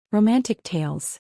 Romantic Tales.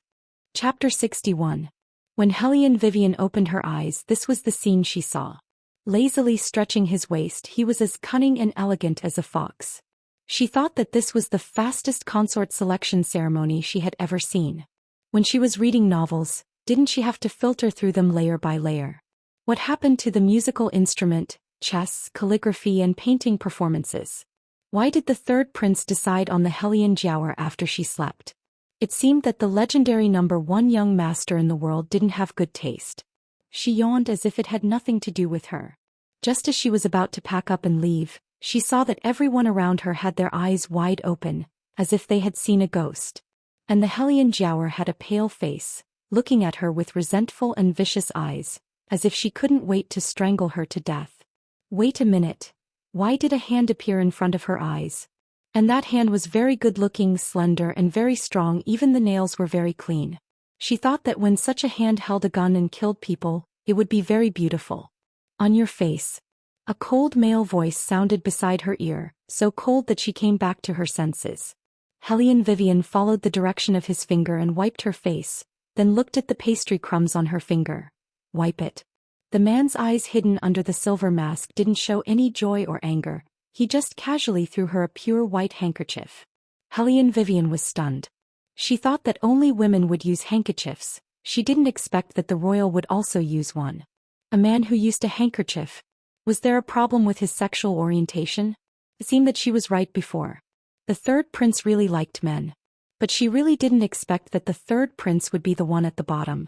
Chapter 61. When Hellion Vivian opened her eyes, this was the scene she saw. Lazily stretching his waist, he was as cunning and elegant as a fox. She thought that this was the fastest consort selection ceremony she had ever seen. When she was reading novels, didn't she have to filter through them layer by layer? What happened to the musical instrument, chess, calligraphy and painting performances? Why did the third prince decide on the Hellion Giaour after she slept? It seemed that the legendary #1 young master in the world didn't have good taste. She yawned as if it had nothing to do with her. Just as she was about to pack up and leave, she saw that everyone around her had their eyes wide open, as if they had seen a ghost. And the Hellion Giaour had a pale face, looking at her with resentful and vicious eyes, as if she couldn't wait to strangle her to death. Wait a minute. Why did a hand appear in front of her eyes? And that hand was very good-looking, slender and very strong, even the nails were very clean. She thought that when such a hand held a gun and killed people, it would be very beautiful. On your face. A cold male voice sounded beside her ear, so cold that she came back to her senses. Hellion Vivian followed the direction of his finger and wiped her face, then looked at the pastry crumbs on her finger. Wipe it. The man's eyes hidden under the silver mask didn't show any joy or anger. He just casually threw her a pure white handkerchief. Hellion Vivian was stunned. She thought that only women would use handkerchiefs. She didn't expect that the royal would also use one. A man who used a handkerchief. Was there a problem with his sexual orientation? It seemed that she was right before. The third prince really liked men. But she really didn't expect that the third prince would be the one at the bottom.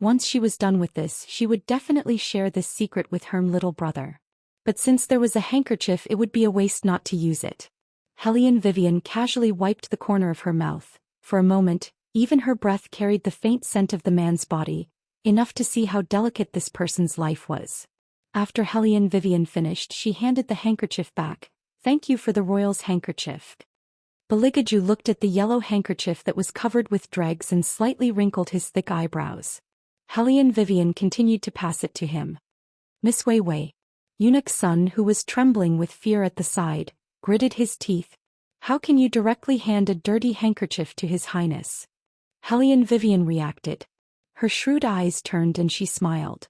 Once she was done with this, she would definitely share this secret with her little brother. But since there was a handkerchief, it would be a waste not to use it. Hellion Vivian casually wiped the corner of her mouth. For a moment, even her breath carried the faint scent of the man's body, enough to see how delicate this person's life was. After Hellion Vivian finished, she handed the handkerchief back. Thank you for the royal's handkerchief. Beligaju looked at the yellow handkerchief that was covered with dregs and slightly wrinkled his thick eyebrows. Hellion Vivian continued to pass it to him. Miss Wei Wei. Eunuch's son, who was trembling with fear at the side, gritted his teeth. How can you directly hand a dirty handkerchief to His Highness? Hellion Vivian reacted. Her shrewd eyes turned and she smiled.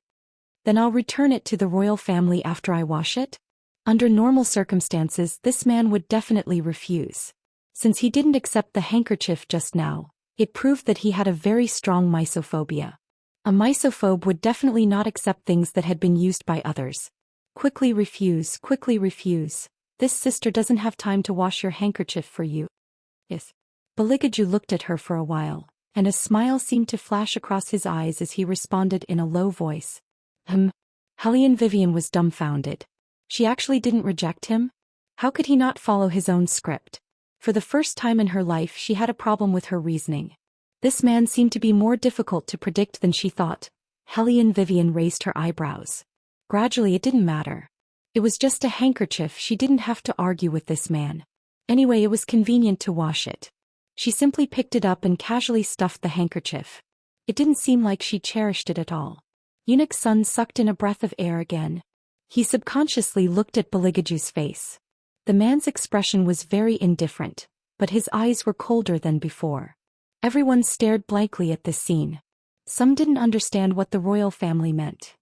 Then I'll return it to the royal family after I wash it? Under normal circumstances, this man would definitely refuse. Since he didn't accept the handkerchief just now, it proved that he had a very strong misophobia. A misophobe would definitely not accept things that had been used by others. Quickly refuse, quickly refuse. This sister doesn't have time to wash your handkerchief for you. Yes. Beligaju looked at her for a while, and a smile seemed to flash across his eyes as he responded in a low voice. Hellion Vivian was dumbfounded. She actually didn't reject him? How could he not follow his own script? For the first time in her life, she had a problem with her reasoning. This man seemed to be more difficult to predict than she thought. Hellion Vivian raised her eyebrows. Gradually it didn't matter. It was just a handkerchief, she didn't have to argue with this man. Anyway, it was convenient to wash it. She simply picked it up and casually stuffed the handkerchief. It didn't seem like she cherished it at all. Eunuch's son sucked in a breath of air again. He subconsciously looked at Beligaju's face. The man's expression was very indifferent, but his eyes were colder than before. Everyone stared blankly at this scene. Some didn't understand what the royal family meant.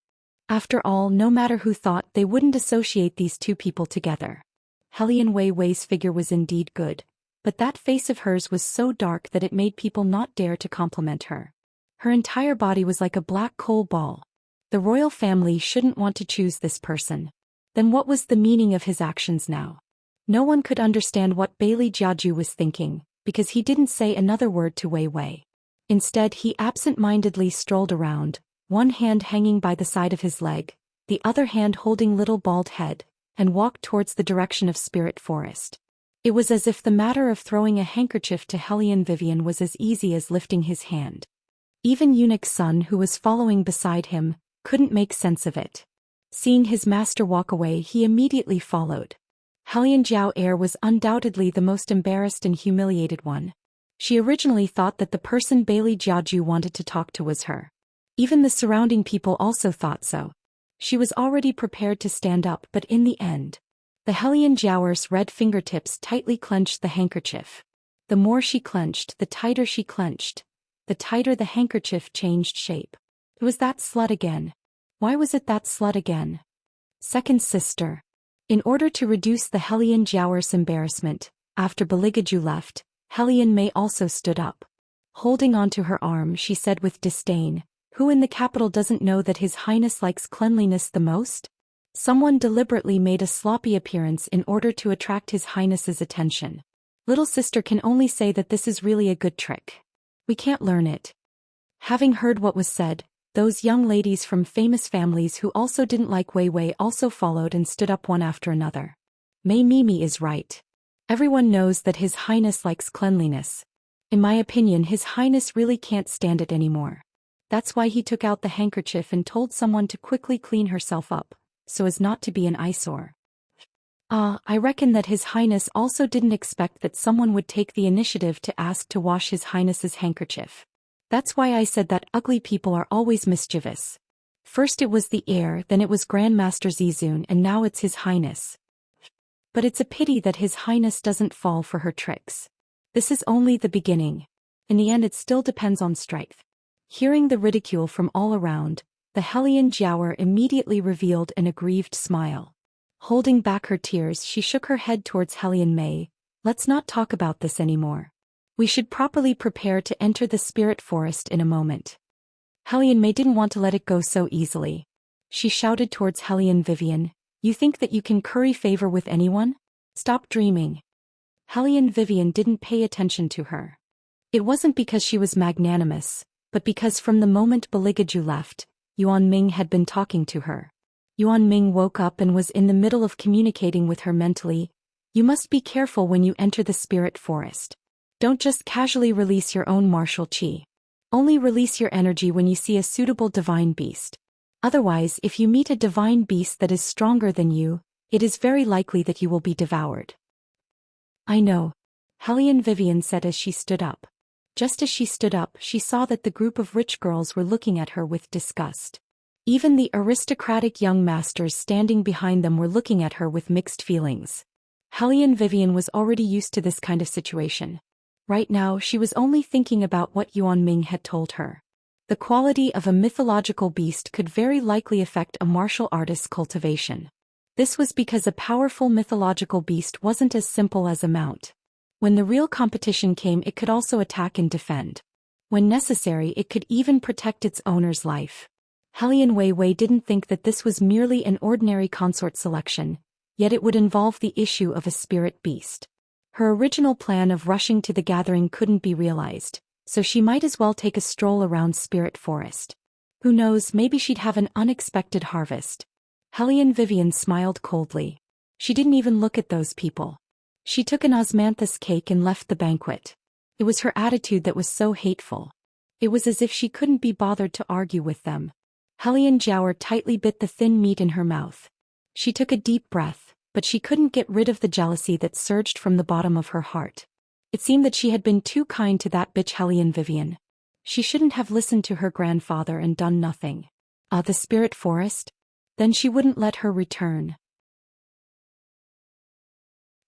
After all, no matter who thought, they wouldn't associate these two people together. Hellion Wei Wei's figure was indeed good, but that face of hers was so dark that it made people not dare to compliment her. Her entire body was like a black coal ball. The royal family shouldn't want to choose this person. Then what was the meaning of his actions now? No one could understand what Bailey Jiaju was thinking, because he didn't say another word to Wei Wei. Instead, he absent-mindedly strolled around, one hand hanging by the side of his leg, the other hand holding little bald head, and walked towards the direction of Spirit Forest. It was as if the matter of throwing a handkerchief to Hellion Vivian was as easy as lifting his hand. Even Eunuch's son, who was following beside him, couldn't make sense of it. Seeing his master walk away, he immediately followed. Hellion Giaour was undoubtedly the most embarrassed and humiliated one. She originally thought that the person Bailey Jiaju wanted to talk to was her. Even the surrounding people also thought so. She was already prepared to stand up, but in the end, the Hellion Giaour's red fingertips tightly clenched the handkerchief. The more she clenched, the tighter she clenched. The tighter the handkerchief changed shape. It was that slut again. Why was it that slut again? Second sister. In order to reduce the Hellion Jiaoer's embarrassment, after Beligaju left, Hellion Mei also stood up. Holding onto her arm, she said with disdain, "Who in the capital doesn't know that His Highness likes cleanliness the most? Someone deliberately made a sloppy appearance in order to attract His Highness's attention. Little sister can only say that this is really a good trick. We can't learn it." Having heard what was said, those young ladies from famous families who also didn't like Wei Wei also followed and stood up one after another. Mei Mimi is right. Everyone knows that His Highness likes cleanliness. In my opinion, His Highness really can't stand it anymore. That's why he took out the handkerchief and told someone to quickly clean herself up, so as not to be an eyesore. I reckon that His Highness also didn't expect that someone would take the initiative to ask to wash His Highness's handkerchief. That's why I said that ugly people are always mischievous. First it was the heir, then it was Grandmaster Zizun, and now it's His Highness. But it's a pity that His Highness doesn't fall for her tricks. This is only the beginning. In the end it still depends on strength. Hearing the ridicule from all around, the Hellion Jiaoer immediately revealed an aggrieved smile. Holding back her tears, she shook her head towards Hellion Mei. "Let's not talk about this anymore. We should properly prepare to enter the spirit forest in a moment." Hellion Mei didn't want to let it go so easily. She shouted towards Hellion Vivian, "You think that you can curry favor with anyone? Stop dreaming." Hellion Vivian didn't pay attention to her. It wasn't because she was magnanimous, but because from the moment Beligaju left, Yuan Ming had been talking to her. Yuan Ming woke up and was in the middle of communicating with her mentally. "You must be careful when you enter the spirit forest. Don't just casually release your own martial qi. Only release your energy when you see a suitable divine beast. Otherwise, if you meet a divine beast that is stronger than you, it is very likely that you will be devoured." "I know," Hellion Vivian said as she stood up. Just as she stood up, she saw that the group of rich girls were looking at her with disgust. Even the aristocratic young masters standing behind them were looking at her with mixed feelings. Hellion Vivian was already used to this kind of situation. Right now, she was only thinking about what Yuan Ming had told her. The quality of a mythological beast could very likely affect a martial artist's cultivation. This was because a powerful mythological beast wasn't as simple as a mount. When the real competition came, it could also attack and defend. When necessary, it could even protect its owner's life. Hellion Wei Wei didn't think that this was merely an ordinary consort selection, yet it would involve the issue of a spirit beast. Her original plan of rushing to the gathering couldn't be realized, so she might as well take a stroll around Spirit Forest. Who knows, maybe she'd have an unexpected harvest. Hellion Vivian smiled coldly. She didn't even look at those people. She took an osmanthus cake and left the banquet. It was her attitude that was so hateful. It was as if she couldn't be bothered to argue with them. Hellion Jiaoer tightly bit the thin meat in her mouth. She took a deep breath, but she couldn't get rid of the jealousy that surged from the bottom of her heart. It seemed that she had been too kind to that bitch Hellion Vivian. She shouldn't have listened to her grandfather and done nothing. The spirit forest? Then she wouldn't let her return.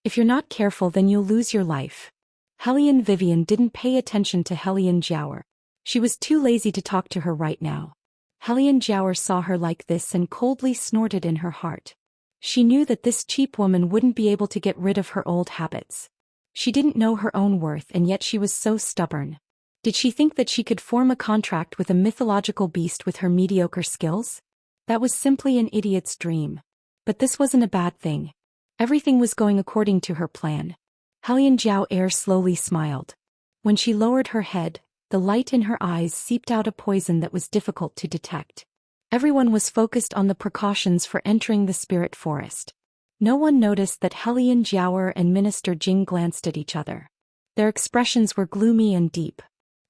If you're not careful, then you'll lose your life. Hellion Vivian didn't pay attention to Hellion Jiaoer. She was too lazy to talk to her right now. Hellion Jiaoer saw her like this and coldly snorted in her heart. She knew that this cheap woman wouldn't be able to get rid of her old habits. She didn't know her own worth, and yet she was so stubborn. Did she think that she could form a contract with a mythological beast with her mediocre skills? That was simply an idiot's dream. But this wasn't a bad thing. Everything was going according to her plan. Hellion Jiaoer slowly smiled. When she lowered her head, the light in her eyes seeped out a poison that was difficult to detect. Everyone was focused on the precautions for entering the spirit forest. No one noticed that Hellion Jiaoer and Minister Jing glanced at each other. Their expressions were gloomy and deep.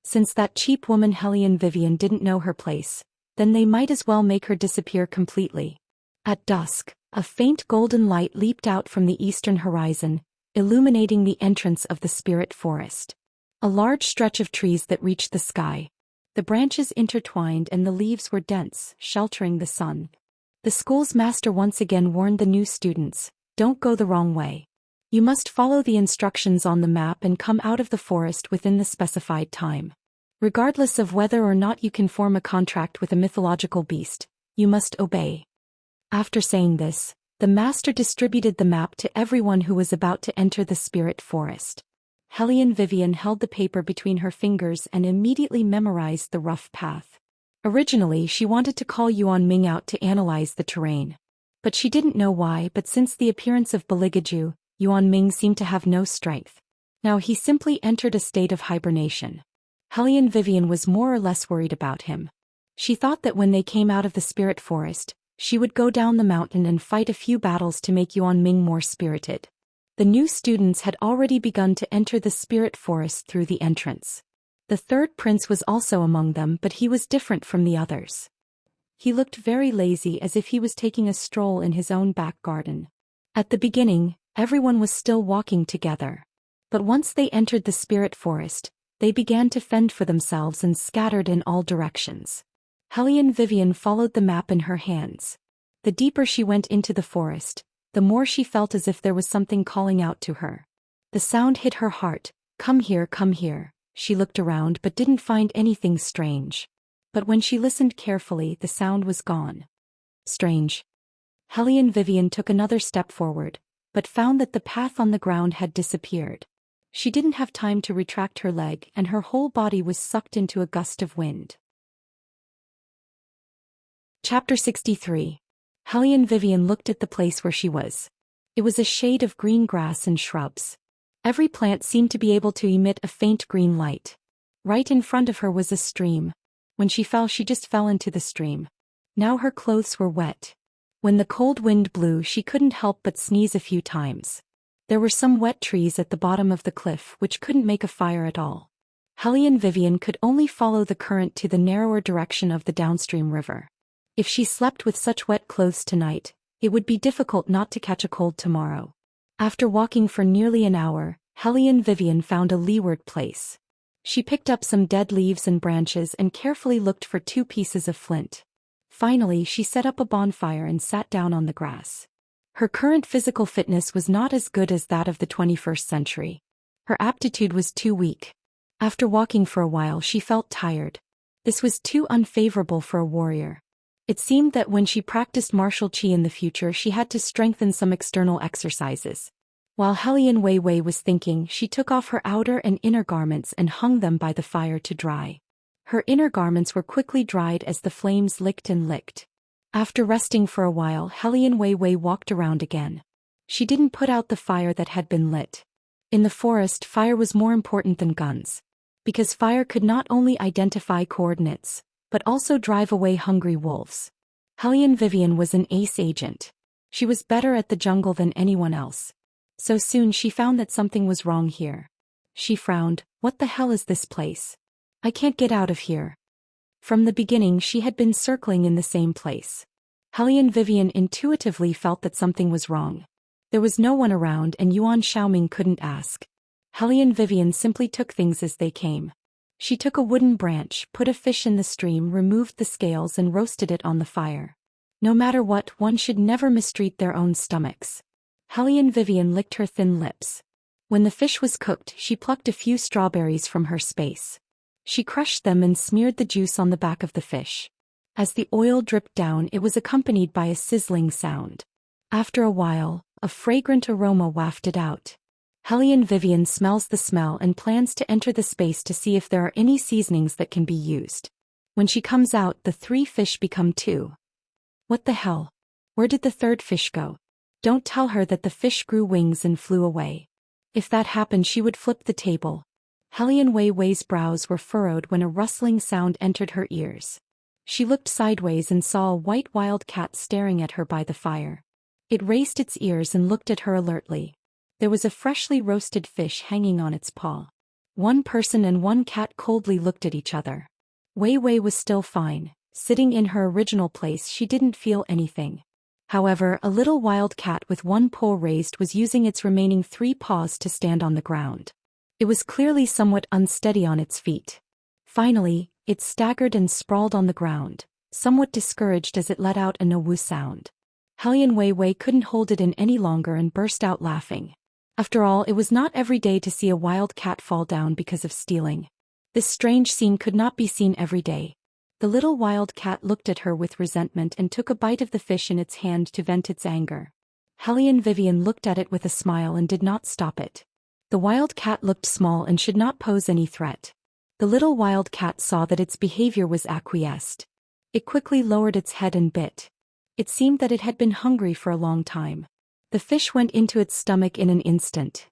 Since that cheap woman Hellion Vivian didn't know her place, then they might as well make her disappear completely. At dusk, a faint golden light leaped out from the eastern horizon, illuminating the entrance of the spirit forest. A large stretch of trees that reached the sky. The branches intertwined and the leaves were dense, sheltering the sun. The school's master once again warned the new students, "Don't go the wrong way. You must follow the instructions on the map and come out of the forest within the specified time. Regardless of whether or not you can form a contract with a mythological beast, you must obey. After saying this, the master distributed the map to everyone who was about to enter the spirit forest. Hellion Vivian held the paper between her fingers and immediately memorized the rough path. Originally she wanted to call Yuan Ming out to analyze the terrain. But she didn't know why, but since the appearance of Beligaju, Yuan Ming seemed to have no strength. Now he simply entered a state of hibernation. Hellion Vivian was more or less worried about him. She thought that when they came out of the spirit forest, she would go down the mountain and fight a few battles to make Yuan Ming more spirited. The new students had already begun to enter the spirit forest through the entrance. The third prince was also among them, but he was different from the others. He looked very lazy, as if he was taking a stroll in his own back garden. At the beginning, everyone was still walking together. But once they entered the spirit forest, they began to fend for themselves and scattered in all directions. Hellion Vivian followed the map in her hands. The deeper she went into the forest, the more she felt as if there was something calling out to her. The sound hit her heart. Come here, come here. She looked around but didn't find anything strange. But when she listened carefully, the sound was gone. Strange. Hellion Vivian took another step forward, but found that the path on the ground had disappeared. She didn't have time to retract her leg, and her whole body was sucked into a gust of wind. Chapter 63. Hellion Vivian looked at the place where she was. It was a shade of green grass and shrubs. Every plant seemed to be able to emit a faint green light. Right in front of her was a stream. When she fell, she just fell into the stream. Now her clothes were wet. When the cold wind blew, she couldn't help but sneeze a few times. There were some wet trees at the bottom of the cliff which couldn't make a fire at all. Hellion Vivian could only follow the current to the narrower direction of the downstream river. If she slept with such wet clothes tonight, it would be difficult not to catch a cold tomorrow. After walking for nearly an hour, Hellion Vivian found a leeward place. She picked up some dead leaves and branches and carefully looked for 2 pieces of flint. Finally, she set up a bonfire and sat down on the grass. Her current physical fitness was not as good as that of the 21st century. Her aptitude was too weak. After walking for a while, she felt tired. This was too unfavorable for a warrior. It seemed that when she practiced martial chi in the future, she had to strengthen some external exercises. While Hellion Wei Wei was thinking, she took off her outer and inner garments and hung them by the fire to dry. Her inner garments were quickly dried as the flames licked and licked. After resting for a while, Hellion Wei Wei walked around again. She didn't put out the fire that had been lit. In the forest, fire was more important than guns. Because fire could not only identify coordinates, but also drive away hungry wolves. Hellion Vivian was an ace agent. She was better at the jungle than anyone else. So soon she found that something was wrong here. She frowned. What the hell is this place? I can't get out of here. From the beginning she had been circling in the same place. Hellion Vivian intuitively felt that something was wrong. There was no one around and Yuan Xiaoming couldn't ask. Hellion Vivian simply took things as they came. She took a wooden branch, put a fish in the stream, removed the scales and roasted it on the fire. No matter what, one should never mistreat their own stomachs. Hellion Vivian licked her thin lips. When the fish was cooked, she plucked a few strawberries from her space. She crushed them and smeared the juice on the back of the fish. As the oil dripped down, it was accompanied by a sizzling sound. After a while, a fragrant aroma wafted out. Hellion Vivian smells the smell and plans to enter the space to see if there are any seasonings that can be used. When she comes out, the 3 fish become 2. What the hell? Where did the 3rd fish go? Don't tell her that the fish grew wings and flew away. If that happened, she would flip the table. Hellion Wei Wei's brows were furrowed when a rustling sound entered her ears. She looked sideways and saw a white wild cat staring at her by the fire. It raised its ears and looked at her alertly. There was a freshly roasted fish hanging on its paw. One person and one cat coldly looked at each other. Wei Wei was still fine. Sitting in her original place, she didn't feel anything. However, a little wild cat with one paw raised was using its remaining 3 paws to stand on the ground. It was clearly somewhat unsteady on its feet. Finally, it staggered and sprawled on the ground, somewhat discouraged as it let out a no-woo sound. Hellion Wei Wei couldn't hold it in any longer and burst out laughing. After all, it was not every day to see a wild cat fall down because of stealing. This strange scene could not be seen every day. The little wild cat looked at her with resentment and took a bite of the fish in its hand to vent its anger. Hellion Vivian looked at it with a smile and did not stop it. The wild cat looked small and should not pose any threat. The little wild cat saw that its behavior was acquiesced. It quickly lowered its head and bit. It seemed that it had been hungry for a long time. The fish went into its stomach in an instant.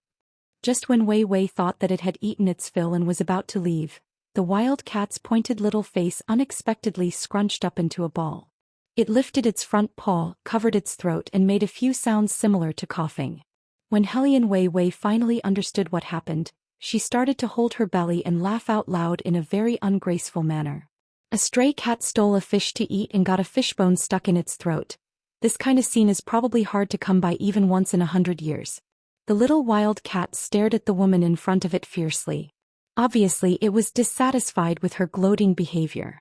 Just when Wei Wei thought that it had eaten its fill and was about to leave, the wild cat's pointed little face unexpectedly scrunched up into a ball. It lifted its front paw, covered its throat and made a few sounds similar to coughing. When Hellion Wei Wei finally understood what happened, she started to hold her belly and laugh out loud in a very ungraceful manner. A stray cat stole a fish to eat and got a fishbone stuck in its throat. This kind of scene is probably hard to come by even once in 100 years. The little wild cat stared at the woman in front of it fiercely. Obviously, it was dissatisfied with her gloating behavior.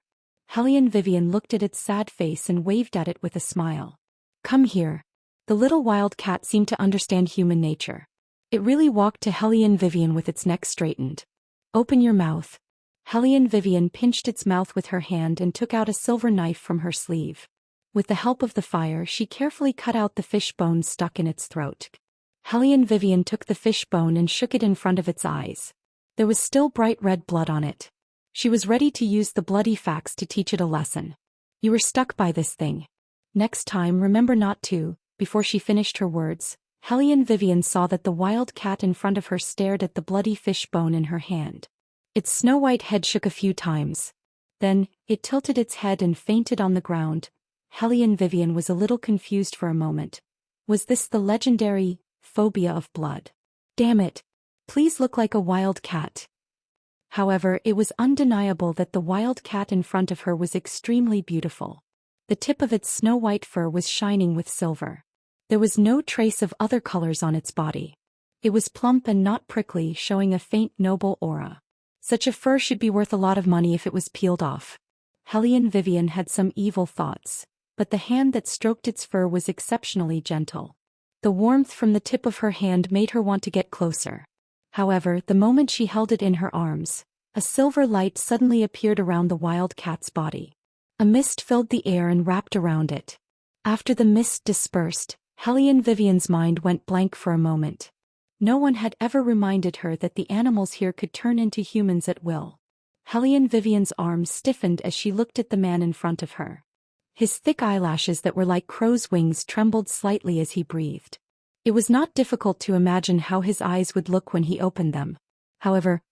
Hellion Vivian looked at its sad face and waved at it with a smile. "Come here." The little wild cat seemed to understand human nature. It really walked to Hellion Vivian with its neck straightened. "Open your mouth." Hellion Vivian pinched its mouth with her hand and took out a silver knife from her sleeve. With the help of the fire, she carefully cut out the fish bone stuck in its throat. Hellion Vivian took the fish bone and shook it in front of its eyes. There was still bright red blood on it. She was ready to use the bloody facts to teach it a lesson. "You were stuck by this thing. Next time, remember not to." Before she finished her words, Hellion Vivian saw that the wild cat in front of her stared at the bloody fish bone in her hand. Its snow-white head shook a few times. Then, it tilted its head and fainted on the ground. Hellion Vivian was a little confused for a moment. Was this the legendary phobia of blood? Damn it! Please look like a wild cat. However, it was undeniable that the wild cat in front of her was extremely beautiful. The tip of its snow-white fur was shining with silver. There was no trace of other colors on its body. It was plump and not prickly, showing a faint noble aura. Such a fur should be worth a lot of money if it was peeled off. Hellion Vivian had some evil thoughts, but the hand that stroked its fur was exceptionally gentle. The warmth from the tip of her hand made her want to get closer. However, the moment she held it in her arms, a silver light suddenly appeared around the wild cat's body. A mist filled the air and wrapped around it. After the mist dispersed, Hellion Vivian's mind went blank for a moment. No one had ever reminded her that the animals here could turn into humans at will. Hellion Vivian's arms stiffened as she looked at the man in front of her. His thick eyelashes that were like crow's wings trembled slightly as he breathed. It was not difficult to imagine how his eyes would look when he opened them. However,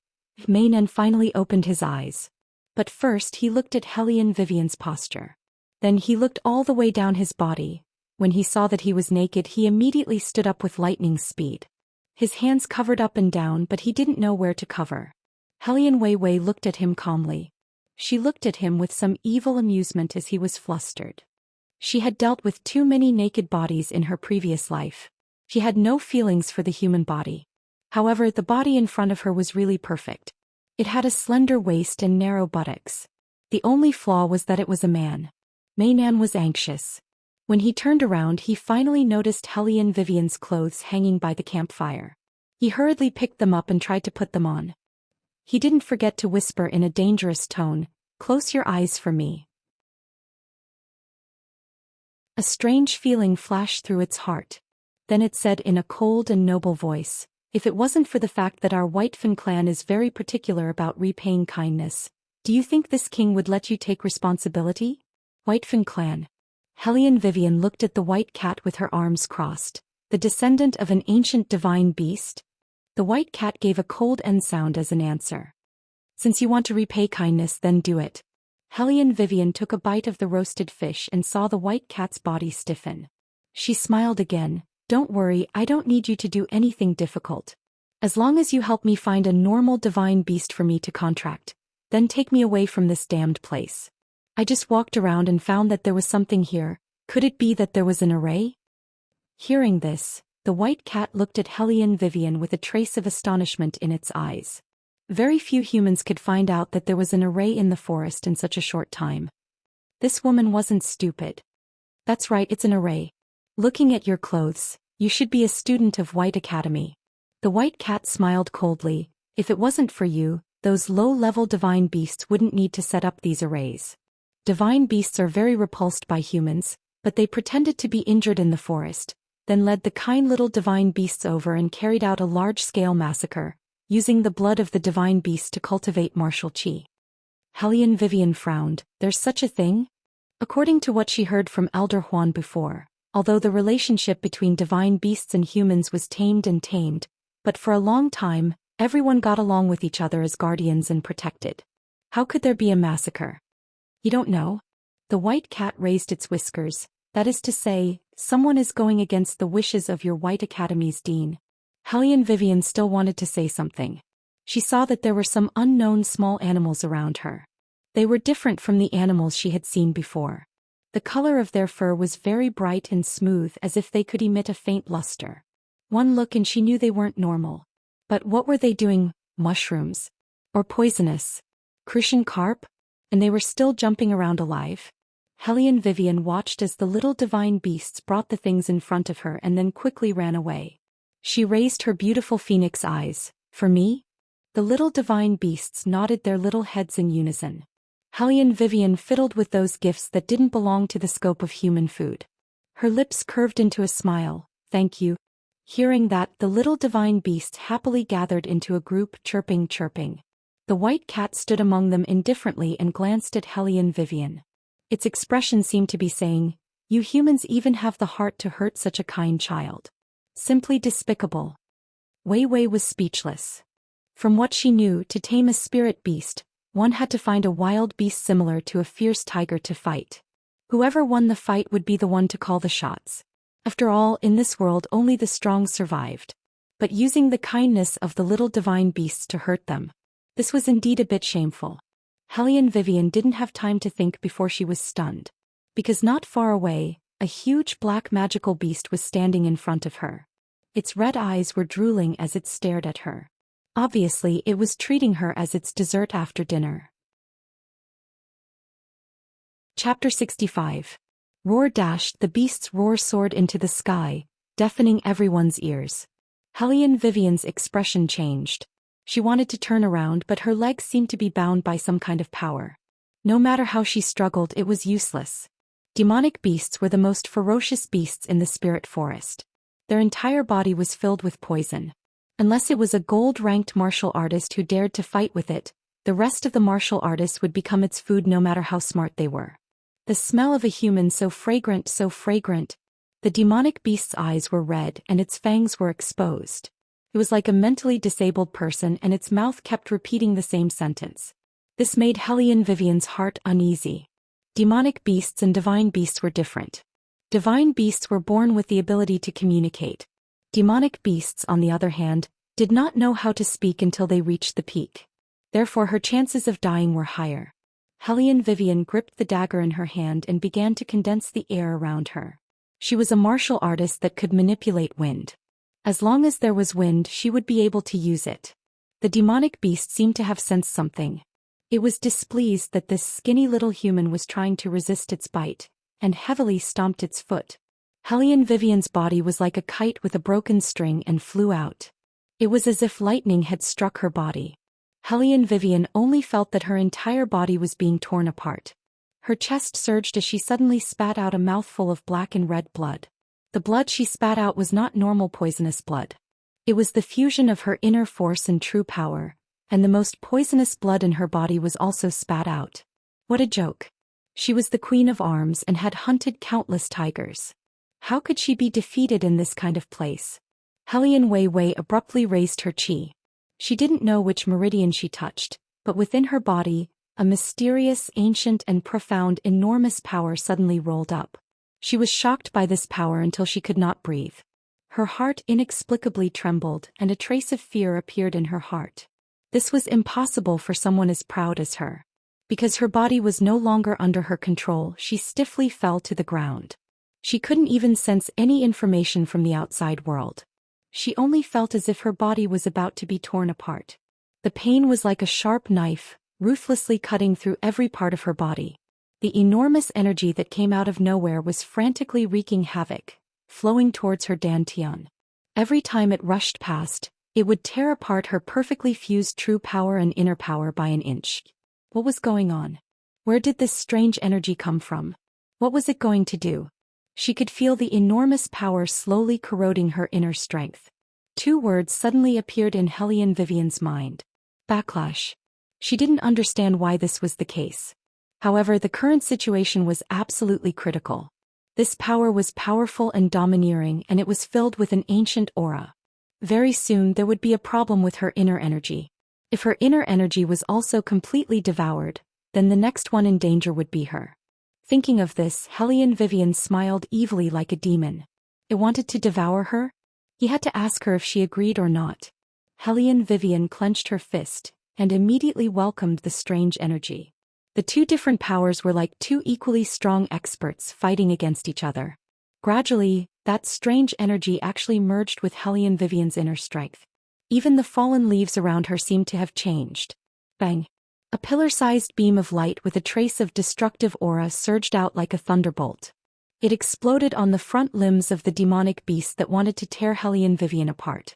Mainan finally opened his eyes. But first he looked at Hellion Vivian's posture. Then he looked all the way down his body. When he saw that he was naked, he immediately stood up with lightning speed. His hands covered up and down, but he didn't know where to cover. Hellion Wei Wei looked at him calmly. She looked at him with some evil amusement as he was flustered. She had dealt with too many naked bodies in her previous life. She had no feelings for the human body. However, the body in front of her was really perfect. It had a slender waist and narrow buttocks. The only flaw was that it was a man. Mainan was anxious. When he turned around, he finally noticed Hellion Vivian's clothes hanging by the campfire. He hurriedly picked them up and tried to put them on. He didn't forget to whisper in a dangerous tone, "Close your eyes for me." A strange feeling flashed through its heart. Then it said in a cold and noble voice, "If it wasn't for the fact that our Whitefin clan is very particular about repaying kindness, do you think this king would let you take responsibility?" Whitefin clan. Hellion Vivian looked at the white cat with her arms crossed. The descendant of an ancient divine beast? The white cat gave a cold N sound as an answer. "Since you want to repay kindness, then do it." Hellion Vivian took a bite of the roasted fish and saw the white cat's body stiffen. She smiled again. "Don't worry, I don't need you to do anything difficult. As long as you help me find a normal divine beast for me to contract, then take me away from this damned place. I just walked around and found that there was something here. Could it be that there was an array?" Hearing this, the white cat looked at Hellion Vivian with a trace of astonishment in its eyes. Very few humans could find out that there was an array in the forest in such a short time. This woman wasn't stupid. "That's right, it's an array. Looking at your clothes, you should be a student of White Academy. The white cat smiled coldly. If it wasn't for you, those low-level divine beasts wouldn't need to set up these arrays. Divine beasts are very repulsed by humans, but they pretended to be injured in the forest, then led the kind little divine beasts over and carried out a large-scale massacre, using the blood of the divine beasts to cultivate martial chi. Hellion Vivian frowned. There's such a thing? According to what she heard from Elder Huan before, although the relationship between divine beasts and humans was tamed, but for a long time, everyone got along with each other as guardians and protected. How could there be a massacre? You don't know? The white cat raised its whiskers. That is to say, someone is going against the wishes of your White Academy's dean. Hellion Vivian still wanted to say something. She saw that there were some unknown small animals around her. They were different from the animals she had seen before. The color of their fur was very bright and smooth, as if they could emit a faint luster. One look and she knew they weren't normal. But what were they doing? Mushrooms? Or poisonous? Crucian carp? And they were still jumping around alive? Hellion Vivian watched as the little divine beasts brought the things in front of her and then quickly ran away. She raised her beautiful phoenix eyes. For me? The little divine beasts nodded their little heads in unison. Hellion Vivian fiddled with those gifts that didn't belong to the scope of human food. Her lips curved into a smile. Thank you. Hearing that, the little divine beasts happily gathered into a group, chirping. The white cat stood among them indifferently and glanced at Hellion Vivian. Its expression seemed to be saying, "You humans even have the heart to hurt such a kind child. Simply despicable." Wei Wei was speechless. From what she knew, to tame a spirit beast, one had to find a wild beast similar to a fierce tiger to fight. Whoever won the fight would be the one to call the shots. After all, in this world only the strong survived. But using the kindness of the little divine beasts to hurt them. This was indeed a bit shameful. Hellion Vivian didn't have time to think before she was stunned. Because not far away, a huge black magical beast was standing in front of her. Its red eyes were drooling as it stared at her. Obviously, it was treating her as its dessert after dinner. Chapter 65. Roar dashed. The beast's roar soared into the sky, deafening everyone's ears. Hellion Vivian's expression changed. She wanted to turn around, but her legs seemed to be bound by some kind of power. No matter how she struggled, it was useless. Demonic beasts were the most ferocious beasts in the spirit forest. Their entire body was filled with poison. Unless it was a gold-ranked martial artist who dared to fight with it, the rest of the martial artists would become its food no matter how smart they were. The smell of a human so fragrant. The demonic beast's eyes were red and its fangs were exposed. It was like a mentally disabled person, and its mouth kept repeating the same sentence. This made Hellion Vivian's heart uneasy. Demonic beasts and divine beasts were different. Divine beasts were born with the ability to communicate. Demonic beasts, on the other hand, did not know how to speak until they reached the peak. Therefore her chances of dying were higher. Hellion Vivian gripped the dagger in her hand and began to condense the air around her. She was a martial artist that could manipulate wind. As long as there was wind, she would be able to use it. The demonic beast seemed to have sensed something. It was displeased that this skinny little human was trying to resist its bite, and heavily stomped its foot. Hellion Vivian's body was like a kite with a broken string and flew out. It was as if lightning had struck her body. Hellion Vivian only felt that her entire body was being torn apart. Her chest surged as she suddenly spat out a mouthful of black and red blood. The blood she spat out was not normal poisonous blood. It was the fusion of her inner force and true power, and the most poisonous blood in her body was also spat out. What a joke. She was the Queen of Arms and had hunted countless tigers. How could she be defeated in this kind of place? Hellion Wei Wei abruptly raised her chi. She didn't know which meridian she touched, but within her body, a mysterious, ancient and profound enormous power suddenly rolled up. She was shocked by this power until she could not breathe. Her heart inexplicably trembled and a trace of fear appeared in her heart. This was impossible for someone as proud as her. Because her body was no longer under her control, she stiffly fell to the ground. She couldn't even sense any information from the outside world. She only felt as if her body was about to be torn apart. The pain was like a sharp knife, ruthlessly cutting through every part of her body. The enormous energy that came out of nowhere was frantically wreaking havoc, flowing towards her dantian. Every time it rushed past, It would tear apart her perfectly fused true power and inner power by an inch. What was going on? Where did this strange energy come from? What was it going to do? She could feel the enormous power slowly corroding her inner strength. Two words suddenly appeared in Hellion Vivian's mind. Backlash. She didn't understand why this was the case. However, the current situation was absolutely critical. This power was powerful and domineering, and it was filled with an ancient aura. Very soon there would be a problem with her inner energy. If her inner energy was also completely devoured, then the next one in danger would be her. Thinking of this, Hellion Vivian smiled evilly like a demon. It wanted to devour her? He had to ask her if she agreed or not. Hellion Vivian clenched her fist, and immediately welcomed the strange energy. The two different powers were like two equally strong experts fighting against each other. Gradually, that strange energy actually merged with Hellion Vivian's inner strength. Even the fallen leaves around her seemed to have changed. Bang! A pillar-sized beam of light with a trace of destructive aura surged out like a thunderbolt. It exploded on the front limbs of the demonic beast that wanted to tear Hellion Vivian apart.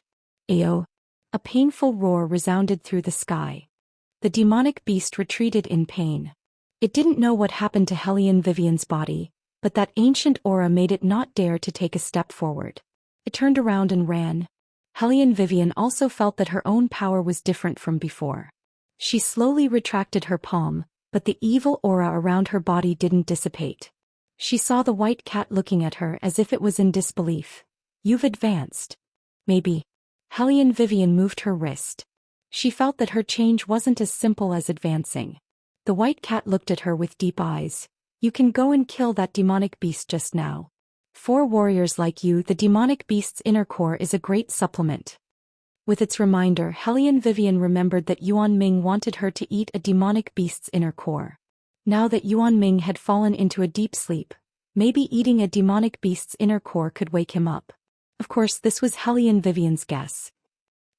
Ayo! A painful roar resounded through the sky. The demonic beast retreated in pain. It didn't know what happened to Hellion Vivian's body, but that ancient aura made it not dare to take a step forward. It turned around and ran. Hellion Vivian also felt that her own power was different from before. She slowly retracted her palm, but the evil aura around her body didn't dissipate. She saw the white cat looking at her as if it was in disbelief. "You've advanced." "Maybe." Hellion Vivian moved her wrist. She felt that her change wasn't as simple as advancing. The white cat looked at her with deep eyes. "You can go and kill that demonic beast just now. For warriors like you, the demonic beast's inner core is a great supplement." With its reminder, Hellion Vivian remembered that Yuan Ming wanted her to eat a demonic beast's inner core. Now that Yuan Ming had fallen into a deep sleep, maybe eating a demonic beast's inner core could wake him up. Of course, this was Hellion Vivian's guess.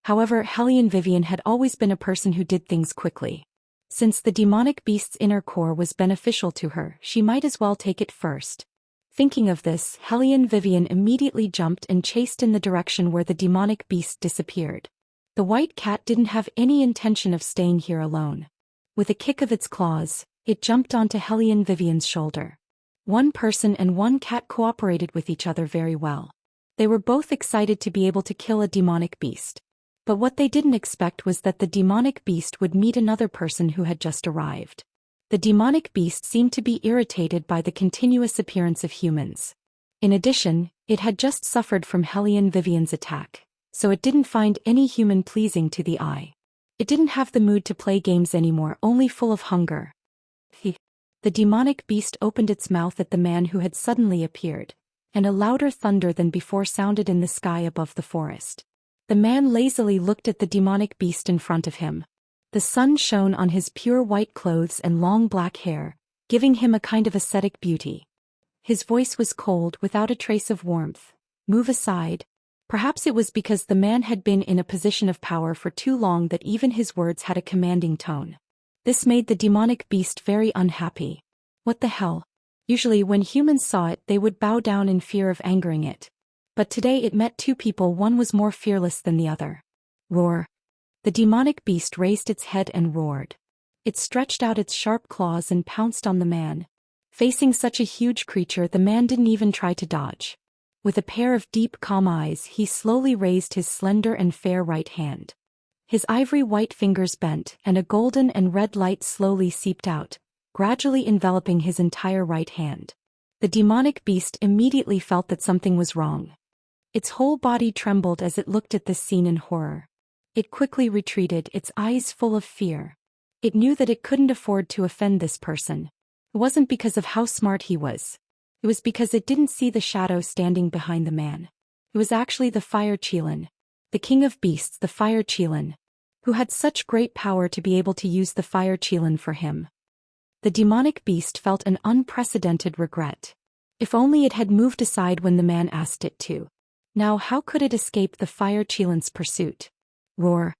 However, Hellion Vivian had always been a person who did things quickly. Since the demonic beast's inner core was beneficial to her, she might as well take it first. Thinking of this, Hellion Vivian immediately jumped and chased in the direction where the demonic beast disappeared. The white cat didn't have any intention of staying here alone. With a kick of its claws, it jumped onto Hellion Vivian's shoulder. One person and one cat cooperated with each other very well. They were both excited to be able to kill a demonic beast. But what they didn't expect was that the demonic beast would meet another person who had just arrived. The demonic beast seemed to be irritated by the continuous appearance of humans. In addition, it had just suffered from Hellion Vivian's attack, so it didn't find any human pleasing to the eye. It didn't have the mood to play games anymore, only full of hunger. The demonic beast opened its mouth at the man who had suddenly appeared, and a louder thunder than before sounded in the sky above the forest. The man lazily looked at the demonic beast in front of him. The sun shone on his pure white clothes and long black hair, giving him a kind of ascetic beauty. His voice was cold, without a trace of warmth. "Move aside." Perhaps it was because the man had been in a position of power for too long that even his words had a commanding tone. This made the demonic beast very unhappy. What the hell? Usually when humans saw it, they would bow down in fear of angering it. But today it met two people, one was more fearless than the other. Roar. The demonic beast raised its head and roared. It stretched out its sharp claws and pounced on the man. Facing such a huge creature, the man didn't even try to dodge. With a pair of deep, calm eyes, he slowly raised his slender and fair right hand. His ivory white fingers bent, and a golden and red light slowly seeped out, gradually enveloping his entire right hand. The demonic beast immediately felt that something was wrong. Its whole body trembled as it looked at this scene in horror. It quickly retreated, its eyes full of fear. It knew that it couldn't afford to offend this person. It wasn't because of how smart he was. It was because it didn't see the shadow standing behind the man. It was actually the Fire Qilin, the king of beasts, the Fire Qilin, who had such great power to be able to use the Fire Qilin for him. The demonic beast felt an unprecedented regret. If only it had moved aside when the man asked it to. Now how could it escape the Fire Qilin's pursuit? Roar.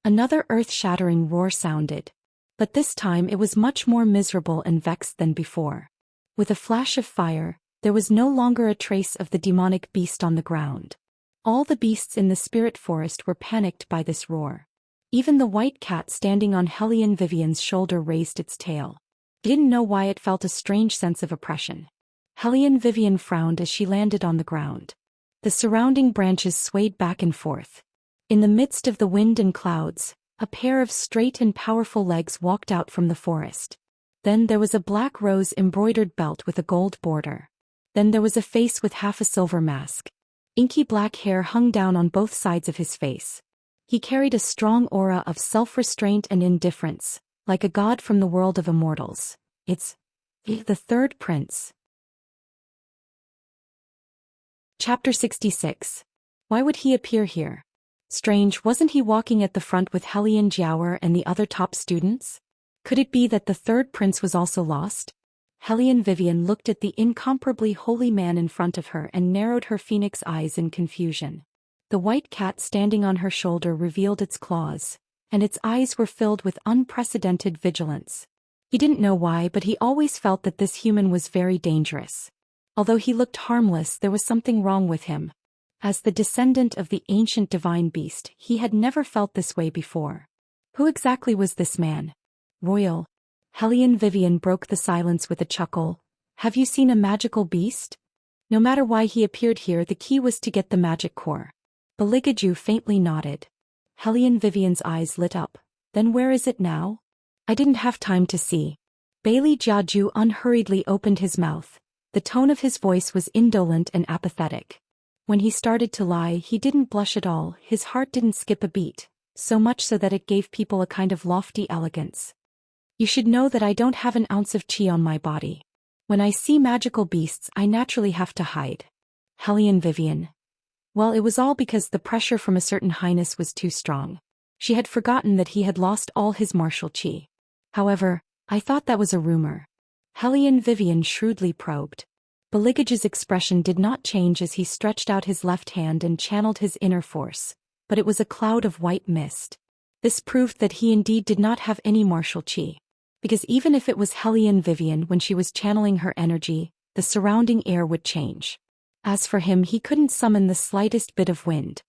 Another earth-shattering roar sounded. But this time it was much more miserable and vexed than before. With a flash of fire, there was no longer a trace of the demonic beast on the ground. All the beasts in the spirit forest were panicked by this roar. Even the white cat standing on Hellion Vivian's shoulder raised its tail. Didn't know why it felt a strange sense of oppression. Hellion Vivian frowned as she landed on the ground. The surrounding branches swayed back and forth. In the midst of the wind and clouds, a pair of straight and powerful legs walked out from the forest. Then there was a black rose embroidered belt with a gold border. Then there was a face with half a silver mask. Inky black hair hung down on both sides of his face. He carried a strong aura of self-restraint and indifference, like a god from the world of immortals. It's the third prince. Chapter 66. Why would he appear here? Strange, wasn't he walking at the front with Hellion Jiaoer and the other top students? Could it be that the third prince was also lost? Hellion Vivian looked at the incomparably holy man in front of her and narrowed her phoenix eyes in confusion. The white cat standing on her shoulder revealed its claws, and its eyes were filled with unprecedented vigilance. He didn't know why, but he always felt that this human was very dangerous. Although he looked harmless, there was something wrong with him. As the descendant of the ancient divine beast, he had never felt this way before. Who exactly was this man? Royal. Hellion Vivian broke the silence with a chuckle. Have you seen a magical beast? No matter why he appeared here, the key was to get the magic core. Beligaju faintly nodded. Hellion Vivian's eyes lit up. Then where is it now? I didn't have time to see. Bailey Jiaju unhurriedly opened his mouth. The tone of his voice was indolent and apathetic. When he started to lie, he didn't blush at all, his heart didn't skip a beat, so much so that it gave people a kind of lofty elegance. You should know that I don't have an ounce of chi on my body. When I see magical beasts, I naturally have to hide. Hellion Vivian. Well, it was all because the pressure from a certain highness was too strong. She had forgotten that he had lost all his martial chi. However, I thought that was a rumor. Hellion Vivian shrewdly probed. Beligage's expression did not change as he stretched out his left hand and channeled his inner force, but it was a cloud of white mist. This proved that he indeed did not have any martial chi. Because even if it was Hellion Vivian when she was channeling her energy, the surrounding air would change. As for him, he couldn't summon the slightest bit of wind.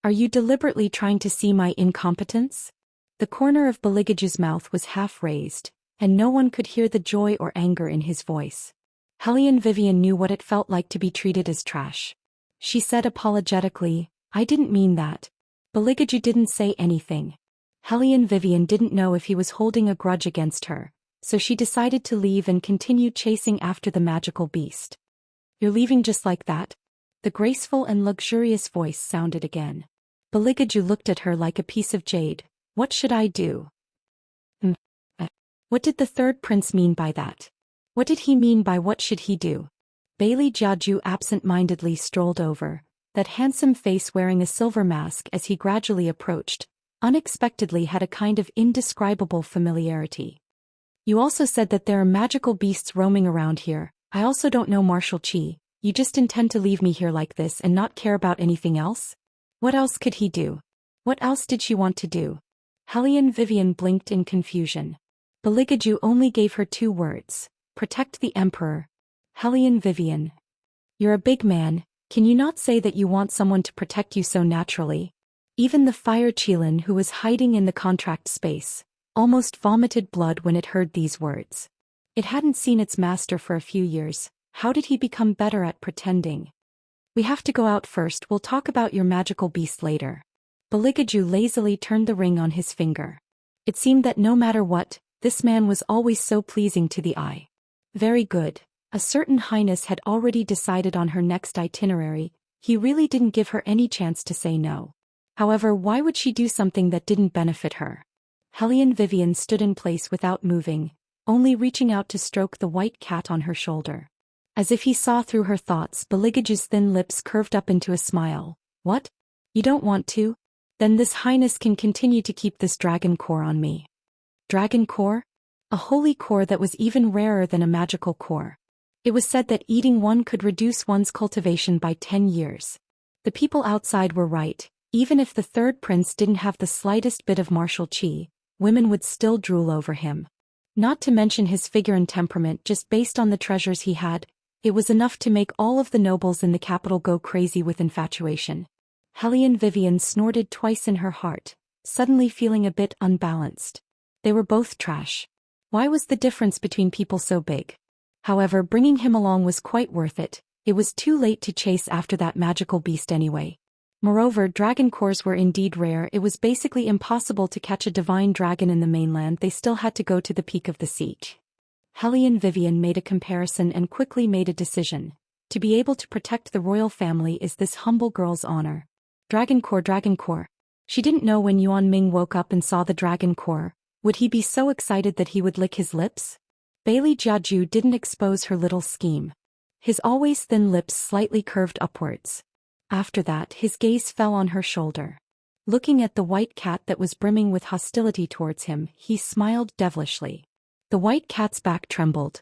Are you deliberately trying to see my incompetence? The corner of Beligage's mouth was half raised, and no one could hear the joy or anger in his voice. Hellion Vivian knew what it felt like to be treated as trash. She said apologetically, I didn't mean that. Beligage didn't say anything. Hellion Vivian didn't know if he was holding a grudge against her, so she decided to leave and continue chasing after the magical beast. You're leaving just like that? The graceful and luxurious voice sounded again. Beligaju looked at her like a piece of jade. What should I do? What did the third prince mean by that? What did he mean by what should he do? Bailey Jiaju absent-mindedly strolled over, that handsome face wearing a silver mask as he gradually approached, unexpectedly had a kind of indescribable familiarity. You also said that there are magical beasts roaming around here. I also don't know martial chi. You just intend to leave me here like this and not care about anything else? What else could he do? What else did she want to do? Hellion Vivian blinked in confusion. Beligaju only gave her 2 words. Protect the Emperor. Hellion Vivian. You're a big man, can you not say that you want someone to protect you so naturally? Even the fire Qilin, who was hiding in the contract space, almost vomited blood when it heard these words. It hadn't seen its master for a few years. How did he become better at pretending? We have to go out first, we'll talk about your magical beast later. Beligaju lazily turned the ring on his finger. It seemed that no matter what, this man was always so pleasing to the eye. Very good. A certain highness had already decided on her next itinerary. He really didn't give her any chance to say no. However, why would she do something that didn't benefit her? Hellion Vivian stood in place without moving, only reaching out to stroke the white cat on her shoulder. As if he saw through her thoughts, Beligage's thin lips curved up into a smile. What? You don't want to? Then this highness can continue to keep this dragon core on me. Dragon core? A holy core that was even rarer than a magical core. It was said that eating one could reduce one's cultivation by 10 years. The people outside were right. Even if the third prince didn't have the slightest bit of martial chi, women would still drool over him. Not to mention his figure and temperament, just based on the treasures he had, it was enough to make all of the nobles in the capital go crazy with infatuation. Hellion Vivian snorted twice in her heart, suddenly feeling a bit unbalanced. They were both trash. Why was the difference between people so big? However, bringing him along was quite worth it. It was too late to chase after that magical beast anyway. Moreover, dragon cores were indeed rare. It was basically impossible to catch a divine dragon in the mainland. They still had to go to the peak of the siege. Hellion Vivian made a comparison and quickly made a decision. To be able to protect the royal family is this humble girl's honor. Dragon core, dragon core. She didn't know when Yuan Ming woke up and saw the dragon core. Would he be so excited that he would lick his lips? Bailey Jiaju didn't expose her little scheme. His always thin lips slightly curved upwards. After that, his gaze fell on her shoulder. Looking at the white cat that was brimming with hostility towards him, he smiled devilishly. The white cat's back trembled.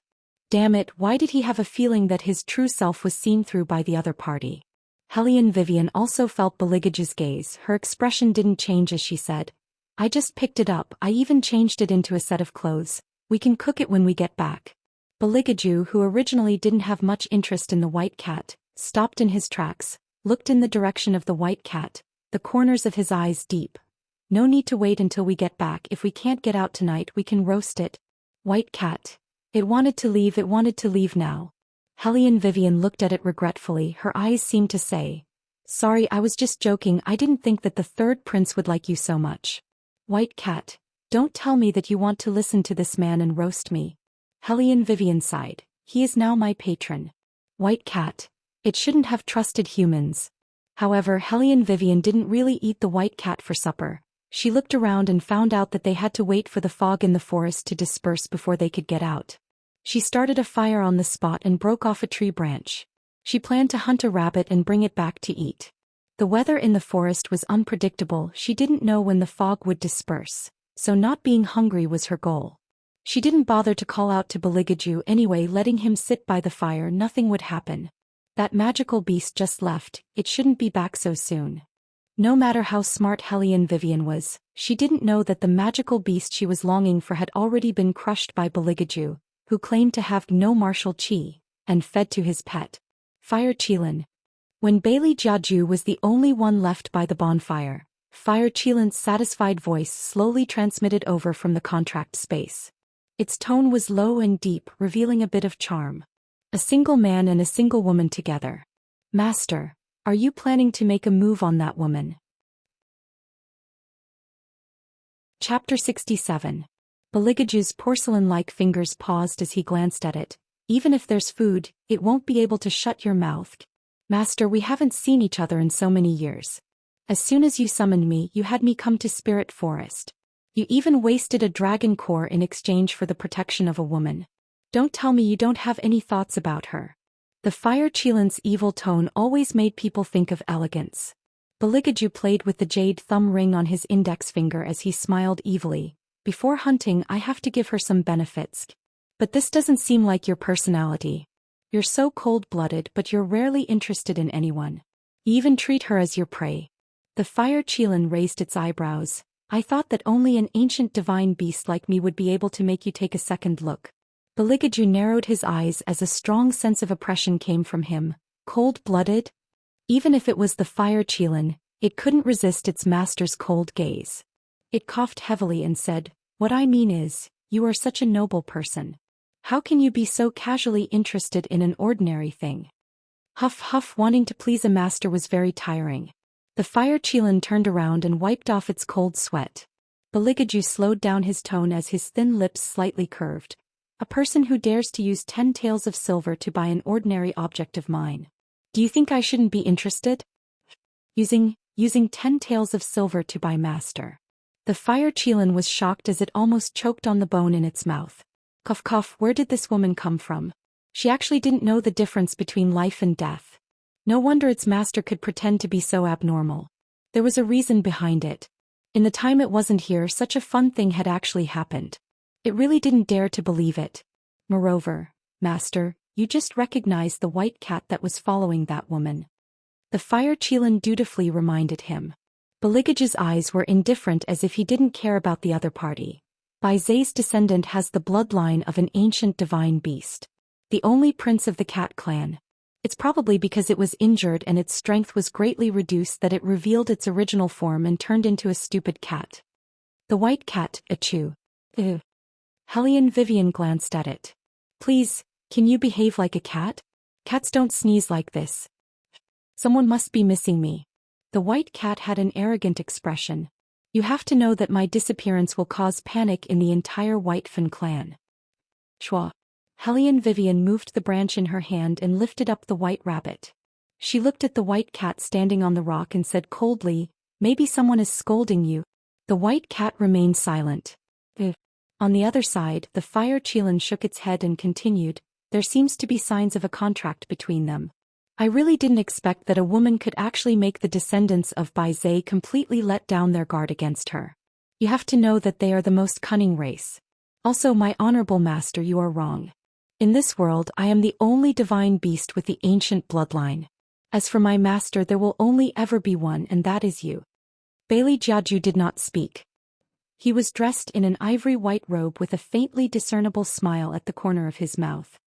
Damn it, why did he have a feeling that his true self was seen through by the other party? Hellion Vivian also felt Beligage's gaze. Her expression didn't change as she said, I just picked it up. I even changed it into a set of clothes. We can cook it when we get back. Beligaju, who originally didn't have much interest in the white cat, stopped in his tracks, looked in the direction of the white cat, the corners of his eyes deep. No need to wait until we get back. If we can't get out tonight, we can roast it. White cat. It wanted to leave now. Hellion Vivian looked at it regretfully. Her eyes seemed to say, Sorry, I was just joking. I didn't think that the third prince would like you so much. White cat. Don't tell me that you want to listen to this man and roast me. Hellion Vivian sighed. He is now my patron. White cat. It shouldn't have trusted humans. However, Hellion Vivian didn't really eat the white cat for supper. She looked around and found out that they had to wait for the fog in the forest to disperse before they could get out. She started a fire on the spot and broke off a tree branch. She planned to hunt a rabbit and bring it back to eat. The weather in the forest was unpredictable. She didn't know when the fog would disperse, so not being hungry was her goal. She didn't bother to call out to Beligaju anyway, letting him sit by the fire. Nothing would happen. That magical beast just left. It shouldn't be back so soon. No matter how smart Hellion Vivian was, she didn't know that the magical beast she was longing for had already been crushed by Beligaju, who claimed to have no martial chi, and fed to his pet, Fire Qilin. When Bailey Jiaju was the only one left by the bonfire, Fire Qilin's satisfied voice slowly transmitted over from the contract space. Its tone was low and deep, revealing a bit of charm. A single man and a single woman together. Master, are you planning to make a move on that woman? Chapter 67. Beligaju's porcelain-like fingers paused as he glanced at it. Even if there's food, it won't be able to shut your mouth. Master, we haven't seen each other in so many years. As soon as you summoned me, you had me come to Spirit Forest. You even wasted a dragon core in exchange for the protection of a woman. Don't tell me you don't have any thoughts about her. The Fire Qilin's evil tone always made people think of elegance. Beligaju played with the jade thumb ring on his index finger as he smiled evilly. Before hunting, I have to give her some benefits. But this doesn't seem like your personality. You're so cold-blooded, but you're rarely interested in anyone. You even treat her as your prey. The Fire Qilin raised its eyebrows. I thought that only an ancient divine beast like me would be able to make you take a second look. Beligaju narrowed his eyes as a strong sense of oppression came from him. Cold-blooded? Even if it was the Fire Qilin, it couldn't resist its master's cold gaze. It coughed heavily and said, What I mean is, you are such a noble person. How can you be so casually interested in an ordinary thing? Huff huff, wanting to please a master was very tiring. The Fire Qilin turned around and wiped off its cold sweat. Beligaju slowed down his tone as his thin lips slightly curved. A person who dares to use 10 taels of silver to buy an ordinary object of mine. Do you think I shouldn't be interested? Using 10 taels of silver to buy master. The Fire Qilin was shocked as it almost choked on the bone in its mouth. Cough cough, where did this woman come from? She actually didn't know the difference between life and death. No wonder its master could pretend to be so abnormal. There was a reason behind it. In the time it wasn't here, such a fun thing had actually happened. It really didn't dare to believe it. Moreover, master, you just recognized the white cat that was following that woman. The Fire Qilin dutifully reminded him. Beligaju's eyes were indifferent as if he didn't care about the other party. Bai Zai's descendant has the bloodline of an ancient divine beast. The only prince of the cat clan. It's probably because it was injured and its strength was greatly reduced that it revealed its original form and turned into a stupid cat. The white cat, achoo. Ugh. Hellion Vivian glanced at it. Please, can you behave like a cat? Cats don't sneeze like this. Someone must be missing me. The white cat had an arrogant expression. You have to know that my disappearance will cause panic in the entire Whitefin clan. Chua. Hellion Vivian moved the branch in her hand and lifted up the white rabbit. She looked at the white cat standing on the rock and said coldly, maybe someone is scolding you. The white cat remained silent. On the other side, the fire Qilin shook its head and continued, there seems to be signs of a contract between them. I really didn't expect that a woman could actually make the descendants of Bai Zhe completely let down their guard against her. You have to know that they are the most cunning race. Also, my honorable master, you are wrong. In this world I am the only divine beast with the ancient bloodline. As for my master, there will only ever be one, and that is you. Bailey Jiaju did not speak. He was dressed in an ivory white robe with a faintly discernible smile at the corner of his mouth.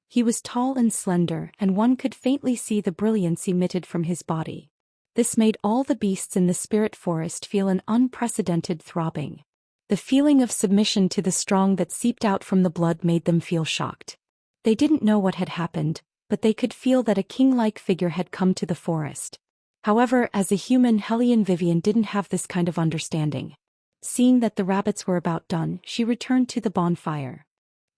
He was tall and slender, and one could faintly see the brilliance emitted from his body. This made all the beasts in the spirit forest feel an unprecedented throbbing. The feeling of submission to the strong that seeped out from the blood made them feel shocked. They didn't know what had happened, but they could feel that a king-like figure had come to the forest. However, as a human, Hellion Vivian didn't have this kind of understanding. Seeing that the rabbits were about done, she returned to the bonfire.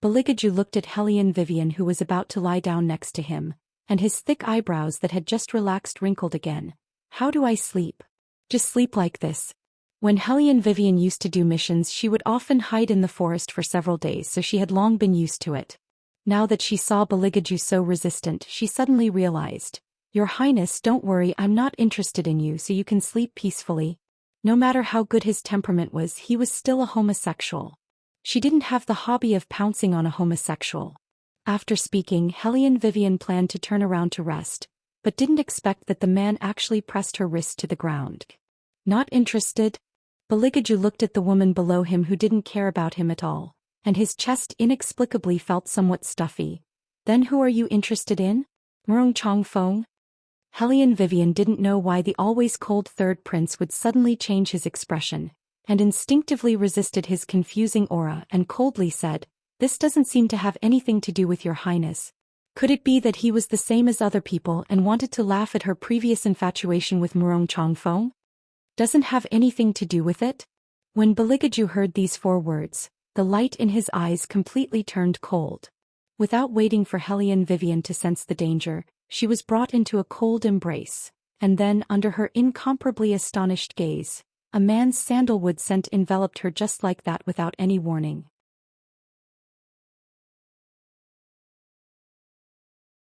Beligaju looked at Hellion Vivian, who was about to lie down next to him, and his thick eyebrows that had just relaxed wrinkled again. How do I sleep? Just sleep like this. When Hellion Vivian used to do missions, she would often hide in the forest for several days, so she had long been used to it. Now that she saw Beligaju so resistant, she suddenly realized, Your Highness, don't worry, I'm not interested in you, so you can sleep peacefully. No matter how good his temperament was, he was still a homosexual. She didn't have the hobby of pouncing on a homosexual. After speaking, Hellion Vivian planned to turn around to rest, but didn't expect that the man actually pressed her wrist to the ground. Not interested? Beligaju looked at the woman below him, who didn't care about him at all, and his chest inexplicably felt somewhat stuffy. Then who are you interested in? Murong Chongfeng? Hellion Vivian didn't know why the always cold third prince would suddenly change his expression, and instinctively resisted his confusing aura and coldly said, This doesn't seem to have anything to do with your highness. Could it be that he was the same as other people and wanted to laugh at her previous infatuation with Murong Chongfeng? Doesn't have anything to do with it? When Beligaju heard these 4 words, the light in his eyes completely turned cold. Without waiting for Hellion Vivian to sense the danger, she was brought into a cold embrace, and then, under her incomparably astonished gaze, a man's sandalwood scent enveloped her just like that without any warning.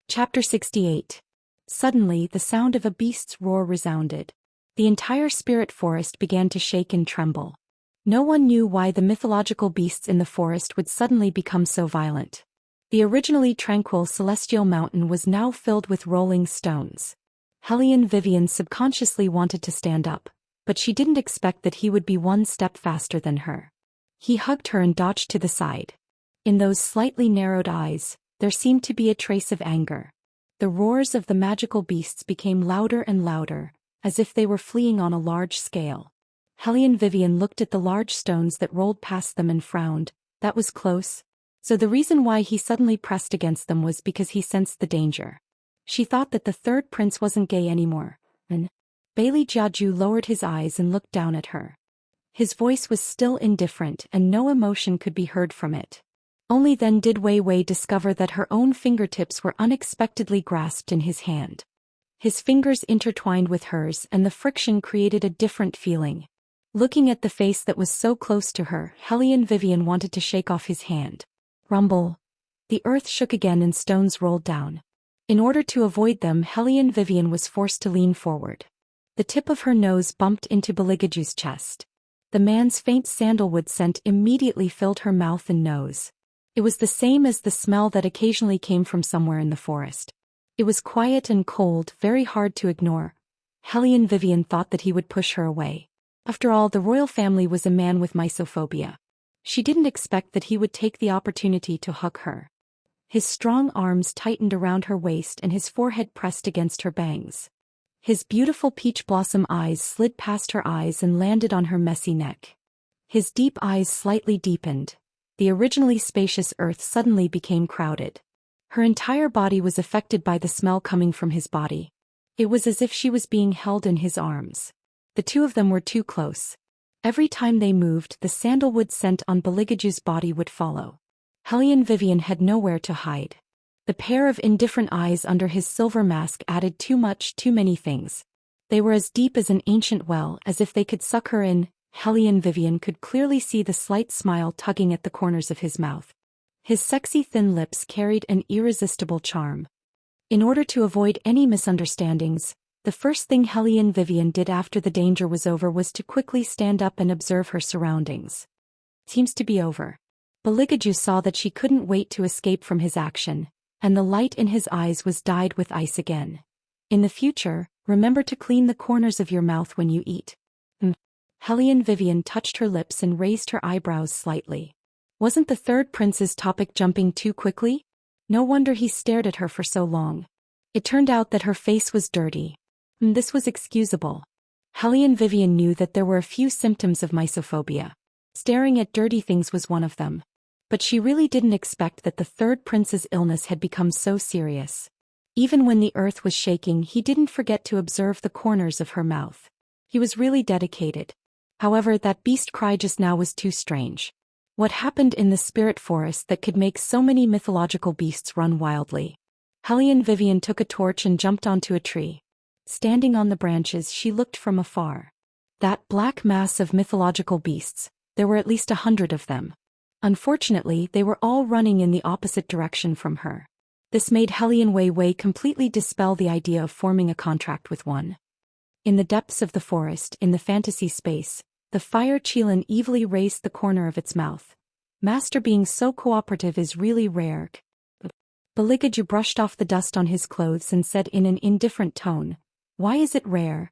Chapter 68. Suddenly, the sound of a beast's roar resounded. The entire spirit forest began to shake and tremble. No one knew why the mythological beasts in the forest would suddenly become so violent. The originally tranquil celestial mountain was now filled with rolling stones. Hellion Vivian subconsciously wanted to stand up, but she didn't expect that he would be one step faster than her. He hugged her and dodged to the side. In those slightly narrowed eyes, there seemed to be a trace of anger. The roars of the magical beasts became louder and louder, as if they were fleeing on a large scale. Hellion Vivian looked at the large stones that rolled past them and frowned. That was close. So the reason why he suddenly pressed against them was because he sensed the danger. She thought that the third prince wasn't gay anymore. And Bailey Jiaju lowered his eyes and looked down at her. His voice was still indifferent and no emotion could be heard from it. Only then did Wei Wei discover that her own fingertips were unexpectedly grasped in his hand. His fingers intertwined with hers and the friction created a different feeling. Looking at the face that was so close to her, Hellion Vivian wanted to shake off his hand. Rumble. The earth shook again and stones rolled down. In order to avoid them, Hellion Vivian was forced to lean forward. The tip of her nose bumped into Beligaju's chest. The man's faint sandalwood scent immediately filled her mouth and nose. It was the same as the smell that occasionally came from somewhere in the forest. It was quiet and cold, very hard to ignore. Hellion Vivian thought that he would push her away. After all, the royal family was a man with mysophobia. She didn't expect that he would take the opportunity to hug her. His strong arms tightened around her waist and his forehead pressed against her bangs. His beautiful peach blossom eyes slid past her eyes and landed on her messy neck. His deep eyes slightly deepened. The originally spacious earth suddenly became crowded. Her entire body was affected by the smell coming from his body. It was as if she was being held in his arms. The two of them were too close. Every time they moved, the sandalwood scent on Beligaju's body would follow. Hellion Vivian had nowhere to hide. The pair of indifferent eyes under his silver mask added too many things. They were as deep as an ancient well, as if they could suck her in. Hellion Vivian could clearly see the slight smile tugging at the corners of his mouth. His sexy thin lips carried an irresistible charm. In order to avoid any misunderstandings, the first thing Hellion Vivian did after the danger was over was to quickly stand up and observe her surroundings. Seems to be over. Beligaju saw that she couldn't wait to escape from his action, and the light in his eyes was dyed with ice again. In the future, remember to clean the corners of your mouth when you eat. Hellion Vivian touched her lips and raised her eyebrows slightly. Wasn't the third prince's topic jumping too quickly? No wonder he stared at her for so long. It turned out that her face was dirty. This was excusable. Hellion Vivian knew that there were a few symptoms of mysophobia. Staring at dirty things was one of them. But she really didn't expect that the third prince's illness had become so serious. Even when the earth was shaking, he didn't forget to observe the corners of her mouth. He was really dedicated. However, that beast cry just now was too strange. What happened in the spirit forest that could make so many mythological beasts run wildly? Hellion Vivian took a torch and jumped onto a tree. Standing on the branches, she looked from afar. That black mass of mythological beasts, there were at least 100 of them. Unfortunately, they were all running in the opposite direction from her. This made Hellion Wei completely dispel the idea of forming a contract with one. In the depths of the forest, in the fantasy space, the fire Qilin evilly raised the corner of its mouth. Master being so cooperative is really rare. Beligaju brushed off the dust on his clothes and said in an indifferent tone, "Why is it rare?"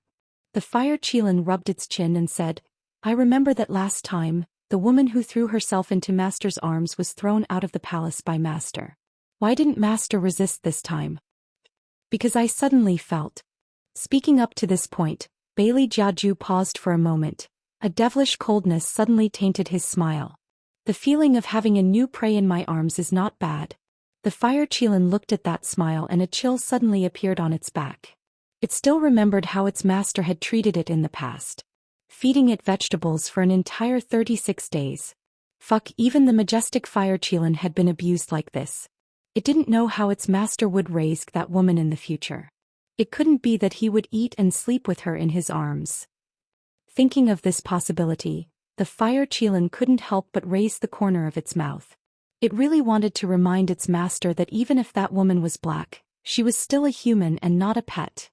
The fire Qilin rubbed its chin and said, "I remember that last time, the woman who threw herself into Master's arms was thrown out of the palace by Master. Why didn't Master resist this time?" "Because I suddenly felt." Speaking up to this point, Bailey Jiaju paused for a moment. A devilish coldness suddenly tainted his smile. "The feeling of having a new prey in my arms is not bad." The fire Qilin looked at that smile and a chill suddenly appeared on its back. It still remembered how its master had treated it in the past. Feeding it vegetables for an entire 36 days. Even the majestic fire Qilin had been abused like this. It didn't know how its master would raise that woman in the future. It couldn't be that he would eat and sleep with her in his arms. Thinking of this possibility, the fire Qilin couldn't help but raise the corner of its mouth. It really wanted to remind its master that even if that woman was black, she was still a human and not a pet.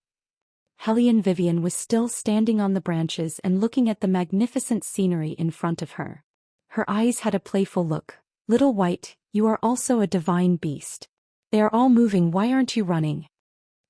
Hellion Vivian was still standing on the branches and looking at the magnificent scenery in front of her. Her eyes had a playful look. "Little White, you are also a divine beast. They are all moving, why aren't you running?"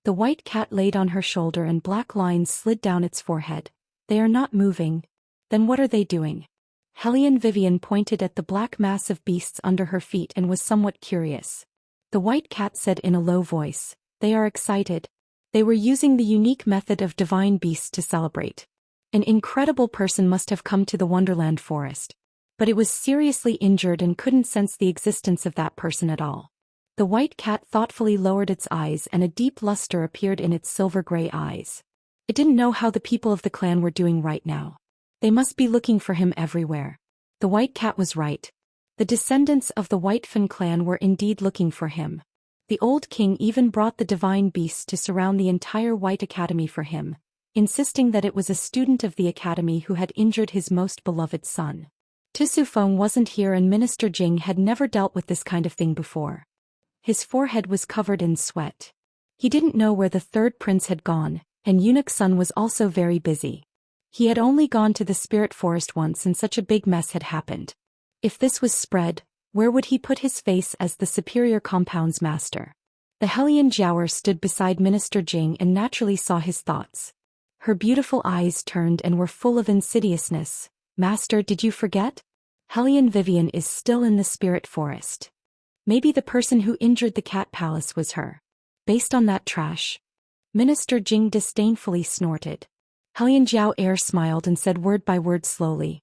The white cat laid on her shoulder and black lines slid down its forehead. "They are not moving. Then what are they doing?" Hellion Vivian pointed at the black mass of beasts under her feet and was somewhat curious. The white cat said in a low voice, "They are excited. They were using the unique method of divine beasts to celebrate. An incredible person must have come to the Wonderland forest. But it was seriously injured and couldn't sense the existence of that person at all." The white cat thoughtfully lowered its eyes and a deep luster appeared in its silver-gray eyes. It didn't know how the people of the clan were doing right now. They must be looking for him everywhere. The white cat was right. The descendants of the Whitefin clan were indeed looking for him. The old king even brought the divine beasts to surround the entire White Academy for him, insisting that it was a student of the academy who had injured his most beloved son. Tisufeng wasn't here and Minister Jing had never dealt with this kind of thing before. His forehead was covered in sweat. He didn't know where the third prince had gone, and Eunuch Sun was also very busy. He had only gone to the spirit forest once and such a big mess had happened. If this was spread, where would he put his face as the superior compounds master? The Hellion Jiaoer stood beside Minister Jing and naturally saw his thoughts. Her beautiful eyes turned and were full of insidiousness. "Master, did you forget? Hellion Vivian is still in the spirit forest." Maybe the person who injured the cat palace was her. Based on that trash. Minister Jing disdainfully snorted. Helian Jiao Air smiled and said word by word slowly.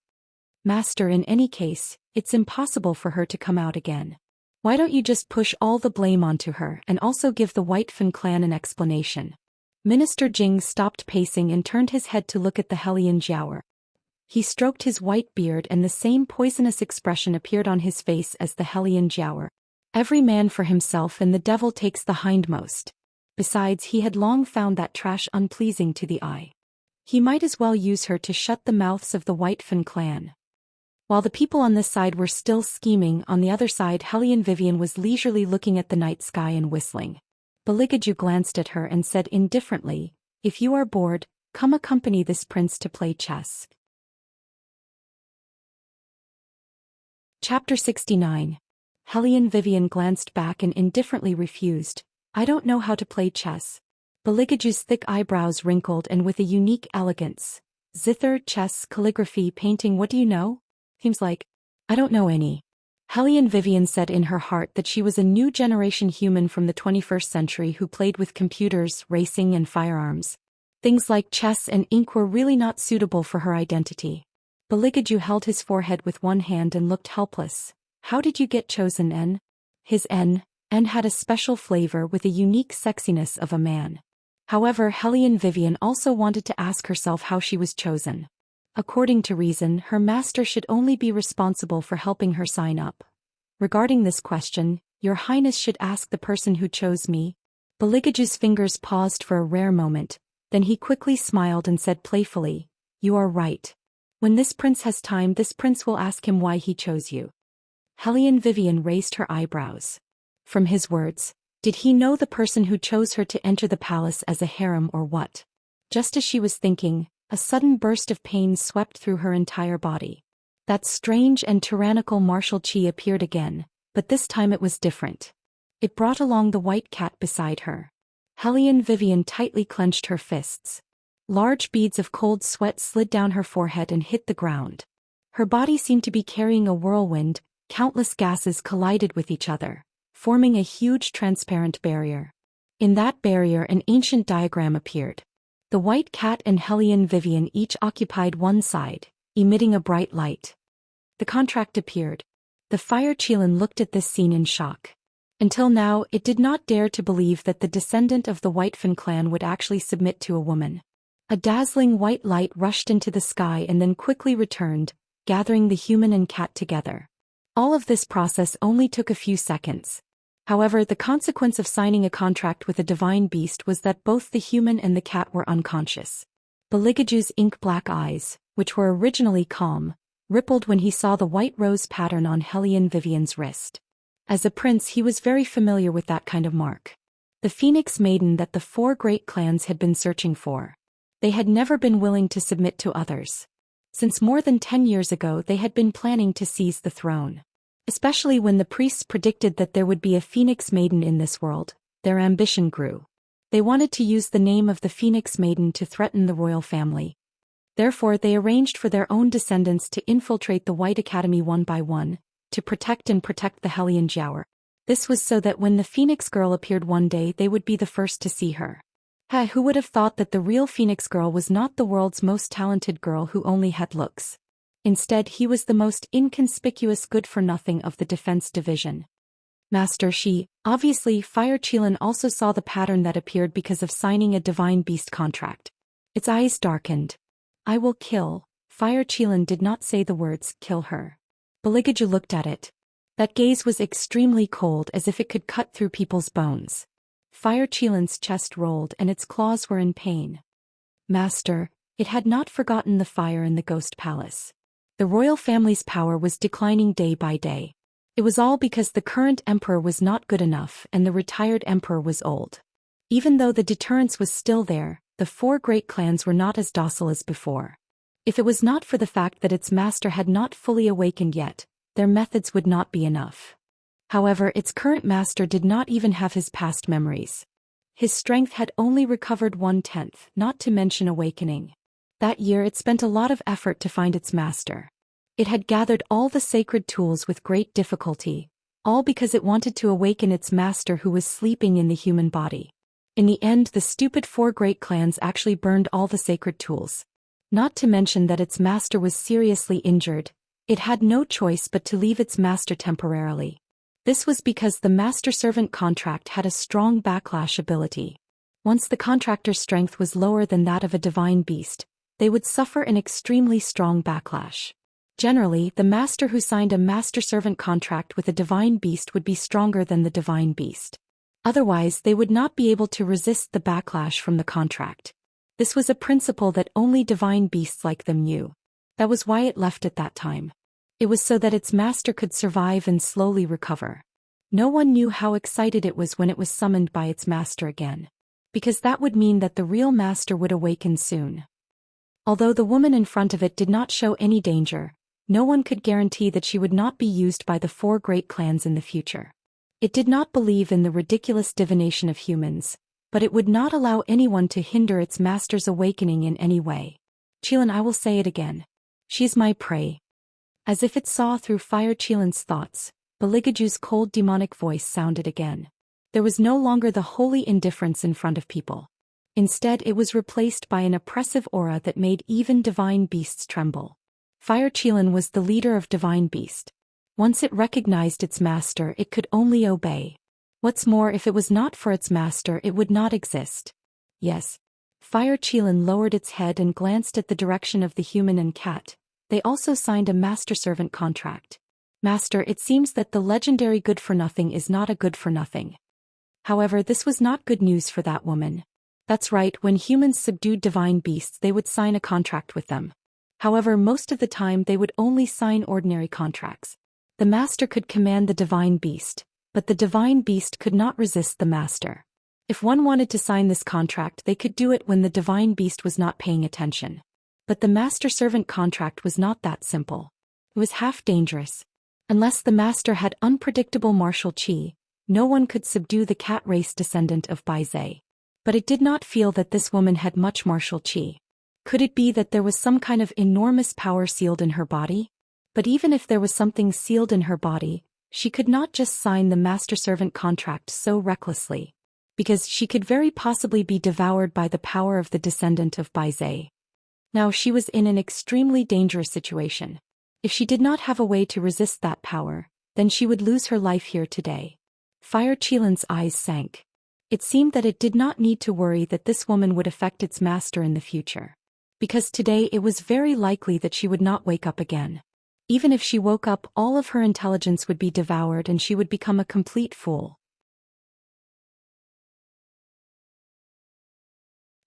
Master, in any case, it's impossible for her to come out again. Why don't you just push all the blame onto her and also give the White Fan clan an explanation? Minister Jing stopped pacing and turned his head to look at the Helian Jiao. He stroked his white beard and the same poisonous expression appeared on his face as the Helian Jiao. Every man for himself and the devil takes the hindmost. Besides, he had long found that trash unpleasing to the eye. He might as well use her to shut the mouths of the White Fan clan. While the people on this side were still scheming, on the other side Helian Vivian was leisurely looking at the night sky and whistling. Beligaju glanced at her and said indifferently, "If you are bored, come accompany this prince to play chess." Chapter 69. Helian Vivian glanced back and indifferently refused. "I don't know how to play chess." Beligaju's thick eyebrows wrinkled and with a unique elegance. "Zither, chess, calligraphy, painting, what do you know?" Seems like, "I don't know any." Helian Vivian said in her heart that she was a new generation human from the 21st century who played with computers, racing and firearms. Things like chess and ink were really not suitable for her identity. Beligaju held his forehead with one hand and looked helpless. "How did you get chosen, N?" His N had a special flavor with a unique sexiness of a man. However, Helian Vivian also wanted to ask herself how she was chosen. According to reason, her master should only be responsible for helping her sign up. "Regarding this question, Your Highness should ask the person who chose me." Beligaju's fingers paused for a rare moment, then he quickly smiled and said playfully, "You are right. When this prince has time, this prince will ask him why he chose you." Helian Vivian raised her eyebrows. From his words, did he know the person who chose her to enter the palace as a harem or what? Just as she was thinking, a sudden burst of pain swept through her entire body. That strange and tyrannical martial chi appeared again, but this time it was different. It brought along the white cat beside her. Helian Vivian tightly clenched her fists. Large beads of cold sweat slid down her forehead and hit the ground. Her body seemed to be carrying a whirlwind, countless gases collided with each other, forming a huge transparent barrier. In that barrier an ancient diagram appeared. The white cat and Helian Vivian each occupied one side, emitting a bright light. The contract appeared. The Fire Qilin looked at this scene in shock. Until now, it did not dare to believe that the descendant of the White Fan clan would actually submit to a woman. A dazzling white light rushed into the sky and then quickly returned, gathering the human and cat together. All of this process only took a few seconds. However, the consequence of signing a contract with a divine beast was that both the human and the cat were unconscious. Beligaju's ink-black eyes, which were originally calm, rippled when he saw the white rose pattern on Helian Vivian's wrist. As a prince, he was very familiar with that kind of mark. The Phoenix Maiden that the 4 great clans had been searching for. They had never been willing to submit to others. Since more than 10 years ago they had been planning to seize the throne. Especially when the priests predicted that there would be a Phoenix Maiden in this world, their ambition grew. They wanted to use the name of the Phoenix Maiden to threaten the royal family. Therefore they arranged for their own descendants to infiltrate the White Academy one by one, to protect the Helian Jiao. This was so that when the Phoenix Girl appeared one day they would be the first to see her. Who would have thought that the real Phoenix Girl was not the world's most talented girl who only had looks. Instead, he was the most inconspicuous good-for-nothing of the defense division. Master, obviously Fire Qilin also saw the pattern that appeared because of signing a divine beast contract. Its eyes darkened. "I will kill." Fire Qilin did not say the words, "kill her." Beligaju looked at it. That gaze was extremely cold, as if it could cut through people's bones. Fire Qilin's chest rolled and its claws were in pain. Master, it had not forgotten the fire in the ghost palace. The royal family's power was declining day by day. It was all because the current emperor was not good enough and the retired emperor was old. Even though the deterrence was still there, the 4 great clans were not as docile as before. If it was not for the fact that its master had not fully awakened yet, their methods would not be enough. However, its current master did not even have his past memories. His strength had only recovered 1/10, not to mention awakening. That year it spent a lot of effort to find its master. It had gathered all the sacred tools with great difficulty, all because it wanted to awaken its master who was sleeping in the human body. In the end, the stupid 4 great clans actually burned all the sacred tools. Not to mention that its master was seriously injured. It had no choice but to leave its master temporarily. This was because the master-servant contract had a strong backlash ability. Once the contractor's strength was lower than that of a divine beast, they would suffer an extremely strong backlash. Generally, the master who signed a master-servant contract with a divine beast would be stronger than the divine beast. Otherwise, they would not be able to resist the backlash from the contract. This was a principle that only divine beasts like them knew. That was why it left at that time. It was so that its master could survive and slowly recover. No one knew how excited it was when it was summoned by its master again. Because that would mean that the real master would awaken soon. Although the woman in front of it did not show any danger, no one could guarantee that she would not be used by the 4 great clans in the future. It did not believe in the ridiculous divination of humans, but it would not allow anyone to hinder its master's awakening in any way. Qilin, I will say it again. She's my prey. As if it saw through Fire Qilin's thoughts, Beligaju's cold demonic voice sounded again. There was no longer the holy indifference in front of people. Instead, it was replaced by an oppressive aura that made even divine beasts tremble. Fire Qilin was the leader of divine beast. Once it recognized its master, it could only obey. What's more, if it was not for its master, it would not exist. Yes. Fire Qilin lowered its head and glanced at the direction of the human and cat. They also signed a master-servant contract. Master, it seems that the legendary good-for-nothing is not a good-for-nothing. However, this was not good news for that woman. That's right, when humans subdued divine beasts, they would sign a contract with them. However, most of the time they would only sign ordinary contracts. The master could command the divine beast, but the divine beast could not resist the master. If one wanted to sign this contract, they could do it when the divine beast was not paying attention. But the master-servant contract was not that simple. It was half dangerous. Unless the master had unpredictable martial qi, no one could subdue the cat race descendant of Baizhe. But it did not feel that this woman had much martial qi. Could it be that there was some kind of enormous power sealed in her body? But even if there was something sealed in her body, she could not just sign the master-servant contract so recklessly. Because she could very possibly be devoured by the power of the descendant of Baizhe. Now she was in an extremely dangerous situation. If she did not have a way to resist that power, then she would lose her life here today. Fire Qilin's eyes sank. It seemed that it did not need to worry that this woman would affect its master in the future. Because today it was very likely that she would not wake up again. Even if she woke up, all of her intelligence would be devoured and she would become a complete fool.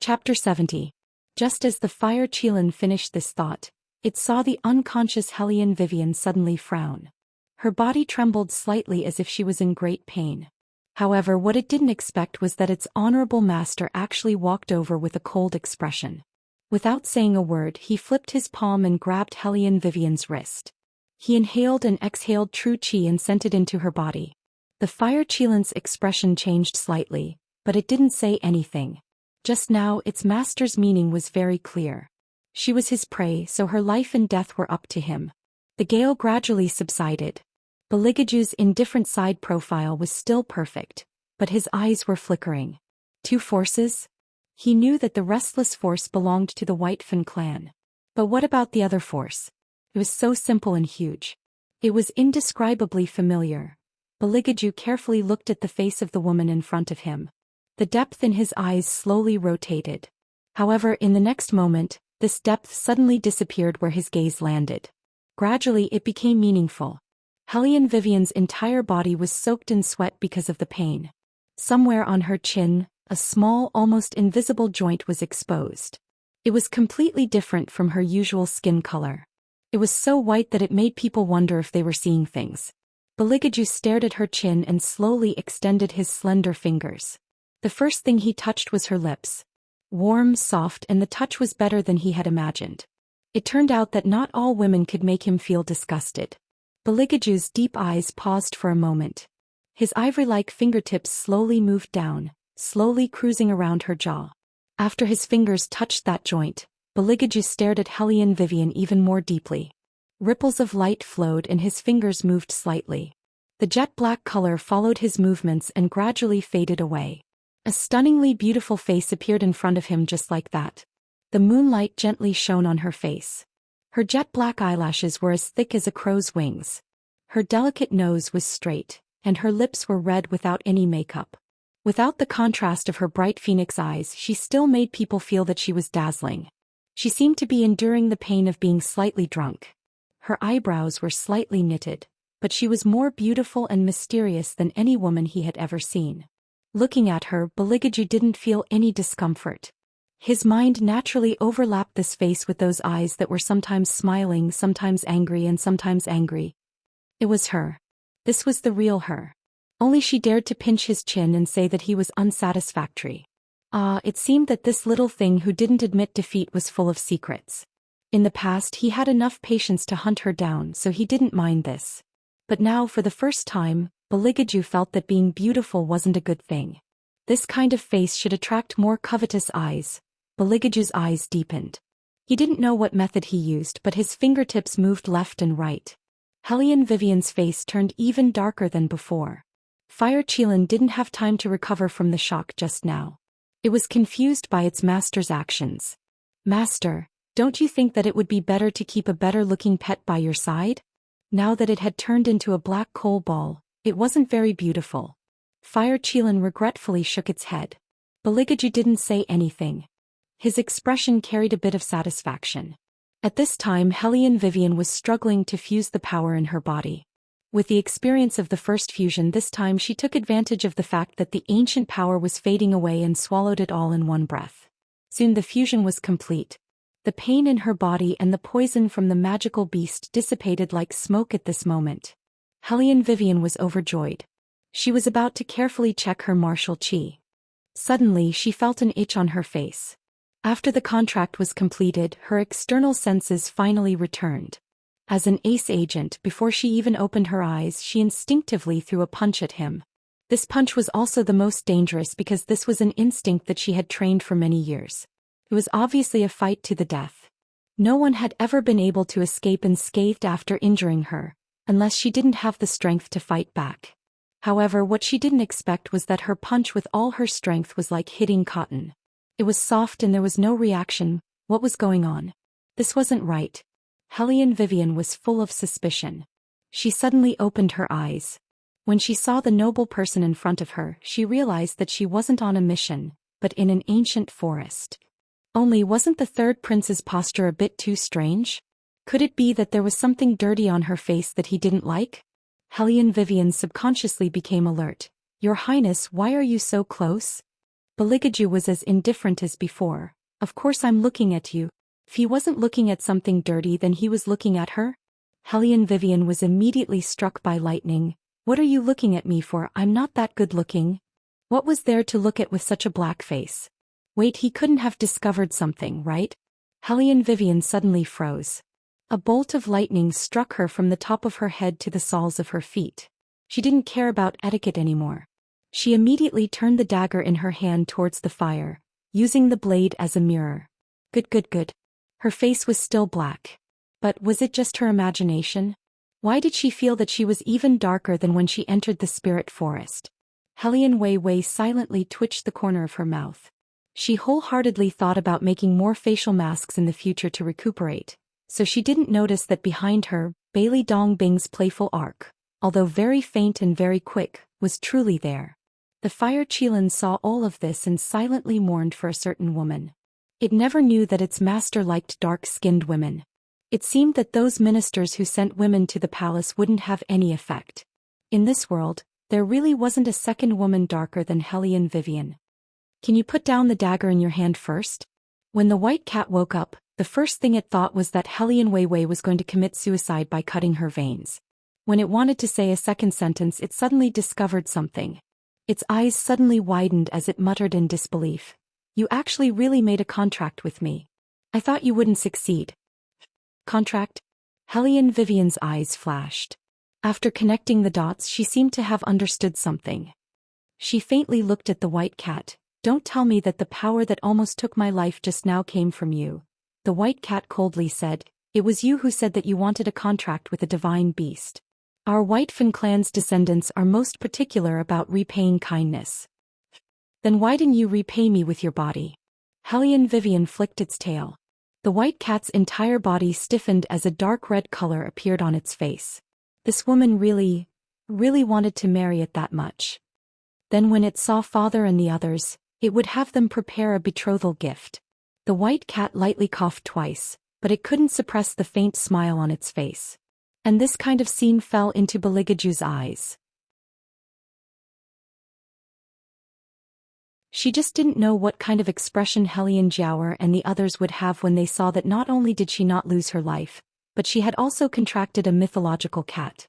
Chapter 70. Just as the Fire Qilin finished this thought, it saw the unconscious Hellion Vivian suddenly frown. Her body trembled slightly as if she was in great pain. However, what it didn't expect was that its honorable master actually walked over with a cold expression. Without saying a word, he flipped his palm and grabbed Hellion Vivian's wrist. He inhaled and exhaled true qi and sent it into her body. The Fire Qilin's expression changed slightly, but it didn't say anything. Just now, its master's meaning was very clear. She was his prey, so her life and death were up to him. The gale gradually subsided. Beligaju's indifferent side profile was still perfect, but his eyes were flickering. 2 forces? He knew that the restless force belonged to the White Fan clan. But what about the other force? It was so simple and huge. It was indescribably familiar. Beligaju carefully looked at the face of the woman in front of him. The depth in his eyes slowly rotated. However, in the next moment, this depth suddenly disappeared where his gaze landed. Gradually it became meaningful. Hellion Vivian's entire body was soaked in sweat because of the pain. Somewhere on her chin, a small, almost invisible joint was exposed. It was completely different from her usual skin color. It was so white that it made people wonder if they were seeing things. Beligaju stared at her chin and slowly extended his slender fingers. The first thing he touched was her lips. Warm, soft, and the touch was better than he had imagined. It turned out that not all women could make him feel disgusted. Beligaju's deep eyes paused for a moment. His ivory-like fingertips slowly moved down, slowly cruising around her jaw. After his fingers touched that joint, Beligaju stared at Hellion Vivian even more deeply. Ripples of light flowed and his fingers moved slightly. The jet black color followed his movements and gradually faded away. A stunningly beautiful face appeared in front of him just like that. The moonlight gently shone on her face. Her jet black eyelashes were as thick as a crow's wings. Her delicate nose was straight, and her lips were red without any makeup. Without the contrast of her bright phoenix eyes, she still made people feel that she was dazzling. She seemed to be enduring the pain of being slightly drunk. Her eyebrows were slightly knitted, but she was more beautiful and mysterious than any woman he had ever seen. Looking at her, Baligaju didn't feel any discomfort. His mind naturally overlapped this face with those eyes that were sometimes smiling, sometimes angry, and sometimes angry. It was her. This was the real her. Only she dared to pinch his chin and say that he was unsatisfactory. It seemed that this little thing who didn't admit defeat was full of secrets. In the past he had enough patience to hunt her down, so he didn't mind this. But now, for the first time, Baligaju felt that being beautiful wasn't a good thing. This kind of face should attract more covetous eyes. Baligaju's eyes deepened. He didn't know what method he used, but his fingertips moved left and right. Hellion Vivian's face turned even darker than before. Fire Qilin didn't have time to recover from the shock just now. It was confused by its master's actions. Master, don't you think that it would be better to keep a better-looking pet by your side? Now that it had turned into a black coal ball, it wasn't very beautiful. Fire Qilin regretfully shook its head. Baligaju didn't say anything. His expression carried a bit of satisfaction. At this time, Hellion Vivian was struggling to fuse the power in her body. With the experience of the first fusion, this time she took advantage of the fact that the ancient power was fading away and swallowed it all in one breath. Soon the fusion was complete. The pain in her body and the poison from the magical beast dissipated like smoke at this moment. Hellion Vivian was overjoyed. She was about to carefully check her martial chi. Suddenly she felt an itch on her face. After the contract was completed, her external senses finally returned. As an ace agent, before she even opened her eyes, she instinctively threw a punch at him. This punch was also the most dangerous because this was an instinct that she had trained for many years. It was obviously a fight to the death. No one had ever been able to escape unscathed after injuring her, unless she didn't have the strength to fight back. However, what she didn't expect was that her punch with all her strength was like hitting cotton. It was soft and there was no reaction. What was going on? This wasn't right. Hellion Vivian was full of suspicion. She suddenly opened her eyes. When she saw the noble person in front of her, she realized that she wasn't on a mission, but in an ancient forest. Only, wasn't the third prince's posture a bit too strange? Could it be that there was something dirty on her face that he didn't like? Hellion Vivian subconsciously became alert. Your Highness, why are you so close? Baligaju was as indifferent as before. Of course I'm looking at you. If he wasn't looking at something dirty, then he was looking at her? Hellion Vivian was immediately struck by lightning. What are you looking at me for? I'm not that good looking. What was there to look at with such a black face? Wait, he couldn't have discovered something, right? Hellion Vivian suddenly froze. A bolt of lightning struck her from the top of her head to the soles of her feet. She didn't care about etiquette anymore. She immediately turned the dagger in her hand towards the fire, using the blade as a mirror. Good. Her face was still black. But was it just her imagination? Why did she feel that she was even darker than when she entered the spirit forest? Hellion Wei silently twitched the corner of her mouth. She wholeheartedly thought about making more facial masks in the future to recuperate, so she didn't notice that behind her, Bailey Dongbing's playful arc, although very faint and very quick, was truly there. The Fire Qilin saw all of this and silently mourned for a certain woman. It never knew that its master liked dark-skinned women. It seemed that those ministers who sent women to the palace wouldn't have any effect. In this world, there really wasn't a second woman darker than Hellion Vivian. Can you put down the dagger in your hand first? When the white cat woke up, the first thing it thought was that Hellion Wei was going to commit suicide by cutting her veins. When it wanted to say a second sentence, it suddenly discovered something. Its eyes suddenly widened as it muttered in disbelief. You actually really made a contract with me. I thought you wouldn't succeed. Contract? Hellion Vivian's eyes flashed. After connecting the dots, she seemed to have understood something. She faintly looked at the white cat. Don't tell me that the power that almost took my life just now came from you. The white cat coldly said, it was you who said that you wanted a contract with a divine beast. Our Whitefin clan's descendants are most particular about repaying kindness. Then why didn't you repay me with your body? Hellion Vivian flicked its tail. The white cat's entire body stiffened as a dark red color appeared on its face. This woman really wanted to marry it that much. Then when it saw father and the others, it would have them prepare a betrothal gift. The white cat lightly coughed twice, but it couldn't suppress the faint smile on its face. And this kind of scene fell into Beligaju's eyes. She just didn't know what kind of expression Hellion Jiaoer and the others would have when they saw that not only did she not lose her life, but she had also contracted a mythological cat.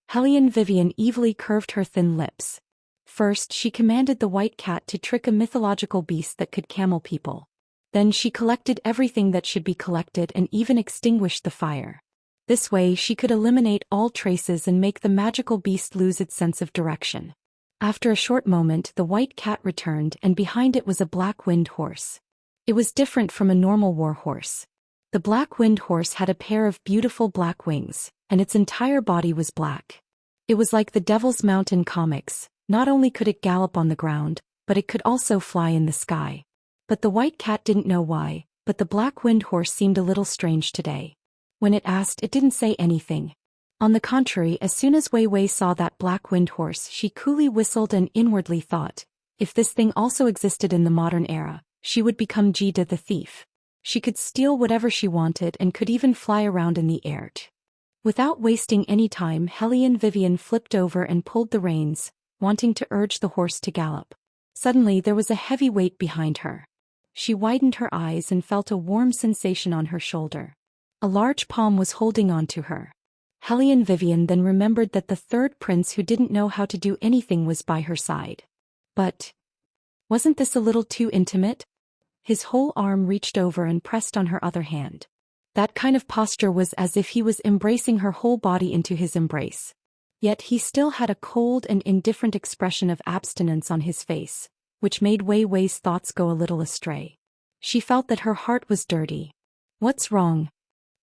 Hellion Vivian evilly curved her thin lips. First she commanded the white cat to trick a mythological beast that could camel people. Then she collected everything that should be collected and even extinguished the fire. This way she could eliminate all traces and make the magical beast lose its sense of direction. After a short moment the white cat returned and behind it was a black winged horse. It was different from a normal war horse. The black winged horse had a pair of beautiful black wings, and its entire body was black. It was like the Devil's Mount in comics. Not only could it gallop on the ground, but it could also fly in the sky. But the white cat didn't know why, but the black winged horse seemed a little strange today. When it asked, it didn't say anything. On the contrary, as soon as Wei Wei saw that black winged horse, she coolly whistled and inwardly thought, if this thing also existed in the modern era, she would become Jida the thief. She could steal whatever she wanted and could even fly around in the air. Without wasting any time, Hellion Vivian flipped over and pulled the reins, wanting to urge the horse to gallop. Suddenly there was a heavy weight behind her. She widened her eyes and felt a warm sensation on her shoulder. A large palm was holding on to her. Hellion Vivian then remembered that the third prince who didn't know how to do anything was by her side. But wasn't this a little too intimate? His whole arm reached over and pressed on her other hand. That kind of posture was as if he was embracing her whole body into his embrace. Yet he still had a cold and indifferent expression of abstinence on his face, which made Wei Wei's thoughts go a little astray. She felt that her heart was dirty. What's wrong?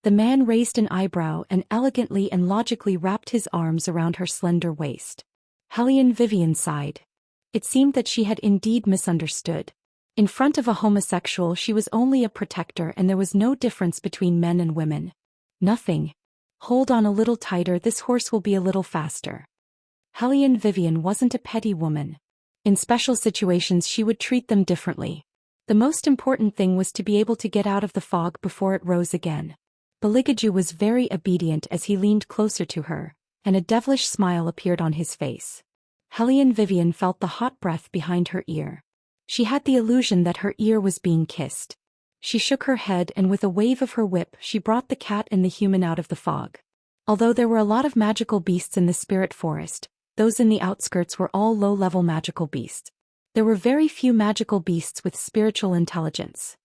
The man raised an eyebrow and elegantly and logically wrapped his arms around her slender waist. Hellion Vivian sighed. It seemed that she had indeed misunderstood. In front of a homosexual she was only a protector and there was no difference between men and women. Nothing. Hold on a little tighter, this horse will be a little faster. Hellion Vivian wasn't a petty woman. In special situations she would treat them differently. The most important thing was to be able to get out of the fog before it rose again. Beligaju was very obedient as he leaned closer to her, and a devilish smile appeared on his face. Hellion Vivian felt the hot breath behind her ear. She had the illusion that her ear was being kissed. She shook her head and with a wave of her whip she brought the cat and the human out of the fog. Although there were a lot of magical beasts in the spirit forest, those in the outskirts were all low-level magical beasts. There were very few magical beasts with spiritual intelligence.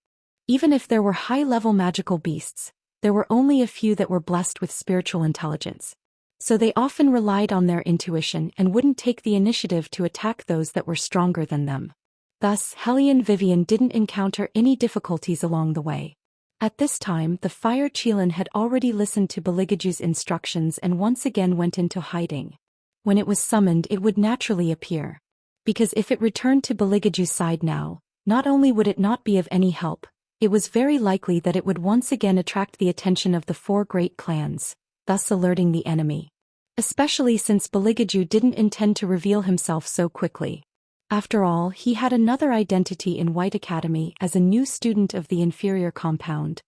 Even if there were high-level magical beasts, there were only a few that were blessed with spiritual intelligence. So they often relied on their intuition and wouldn't take the initiative to attack those that were stronger than them. Thus, Hellion Vivian didn't encounter any difficulties along the way. At this time, the fire Qilin had already listened to Beligaju's instructions and once again went into hiding. When it was summoned, it would naturally appear. Because if it returned to Beligaju's side now, not only would it not be of any help, it was very likely that it would once again attract the attention of the four great clans, thus alerting the enemy. Especially since Beligaju didn't intend to reveal himself so quickly. After all, he had another identity in White Academy as a new student of the inferior compound.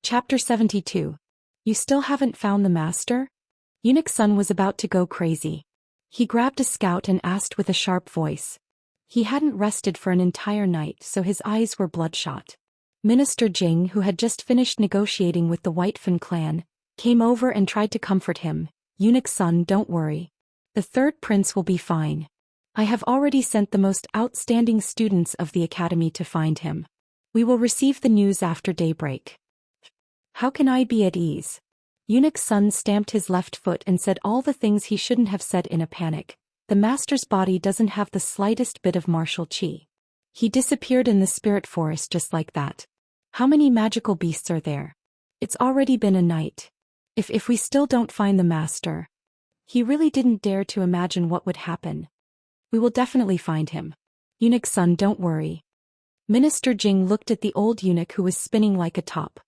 Chapter 72. You still haven't found the master? Eunuch Sun was about to go crazy. He grabbed a scout and asked with a sharp voice. He hadn't rested for an entire night, so his eyes were bloodshot. Minister Jing, who had just finished negotiating with the Whitefin clan, came over and tried to comfort him. Eunuch Sun, don't worry. The third prince will be fine. I have already sent the most outstanding students of the academy to find him. We will receive the news after daybreak. How can I be at ease? Eunuch Sun stamped his left foot and said all the things he shouldn't have said in a panic. The master's body doesn't have the slightest bit of martial qi. He disappeared in the spirit forest just like that. How many magical beasts are there? It's already been a night. If we still don't find the master. He really didn't dare to imagine what would happen. We will definitely find him. Eunuch's son, don't worry. Minister Jing looked at the old eunuch who was spinning like a top.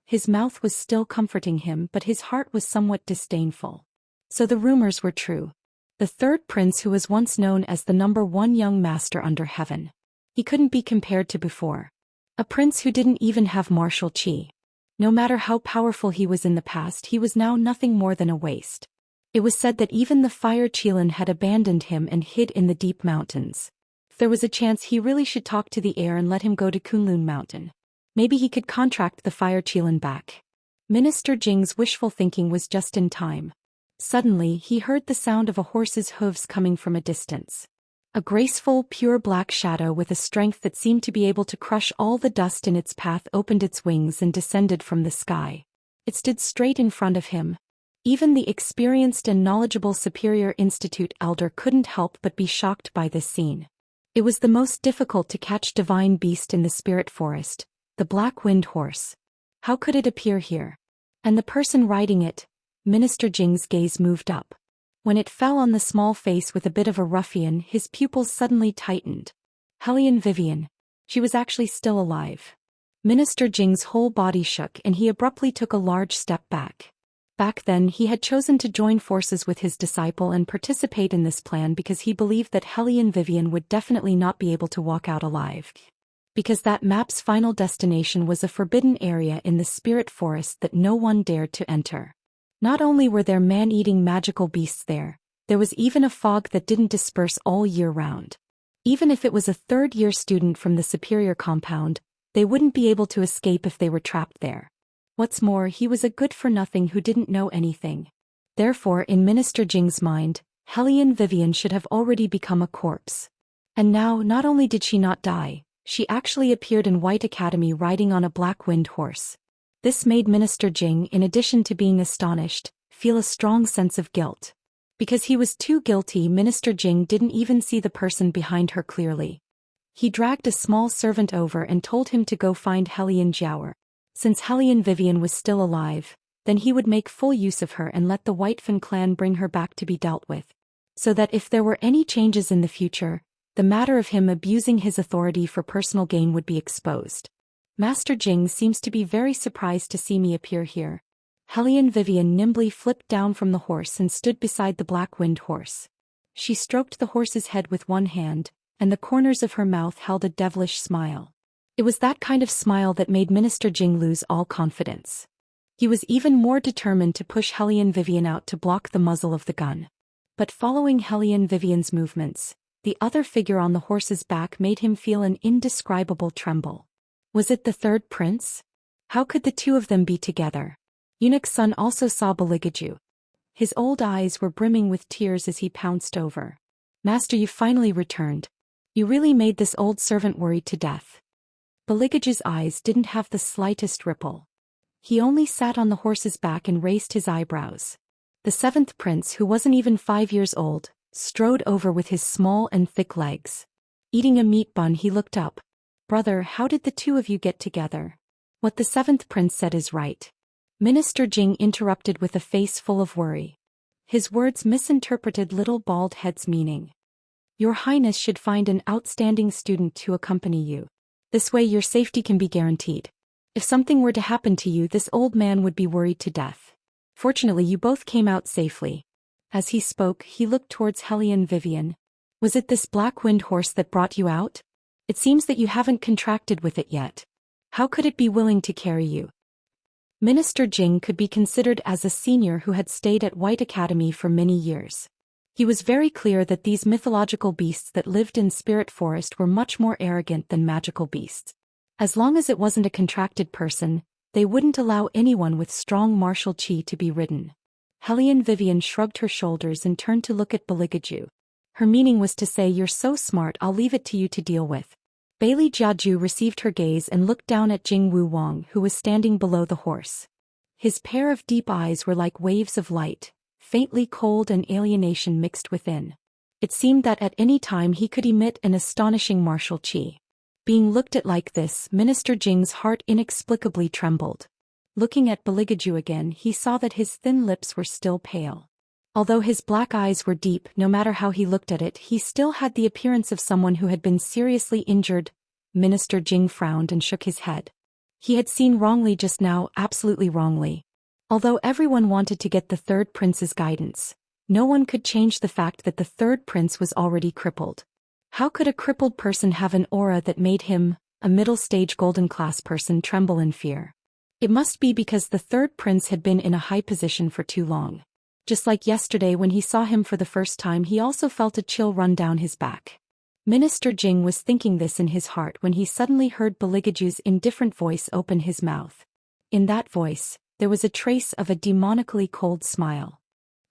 His mouth was still comforting him, but his heart was somewhat disdainful. So the rumors were true. The third prince, who was once known as the #1 young master under heaven. He couldn't be compared to before. A prince who didn't even have martial qi. No matter how powerful he was in the past, he was now nothing more than a waste. It was said that even the fire Qilin had abandoned him and hid in the deep mountains. If there was a chance, he really should talk to the air and let him go to Kunlun Mountain. Maybe he could contract the fire Qilin back. Minister Jing's wishful thinking was just in time. Suddenly, he heard the sound of a horse's hooves coming from a distance. A graceful, pure black shadow with a strength that seemed to be able to crush all the dust in its path opened its wings and descended from the sky. It stood straight in front of him. Even the experienced and knowledgeable Superior Institute elder couldn't help but be shocked by this scene. It was the most difficult to catch divine beast in the spirit forest, the black wind horse. How could it appear here? And the person riding it? Minister Jing's gaze moved up. When it fell on the small face with a bit of a ruffian, his pupils suddenly tightened. Hellion Vivian. She was actually still alive. Minister Jing's whole body shook and he abruptly took a large step back. Back then, he had chosen to join forces with his disciple and participate in this plan because he believed that Hellion Vivian would definitely not be able to walk out alive. Because that map's final destination was a forbidden area in the spirit forest that no one dared to enter. Not only were there man-eating magical beasts there was even a fog that didn't disperse all year round. Even if it was a third-year student from the superior compound, they wouldn't be able to escape if they were trapped there. What's more, he was a good-for-nothing who didn't know anything. Therefore, in Minister Jing's mind, Hellion Vivian should have already become a corpse. And now, not only did she not die, she actually appeared in White Academy riding on a black wind horse. This made Minister Jing, in addition to being astonished, feel a strong sense of guilt. Because he was too guilty, Minister Jing didn't even see the person behind her clearly. He dragged a small servant over and told him to go find Hellion Jiaoer. Since Hellion Vivian was still alive, then he would make full use of her and let the White Fan clan bring her back to be dealt with. So that if there were any changes in the future, the matter of him abusing his authority for personal gain would be exposed. Master Jing seems to be very surprised to see me appear here. Hellion Vivian nimbly flipped down from the horse and stood beside the black wind horse. She stroked the horse's head with one hand, and the corners of her mouth held a devilish smile. It was that kind of smile that made Minister Jing lose all confidence. He was even more determined to push Hellion Vivian out to block the muzzle of the gun. But following Hellion Vivian's movements, the other figure on the horse's back made him feel an indescribable tremble. Was it the third prince? How could the two of them be together? Eunuch's son also saw Beligaju. His old eyes were brimming with tears as he pounced over. Master, you finally returned. You really made this old servant worried to death. Beligaju's eyes didn't have the slightest ripple. He only sat on the horse's back and raised his eyebrows. The seventh prince, who wasn't even 5 years old, strode over with his small and thick legs. Eating a meat bun, he looked up. Brother, how did the two of you get together? What the seventh prince said is right. Minister Jing interrupted with a face full of worry. His words misinterpreted little bald head's meaning. Your Highness should find an outstanding student to accompany you. This way your safety can be guaranteed. If something were to happen to you, this old man would be worried to death. Fortunately, you both came out safely. As he spoke, he looked towards Hellion Vivian. Was it this black wind horse that brought you out? It seems that you haven't contracted with it yet. How could it be willing to carry you? Minister Jing could be considered as a senior who had stayed at White Academy for many years. He was very clear that these mythological beasts that lived in Spirit Forest were much more arrogant than magical beasts. As long as it wasn't a contracted person, they wouldn't allow anyone with strong martial qi to be ridden. Hellion Vivian shrugged her shoulders and turned to look at Beligaju. Her meaning was to say, you're so smart, I'll leave it to you to deal with. Bailey Jiaju received her gaze and looked down at Jing Wu Wang, who was standing below the horse. His pair of deep eyes were like waves of light, faintly cold and alienation mixed within. It seemed that at any time he could emit an astonishing martial qi. Being looked at like this, Minister Jing's heart inexplicably trembled. Looking at Beligaju again, he saw that his thin lips were still pale. Although his black eyes were deep, no matter how he looked at it, he still had the appearance of someone who had been seriously injured. Minister Jing frowned and shook his head. He had seen wrongly just now, absolutely wrongly. Although everyone wanted to get the third prince's guidance, no one could change the fact that the third prince was already crippled. How could a crippled person have an aura that made him, a middle-stage golden-class person, tremble in fear? It must be because the third prince had been in a high position for too long. Just like yesterday when he saw him for the first time, he also felt a chill run down his back. Minister Jing was thinking this in his heart when he suddenly heard Beligaju's indifferent voice open his mouth. In that voice, there was a trace of a demonically cold smile.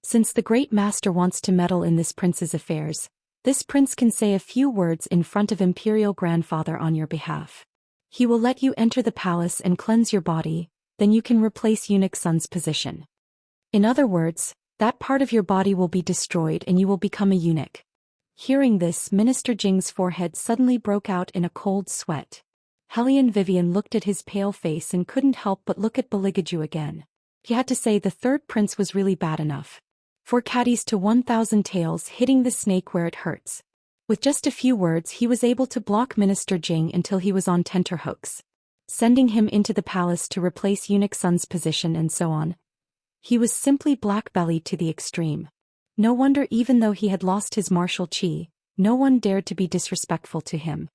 Since the great master wants to meddle in this prince's affairs, this prince can say a few words in front of Imperial Grandfather on your behalf. He will let you enter the palace and cleanse your body, then you can replace Eunuch Sun's position. In other words, that part of your body will be destroyed and you will become a eunuch. Hearing this, Minister Jing's forehead suddenly broke out in a cold sweat. Hellion Vivian looked at his pale face and couldn't help but look at Beligaju again. He had to say the third prince was really bad enough. 4 caddies to 1,000 tails, hitting the snake where it hurts. With just a few words he was able to block Minister Jing until he was on tenterhooks, sending him into the palace to replace Eunuch Sun's position and so on. He was simply black-bellied to the extreme. No wonder, even though he had lost his martial chi, no one dared to be disrespectful to him.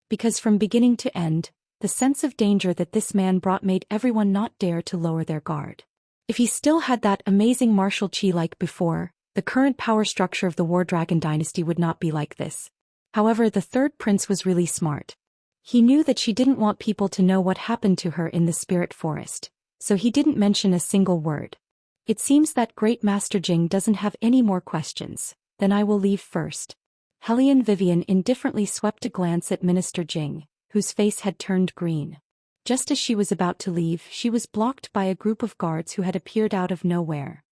Because from beginning to end, the sense of danger that this man brought made everyone not dare to lower their guard. If he still had that amazing martial chi like before, the current power structure of the War Dragon dynasty would not be like this. However, the third prince was really smart. He knew that she didn't want people to know what happened to her in the spirit forest, so he didn't mention a single word. It seems that Great Master Jing doesn't have any more questions. Then I will leave first. Hellion Vivian indifferently swept a glance at Minister Jing, whose face had turned green. Just as she was about to leave, she was blocked by a group of guards who had appeared out of nowhere.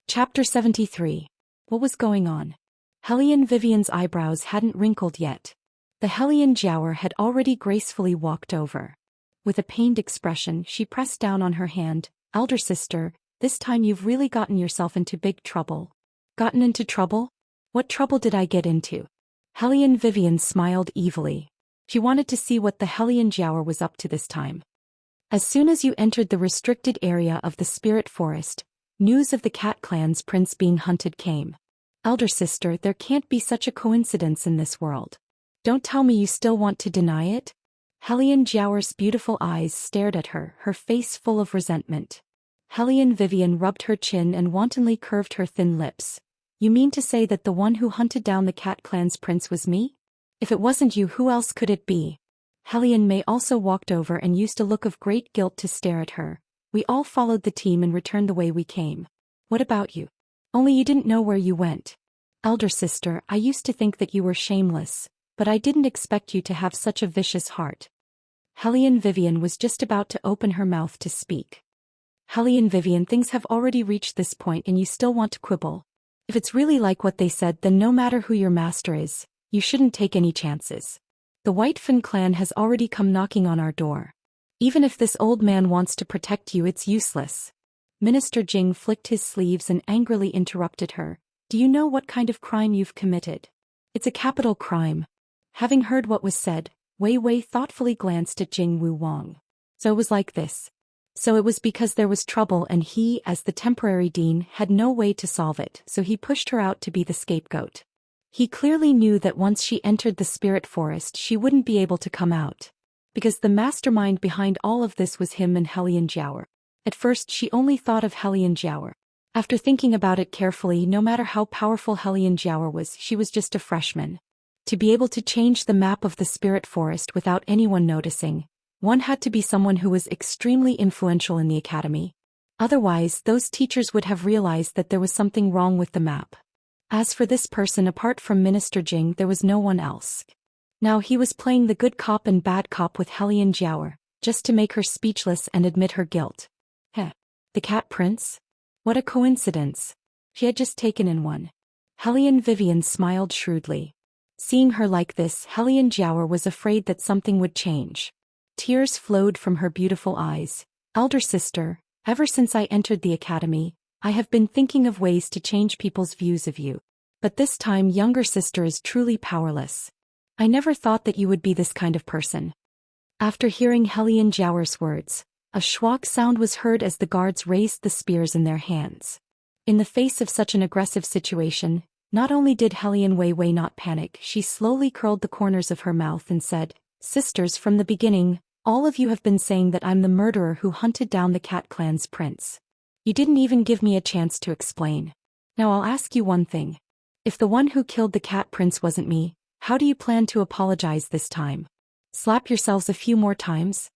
Chapter 73. What was going on? Hellion Vivian's eyebrows hadn't wrinkled yet. The Hellion Jiaoer had already gracefully walked over. With a pained expression, she pressed down on her hand. Elder sister, this time you've really gotten yourself into big trouble. Gotten into trouble? What trouble did I get into? Hellion Vivian smiled evilly. She wanted to see what the Hellion Jiaoer was up to this time. As soon as you entered the restricted area of the spirit forest, news of the Cat Clan's prince being hunted came. Elder sister, there can't be such a coincidence in this world. Don't tell me you still want to deny it? Hellion Jiaoer's beautiful eyes stared at her, her face full of resentment. Hellion Vivian rubbed her chin and wantonly curved her thin lips. You mean to say that the one who hunted down the Cat Clan's prince was me? If it wasn't you, who else could it be? Hellion May also walked over and used a look of great guilt to stare at her. We all followed the team and returned the way we came. What about you? Only you didn't know where you went. Elder sister, I used to think that you were shameless, but I didn't expect you to have such a vicious heart. Hellion Vivian was just about to open her mouth to speak. Hellion Vivian, things have already reached this point and you still want to quibble. If it's really like what they said, then no matter who your master is, you shouldn't take any chances. The White Fin clan has already come knocking on our door. Even if this old man wants to protect you, it's useless. Minister Jing flicked his sleeves and angrily interrupted her. Do you know what kind of crime you've committed? It's a capital crime. Having heard what was said, Wei Wei thoughtfully glanced at Jing Wu Wang. So it was like this. So it was because there was trouble and he, as the temporary dean, had no way to solve it, so he pushed her out to be the scapegoat. He clearly knew that once she entered the spirit forest she wouldn't be able to come out. Because the mastermind behind all of this was him and Hellion Jiaoer. At first she only thought of Hellion Jiaoer. After thinking about it carefully, no matter how powerful Hellion Jiaoer was, she was just a freshman. To be able to change the map of the spirit forest without anyone noticing, one had to be someone who was extremely influential in the academy. Otherwise, those teachers would have realized that there was something wrong with the map. As for this person, apart from Minister Jing, there was no one else. Now he was playing the good cop and bad cop with Hellion Jiaoer, just to make her speechless and admit her guilt. Heh. The Cat Prince? What a coincidence. She had just taken in one. Hellion Vivian smiled shrewdly. Seeing her like this, Hellion Jiaoer was afraid that something would change. Tears flowed from her beautiful eyes. Elder sister, ever since I entered the academy, I have been thinking of ways to change people's views of you. But this time younger sister is truly powerless. I never thought that you would be this kind of person. After hearing Hellion Jiaoer's words, a schwak sound was heard as the guards raised the spears in their hands. In the face of such an aggressive situation, not only did Hellion Wei not panic, she slowly curled the corners of her mouth and said, "Sisters, from the beginning, all of you have been saying that I'm the murderer who hunted down the Cat Clan's prince. You didn't even give me a chance to explain. Now I'll ask you one thing. If the one who killed the Cat Prince wasn't me, how do you plan to apologize this time? Slap yourselves a few more times?"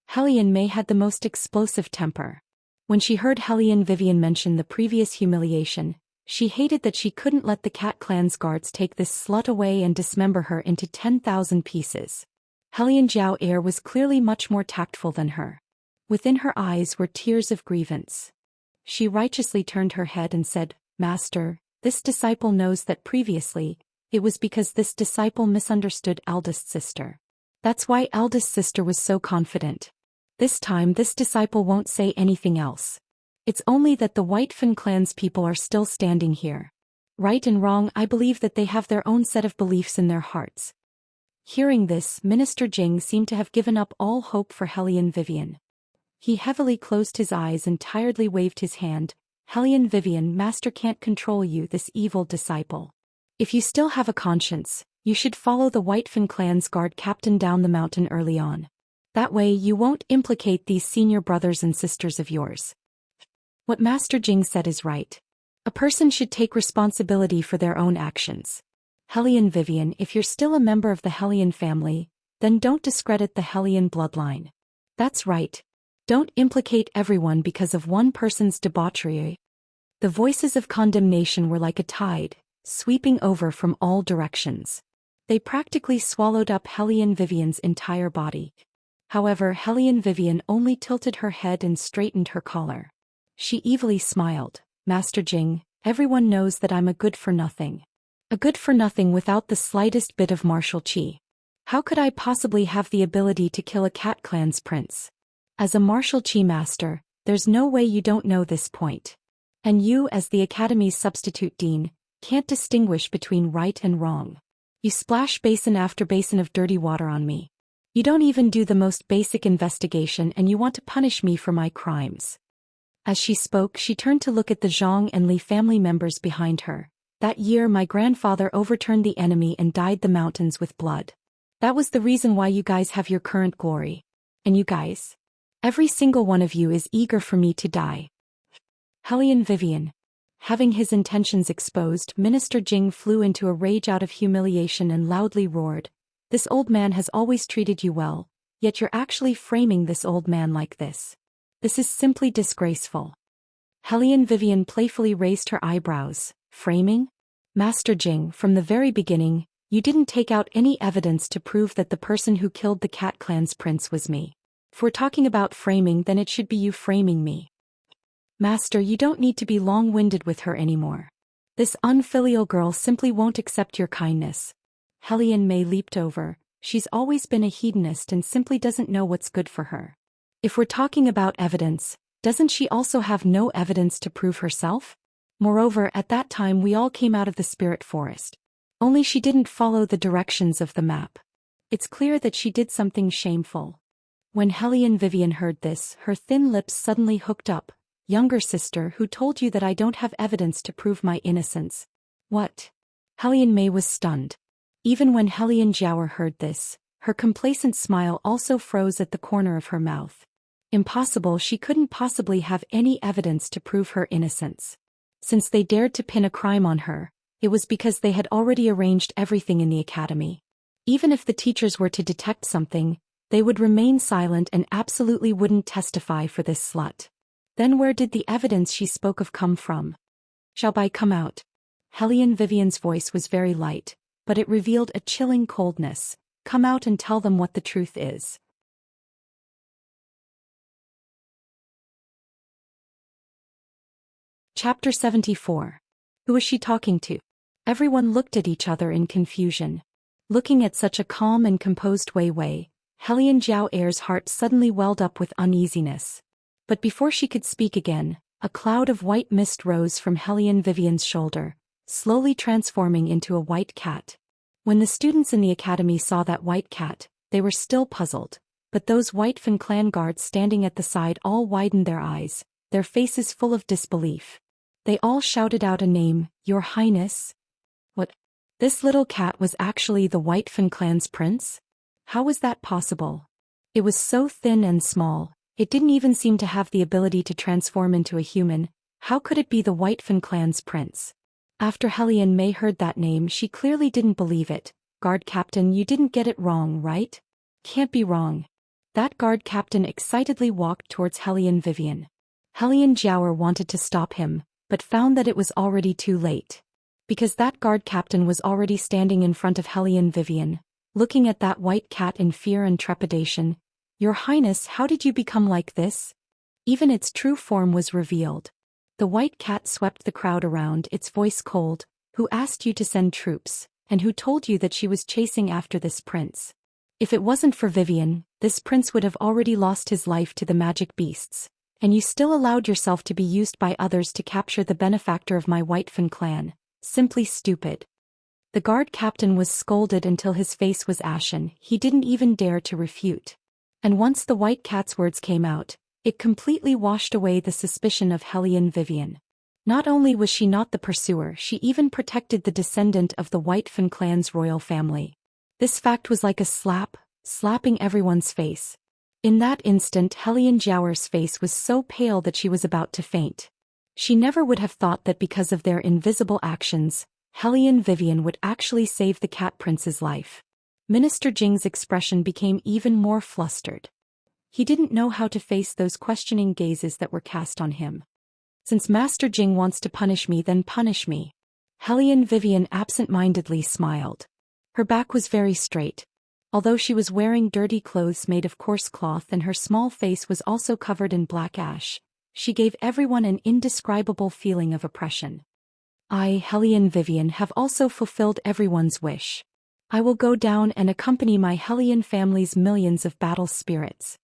Hellion Mei had the most explosive temper. When she heard Hellion Vivian mention the previous humiliation, she hated that she couldn't let the Cat Clan's guards take this slut away and dismember her into 10,000 pieces. Hellion Jiaoer was clearly much more tactful than her. Within her eyes were tears of grievance. She righteously turned her head and said, "Master, this disciple knows that previously, it was because this disciple misunderstood eldest sister. That's why eldest sister was so confident. This time this disciple won't say anything else. It's only that the White Fin Clan's people are still standing here. Right and wrong, I believe that they have their own set of beliefs in their hearts." Hearing this, Minister Jing seemed to have given up all hope for Hellion Vivian. He heavily closed his eyes and tiredly waved his hand. "Hellion Vivian, Master can't control you, this evil disciple. If you still have a conscience, you should follow the White Fin Clan's guard captain down the mountain early on. That way you won't implicate these senior brothers and sisters of yours." What Master Jing said is right. A person should take responsibility for their own actions. Hellion Vivian, if you're still a member of the Hellion family, then don't discredit the Hellion bloodline. That's right. Don't implicate everyone because of one person's debauchery. The voices of condemnation were like a tide, sweeping over from all directions. They practically swallowed up Hellion Vivian's entire body. However, Hellion Vivian only tilted her head and straightened her collar. She evilly smiled. "Master Jing, everyone knows that I'm a good-for-nothing. A good-for-nothing without the slightest bit of martial qi. How could I possibly have the ability to kill a Cat Clan's prince? As a martial qi master, there's no way you don't know this point. And you, as the Academy's substitute dean, can't distinguish between right and wrong. You splash basin after basin of dirty water on me. You don't even do the most basic investigation and you want to punish me for my crimes." As she spoke, she turned to look at the Zhang and Li family members behind her. "That year my grandfather overturned the enemy and dyed the mountains with blood. That was the reason why you guys have your current glory. And you guys? Every single one of you is eager for me to die." Hellion Vivian. Having his intentions exposed, Minister Jing flew into a rage out of humiliation and loudly roared, "This old man has always treated you well, yet you're actually framing this old man like this. This is simply disgraceful." Hellion Vivian playfully raised her eyebrows. "Framing? Master Jing, from the very beginning, you didn't take out any evidence to prove that the person who killed the Cat Clan's prince was me. If we're talking about framing, then it should be you framing me. Master, you don't need to be long-winded with her anymore. This unfilial girl simply won't accept your kindness." Hellion Mei leaped over. "She's always been a hedonist and simply doesn't know what's good for her. If we're talking about evidence, doesn't she also have no evidence to prove herself? Moreover, at that time we all came out of the spirit forest. Only she didn't follow the directions of the map. It's clear that she did something shameful." When Hellion Vivian heard this, her thin lips suddenly hooked up. "Younger sister, who told you that I don't have evidence to prove my innocence?" "What?" Hellion Mei was stunned. Even when Hellion Jiaoer heard this, her complacent smile also froze at the corner of her mouth. Impossible, she couldn't possibly have any evidence to prove her innocence. Since they dared to pin a crime on her, it was because they had already arranged everything in the academy. Even if the teachers were to detect something, they would remain silent and absolutely wouldn't testify for this slut. Then where did the evidence she spoke of come from? "Shall I come out?" Hellion Vivian's voice was very light, but it revealed a chilling coldness. "Come out and tell them what the truth is." Chapter 74. Who was she talking to? Everyone looked at each other in confusion. Looking at such a calm and composed Wei, Helian Jiao Air's heart suddenly welled up with uneasiness. But before she could speak again, a cloud of white mist rose from Helian Vivian's shoulder, slowly transforming into a white cat. When the students in the academy saw that white cat, they were still puzzled, but those White Fan clan guards standing at the side all widened their eyes, their faces full of disbelief. They all shouted out a name, "Your Highness." What? This little cat was actually the White Fan clan's prince? How was that possible? It was so thin and small, it didn't even seem to have the ability to transform into a human. How could it be the White Fan clan's prince? After Helian Mei heard that name, she clearly didn't believe it. "Guard captain, you didn't get it wrong, right?" "Can't be wrong." That guard captain excitedly walked towards Helian Vivian. Helian Jiao wanted to stop him, but found that it was already too late. Because that guard captain was already standing in front of Helian Vivian, looking at that white cat in fear and trepidation. "Your Highness, how did you become like this?" Even its true form was revealed. The white cat swept the crowd around, its voice cold. "Who asked you to send troops, and who told you that she was chasing after this prince? If it wasn't for Vivian, this prince would have already lost his life to the magic beasts, and you still allowed yourself to be used by others to capture the benefactor of my White Fan clan. Simply stupid." The guard captain was scolded until his face was ashen. He didn't even dare to refute. And once the white cat's words came out, it completely washed away the suspicion of Helian Vivian. Not only was she not the pursuer, she even protected the descendant of the White Fan clan's royal family. This fact was like a slapping everyone's face. In that instant, Helian Jiao's face was so pale that she was about to faint. She never would have thought that because of their invisible actions, Helian Vivian would actually save the cat prince's life. Minister Jing's expression became even more flustered. He didn't know how to face those questioning gazes that were cast on him. "Since Master Jing wants to punish me, then punish me." Helian Vivian absent-mindedly smiled. Her back was very straight. Although she was wearing dirty clothes made of coarse cloth and her small face was also covered in black ash, she gave everyone an indescribable feeling of oppression. "I, Helian Vivian, have also fulfilled everyone's wish. I will go down and accompany my Helian family's millions of battle spirits."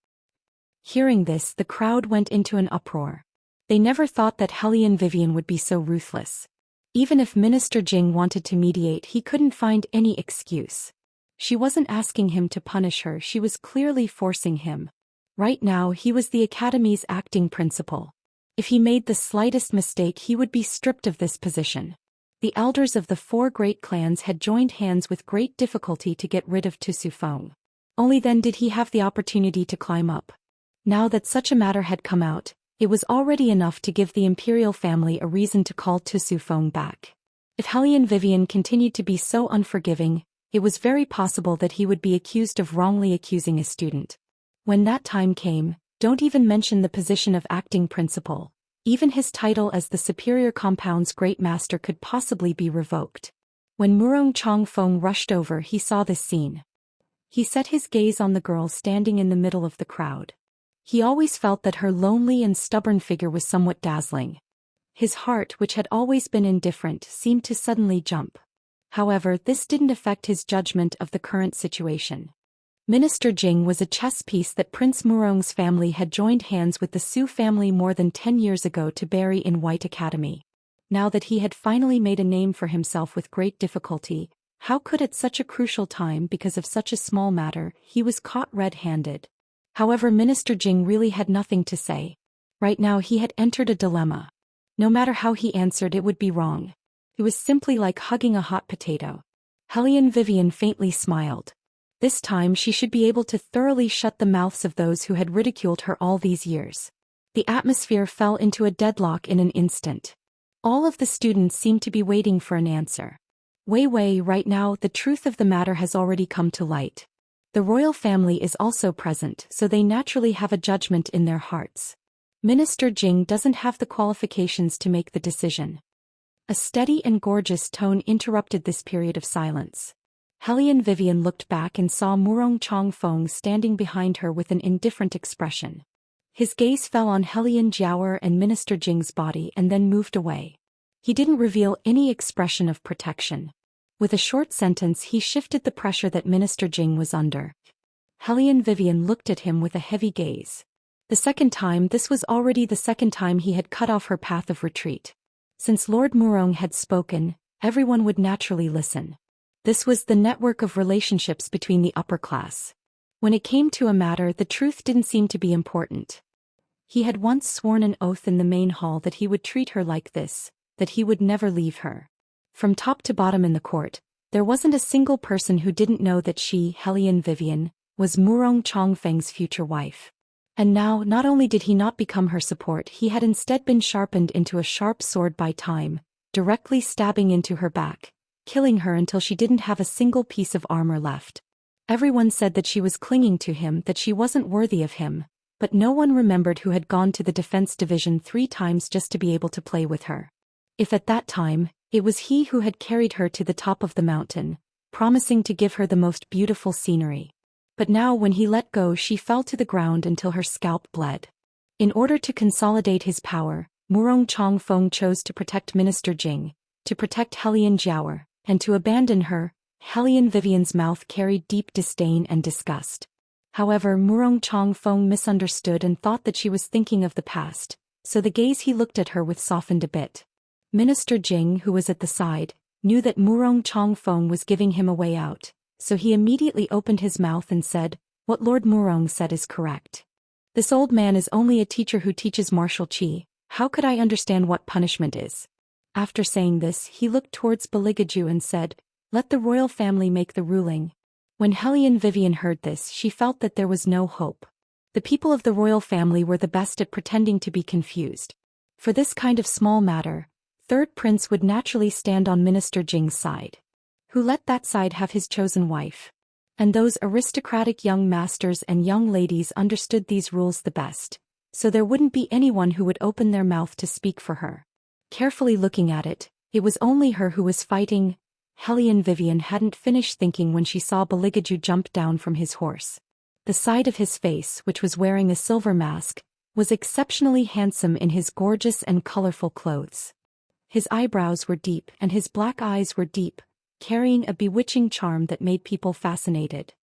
Hearing this, the crowd went into an uproar. They never thought that Helian Vivian would be so ruthless. Even if Minister Jing wanted to mediate, he couldn't find any excuse. She wasn't asking him to punish her, she was clearly forcing him. Right now, he was the academy's acting principal. If he made the slightest mistake, he would be stripped of this position. The elders of the 4 great clans had joined hands with great difficulty to get rid of Tu Sufeng. Only then did he have the opportunity to climb up. Now that such a matter had come out, it was already enough to give the imperial family a reason to call Tu Sufeng back. If Helian Vivian continued to be so unforgiving, it was very possible that he would be accused of wrongly accusing a student. When that time came, don't even mention the position of acting principal. Even his title as the superior compound's great master could possibly be revoked. When Murong Chongfeng rushed over, he saw this scene. He set his gaze on the girl standing in the middle of the crowd. He always felt that her lonely and stubborn figure was somewhat dazzling. His heart, which had always been indifferent, seemed to suddenly jump. However, this didn't affect his judgment of the current situation. Minister Jing was a chess piece that Prince Murong's family had joined hands with the Su family more than 10 years ago to bury in White Academy. Now that he had finally made a name for himself with great difficulty, how could at such a crucial time, because of such a small matter, he was caught red-handed? However, Minister Jing really had nothing to say. Right now he had entered a dilemma. No matter how he answered, it would be wrong. It was simply like hugging a hot potato. Helian Vivian faintly smiled. This time she should be able to thoroughly shut the mouths of those who had ridiculed her all these years. The atmosphere fell into a deadlock in an instant. All of the students seemed to be waiting for an answer. Wei, right now the truth of the matter has already come to light. The royal family is also present, so they naturally have a judgment in their hearts. Minister Jing doesn't have the qualifications to make the decision. A steady and gorgeous tone interrupted this period of silence. Helian Vivian looked back and saw Murong Chongfeng standing behind her with an indifferent expression. His gaze fell on Helian Jiao and Minister Jing's body and then moved away. He didn't reveal any expression of protection. With a short sentence he shifted the pressure that Minister Jing was under. Hellion Vivian looked at him with a heavy gaze. The second time, this was already the second time he had cut off her path of retreat. Since Lord Murong had spoken, everyone would naturally listen. This was the network of relationships between the upper class. When it came to a matter, the truth didn't seem to be important. He had once sworn an oath in the main hall that he would treat her like this, that he would never leave her. From top to bottom in the court, there wasn't a single person who didn't know that she, Hellion Vivian, was Murong Chongfeng's future wife. And now, not only did he not become her support, he had instead been sharpened into a sharp sword by time, directly stabbing into her back, killing her until she didn't have a single piece of armor left. Everyone said that she was clinging to him, that she wasn't worthy of him, but no one remembered who had gone to the defense division 3 times just to be able to play with her. If at that time, it was he who had carried her to the top of the mountain, promising to give her the most beautiful scenery. But now when he let go, she fell to the ground until her scalp bled. In order to consolidate his power, Murong Chongfeng chose to protect Minister Jing, to protect Hellion Jiaoer, and to abandon her. Hellion Vivian's mouth carried deep disdain and disgust. However, Murong Chongfeng misunderstood and thought that she was thinking of the past, so the gaze he looked at her with softened a bit. Minister Jing, who was at the side, knew that Murong Chongfeng was giving him a way out, so he immediately opened his mouth and said, "What Lord Murong said is correct. This old man is only a teacher who teaches martial qi. How could I understand what punishment is?" After saying this, he looked towards Beligaju and said, "Let the royal family make the ruling." When Hellion Vivian heard this, she felt that there was no hope. The people of the royal family were the best at pretending to be confused. For this kind of small matter, Third Prince would naturally stand on Minister Jing's side. Who let that side have his chosen wife? And those aristocratic young masters and young ladies understood these rules the best, so there wouldn't be anyone who would open their mouth to speak for her. Carefully looking at it, it was only her who was fighting. Hellion Vivian hadn't finished thinking when she saw Beligaju jump down from his horse. The side of his face, which was wearing a silver mask, was exceptionally handsome in his gorgeous and colorful clothes. His eyebrows were deep and his black eyes were deep, carrying a bewitching charm that made people fascinated.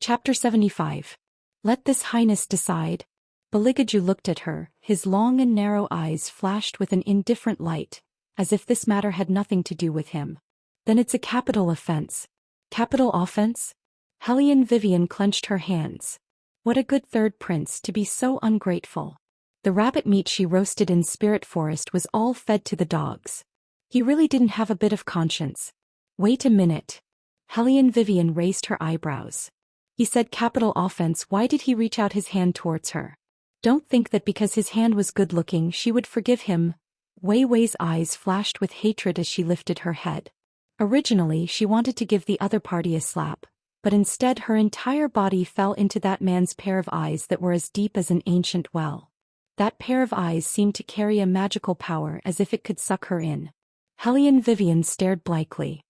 Chapter 75. Let this highness decide. Beligaju looked at her, his long and narrow eyes flashed with an indifferent light, as if this matter had nothing to do with him. Then it's a capital offense. Capital offense? Hellion Vivian clenched her hands. What a good third prince to be so ungrateful. The rabbit meat she roasted in Spirit Forest was all fed to the dogs. He really didn't have a bit of conscience. Wait a minute. Hellion Vivian raised her eyebrows. He said capital offense. Why did he reach out his hand towards her? Don't think that because his hand was good-looking she would forgive him. Wei Wei's eyes flashed with hatred as she lifted her head. Originally she wanted to give the other party a slap, but instead her entire body fell into that man's pair of eyes that were as deep as an ancient well. That pair of eyes seemed to carry a magical power as if it could suck her in. Hellion Vivian stared blankly.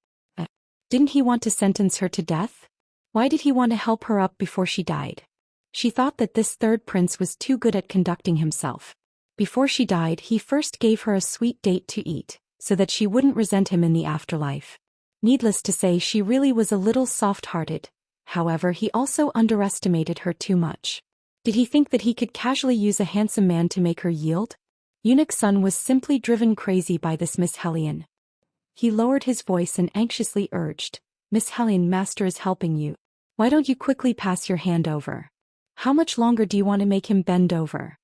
Didn't he want to sentence her to death? Why did he want to help her up before she died? She thought that this third prince was too good at conducting himself. Before she died, he first gave her a sweet date to eat, so that she wouldn't resent him in the afterlife. Needless to say, she really was a little soft-hearted. However, he also underestimated her too much. Did he think that he could casually use a handsome man to make her yield? Eunuch Sun was simply driven crazy by this Miss Hellion. He lowered his voice and anxiously urged, "Miss Hellion, master is helping you. Why don't you quickly pass your hand over? How much longer do you want to make him bend over?"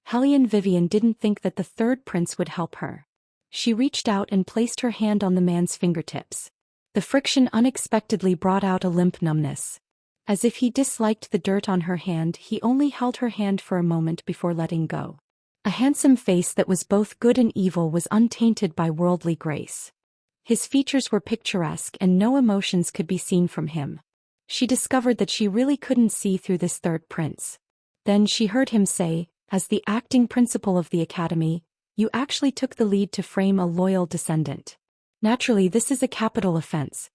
Hellion Vivian didn't think that the third prince would help her. She reached out and placed her hand on the man's fingertips. The friction unexpectedly brought out a limp numbness. As if he disliked the dirt on her hand, he only held her hand for a moment before letting go. A handsome face that was both good and evil was untainted by worldly grace. His features were picturesque and no emotions could be seen from him. She discovered that she really couldn't see through this third prince. Then she heard him say, "As the acting principal of the academy, you actually took the lead to frame a loyal descendant. Naturally, this is a capital offense."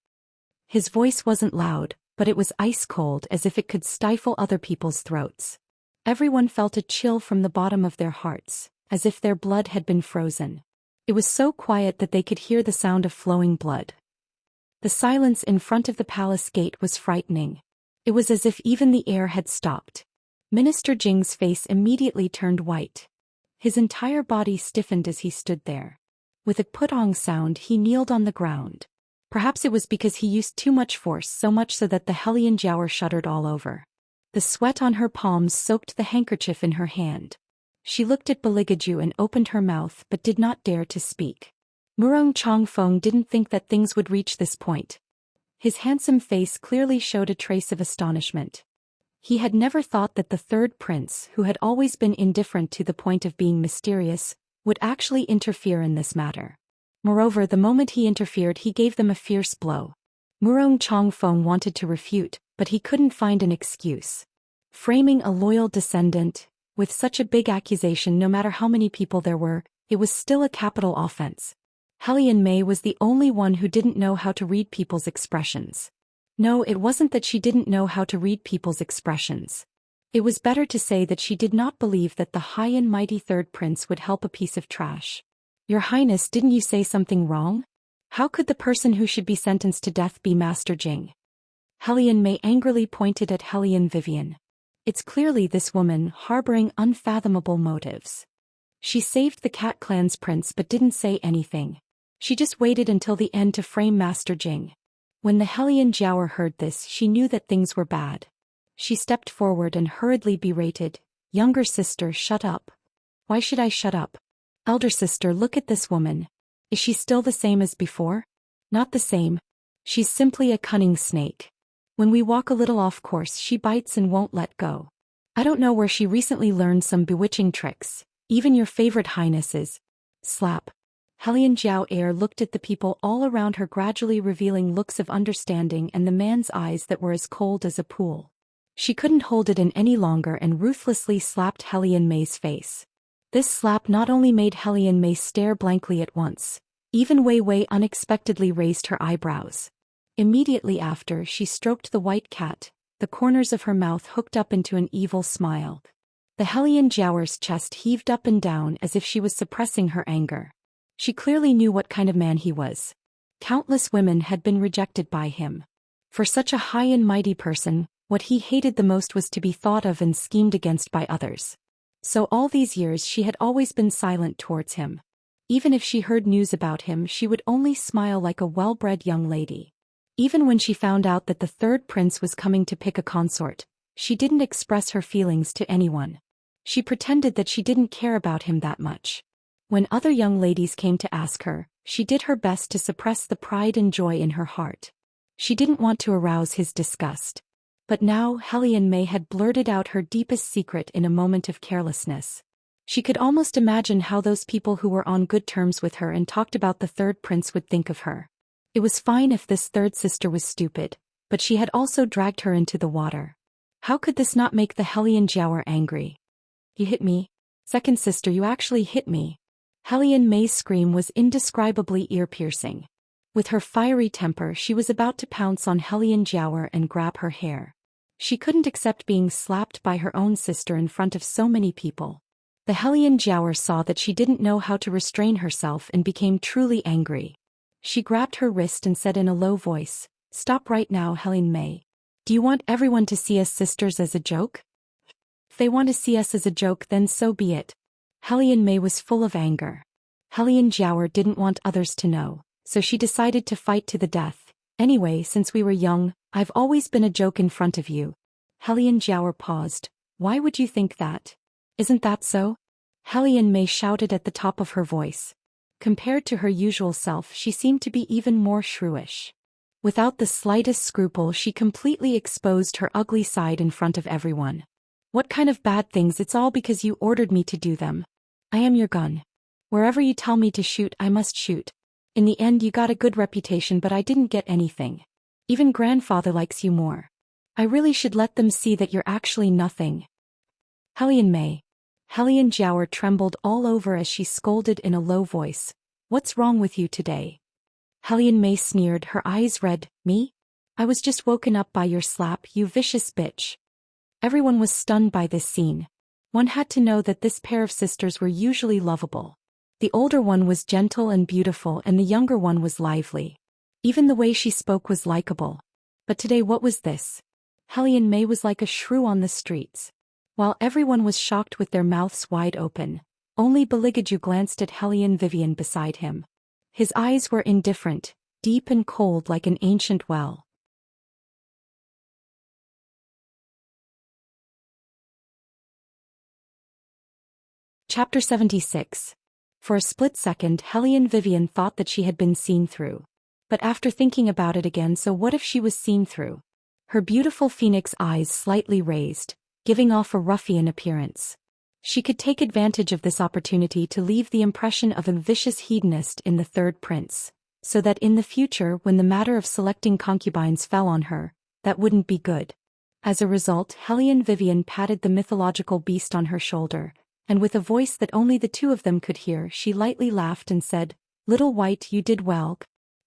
His voice wasn't loud, but it was ice cold, as if it could stifle other people's throats. Everyone felt a chill from the bottom of their hearts, as if their blood had been frozen. It was so quiet that they could hear the sound of flowing blood. The silence in front of the palace gate was frightening. It was as if even the air had stopped. Minister Jing's face immediately turned white. His entire body stiffened as he stood there. With a putong sound, he kneeled on the ground. Perhaps it was because he used too much force, so much so that the Hellion Jiaoer shuddered all over. The sweat on her palms soaked the handkerchief in her hand. She looked at Beligaju and opened her mouth but did not dare to speak. Murong Chongfeng didn't think that things would reach this point. His handsome face clearly showed a trace of astonishment. He had never thought that the third prince, who had always been indifferent to the point of being mysterious, would actually interfere in this matter. Moreover, the moment he interfered, he gave them a fierce blow. Murong Chongfeng wanted to refute, but he couldn't find an excuse. Framing a loyal descendant, with such a big accusation, no matter how many people there were, it was still a capital offense. Hellion Mei was the only one who didn't know how to read people's expressions. No, it wasn't that she didn't know how to read people's expressions. It was better to say that she did not believe that the high and mighty third prince would help a piece of trash. Your Highness, didn't you say something wrong? How could the person who should be sentenced to death be Master Jing? Hellion Mei angrily pointed at Hellion Vivian. It's clearly this woman harboring unfathomable motives. She saved the Cat Clan's prince but didn't say anything. She just waited until the end to frame Master Jing. When the Hellion Jiaoer heard this, she knew that things were bad. She stepped forward and hurriedly berated, "Younger sister, shut up." "Why should I shut up?" "Elder sister, look at this woman. Is she still the same as before?" "Not the same. She's simply a cunning snake. When we walk a little off course, she bites and won't let go. I don't know where she recently learned some bewitching tricks. Even your favorite highnesses." Slap. Hellion Jiaoer looked at the people all around her, gradually revealing looks of understanding and the man's eyes that were as cold as a pool. She couldn't hold it in any longer and ruthlessly slapped Hellion Mei's face. This slap not only made Hellion Mei stare blankly at once, even Wei Wei unexpectedly raised her eyebrows. Immediately after, she stroked the white cat, the corners of her mouth hooked up into an evil smile. The Hellion Jiaoer's chest heaved up and down as if she was suppressing her anger. She clearly knew what kind of man he was. Countless women had been rejected by him. For such a high and mighty person, what he hated the most was to be thought of and schemed against by others. So all these years she had always been silent towards him. Even if she heard news about him, she would only smile like a well-bred young lady. Even when she found out that the third prince was coming to pick a consort, she didn't express her feelings to anyone. She pretended that she didn't care about him that much. When other young ladies came to ask her, she did her best to suppress the pride and joy in her heart. She didn't want to arouse his disgust. But now Hellion Mei had blurted out her deepest secret in a moment of carelessness. She could almost imagine how those people who were on good terms with her and talked about the third prince would think of her. It was fine if this third sister was stupid, but she had also dragged her into the water. How could this not make the Hellion Jiaoer angry? "You hit me. Second sister, you actually hit me." Hellion Mei's scream was indescribably ear-piercing. With her fiery temper, she was about to pounce on Hellion Jiaoer and grab her hair. She couldn't accept being slapped by her own sister in front of so many people. The Hellion Jiaoer saw that she didn't know how to restrain herself and became truly angry. She grabbed her wrist and said in a low voice, "Stop right now, Hellion Mei. Do you want everyone to see us sisters as a joke? If they want to see us as a joke, then so be it." Hellion Mei was full of anger. Hellion Jiaoer didn't want others to know, so she decided to fight to the death. "Anyway, since we were young, I've always been a joke in front of you." Hellion Jiaoer paused. "Why would you think that? Isn't that so?" Hellion Mei shouted at the top of her voice. Compared to her usual self, she seemed to be even more shrewish. Without the slightest scruple, she completely exposed her ugly side in front of everyone. "What kind of bad things? It's all because you ordered me to do them. I am your gun. Wherever you tell me to shoot, I must shoot. In the end, you got a good reputation, but I didn't get anything. Even grandfather likes you more. I really should let them see that you're actually nothing." Hellion Mei. Hellion Jiaoer trembled all over as she scolded in a low voice. "What's wrong with you today?" Hellion Mei sneered, her eyes red. "Me? I was just woken up by your slap, you vicious bitch." Everyone was stunned by this scene. One had to know that this pair of sisters were usually lovable. The older one was gentle and beautiful and the younger one was lively. Even the way she spoke was likable. But today what was this? Hellion May was like a shrew on the streets. While everyone was shocked with their mouths wide open, only Beligaju glanced at Hellion Vivian beside him. His eyes were indifferent, deep and cold like an ancient well. Chapter 76. For a split second Hellion Vivian thought that she had been seen through. But after thinking about it again, so what if she was seen through? Her beautiful phoenix eyes slightly raised, giving off a ruffian appearance. She could take advantage of this opportunity to leave the impression of a vicious hedonist in the third prince, so that in the future when the matter of selecting concubines fell on her, that wouldn't be good. As a result, Hellion Vivian patted the mythological beast on her shoulder, and with a voice that only the two of them could hear she lightly laughed and said, "Little White, you did well."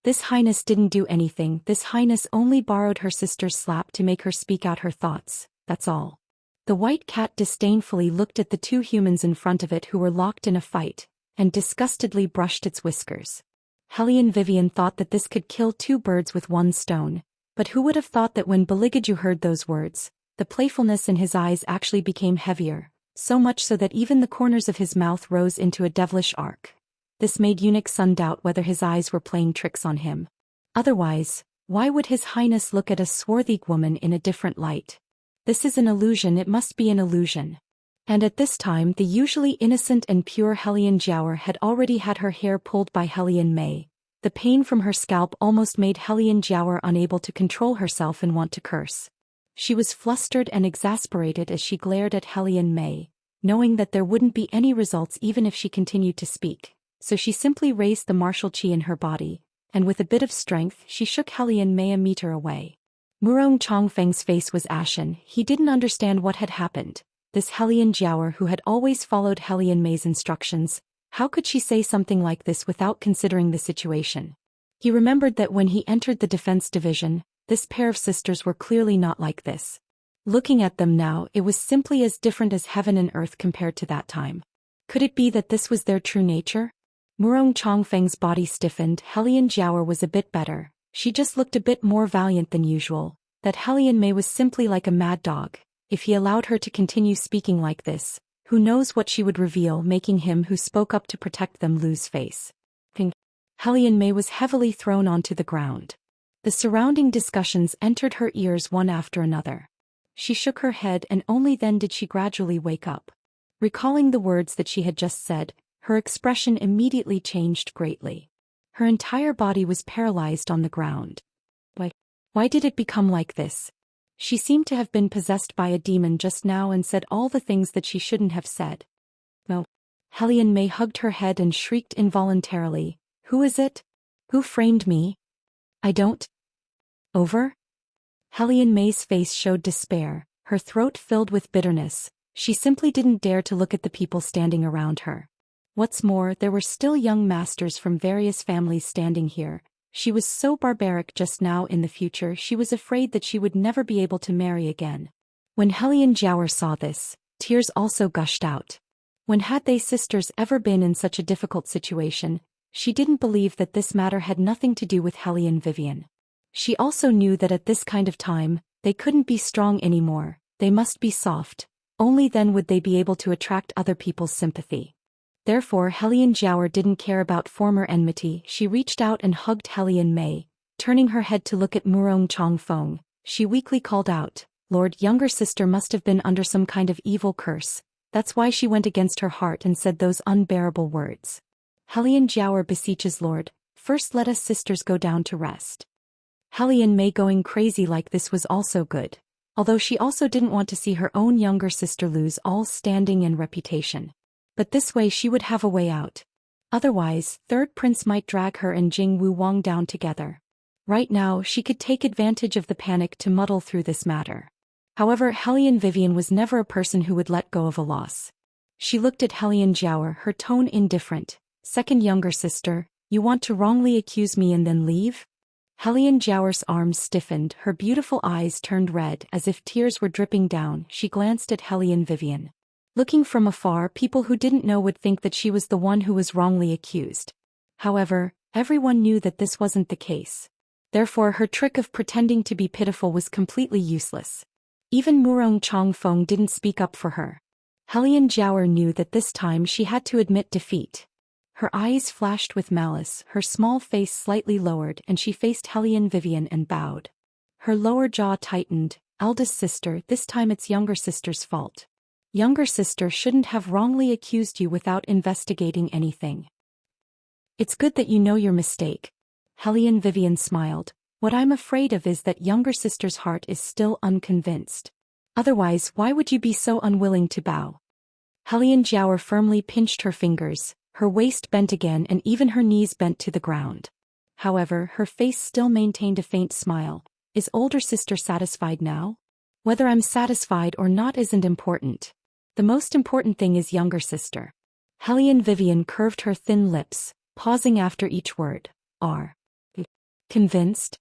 This highness didn't do anything, this highness only borrowed her sister's slap to make her speak out her thoughts, that's all. The white cat disdainfully looked at the two humans in front of it who were locked in a fight, and disgustedly brushed its whiskers. Hellion Vivian thought that this could kill two birds with one stone, but who would have thought that when Beligaju heard those words, the playfulness in his eyes actually became heavier, so much so that even the corners of his mouth rose into a devilish arc. This made Eunuch Sun doubt whether his eyes were playing tricks on him. Otherwise, why would his highness look at a swarthy woman in a different light? This is an illusion, it must be an illusion. And at this time the usually innocent and pure Hellion Jiaoer had already had her hair pulled by Hellion May. The pain from her scalp almost made Hellion Jiaoer unable to control herself and want to curse. She was flustered and exasperated as she glared at Hellion May, knowing that there wouldn't be any results even if she continued to speak. So she simply raised the martial chi in her body, and with a bit of strength she shook Hellion May a meter away. Murong Chongfeng's face was ashen, he didn't understand what had happened. This Hellion Jiaoer who had always followed Hellion May's instructions, how could she say something like this without considering the situation? He remembered that when he entered the defense division, this pair of sisters were clearly not like this. Looking at them now, it was simply as different as heaven and earth compared to that time. Could it be that this was their true nature? Murong Chongfeng's body stiffened. Hellion Jiaoer was a bit better, she just looked a bit more valiant than usual. That Hellion May was simply like a mad dog. If he allowed her to continue speaking like this, who knows what she would reveal, making him who spoke up to protect them lose face. Hellion May was heavily thrown onto the ground. The surrounding discussions entered her ears one after another. She shook her head and only then did she gradually wake up. Recalling the words that she had just said, her expression immediately changed greatly. Her entire body was paralyzed on the ground. Why did it become like this? She seemed to have been possessed by a demon just now and said all the things that she shouldn't have said. No. Hellion May hugged her head and shrieked involuntarily, "Who is it? Who framed me? I don't." Over? Hellion May's face showed despair, her throat filled with bitterness. She simply didn't dare to look at the people standing around her. What's more, there were still young masters from various families standing here. She was so barbaric just now. In the future she was afraid that she would never be able to marry again. When Hellion Jiaoer saw this, tears also gushed out. When had they sisters ever been in such a difficult situation? She didn't believe that this matter had nothing to do with Hellion Vivian. She also knew that at this kind of time, they couldn't be strong anymore, they must be soft. Only then would they be able to attract other people's sympathy. Therefore Hellion Jiaoer didn't care about former enmity. She reached out and hugged Hellion May. Turning her head to look at Murong Chongfeng, she weakly called out, "Lord, younger sister must have been under some kind of evil curse. That's why she went against her heart and said those unbearable words." Hellion Jiaoer beseeches Lord, "First let us sisters go down to rest." Hellion May going crazy like this was also good. Although she also didn't want to see her own younger sister lose all standing and reputation. But this way she would have a way out. Otherwise, third prince might drag her and Jing Wu Wang down together. Right now she could take advantage of the panic to muddle through this matter. However, Hellion Vivian was never a person who would let go of a loss. She looked at Hellion Jiaoer, her tone indifferent. "Second younger sister, you want to wrongly accuse me and then leave?" Hellion Jiaoer's arms stiffened, her beautiful eyes turned red as if tears were dripping down. She glanced at Hellion Vivian. Looking from afar, people who didn't know would think that she was the one who was wrongly accused. However, everyone knew that this wasn't the case. Therefore, her trick of pretending to be pitiful was completely useless. Even Murong Chongfeng didn't speak up for her. Helian Jiaoer knew that this time she had to admit defeat. Her eyes flashed with malice, her small face slightly lowered, and she faced Helian Vivian and bowed. Her lower jaw tightened. Eldest sister, this time it's younger sister's fault. Younger sister shouldn't have wrongly accused you without investigating anything. It's good that you know your mistake. Helian Vivian smiled. What I'm afraid of is that younger sister's heart is still unconvinced. Otherwise, why would you be so unwilling to bow? Helian Jiaoer firmly pinched her fingers, her waist bent again and even her knees bent to the ground. However, her face still maintained a faint smile. Is older sister satisfied now? Whether I'm satisfied or not isn't important. The most important thing is younger sister. Helian Vivian curved her thin lips, pausing after each word. Are convinced?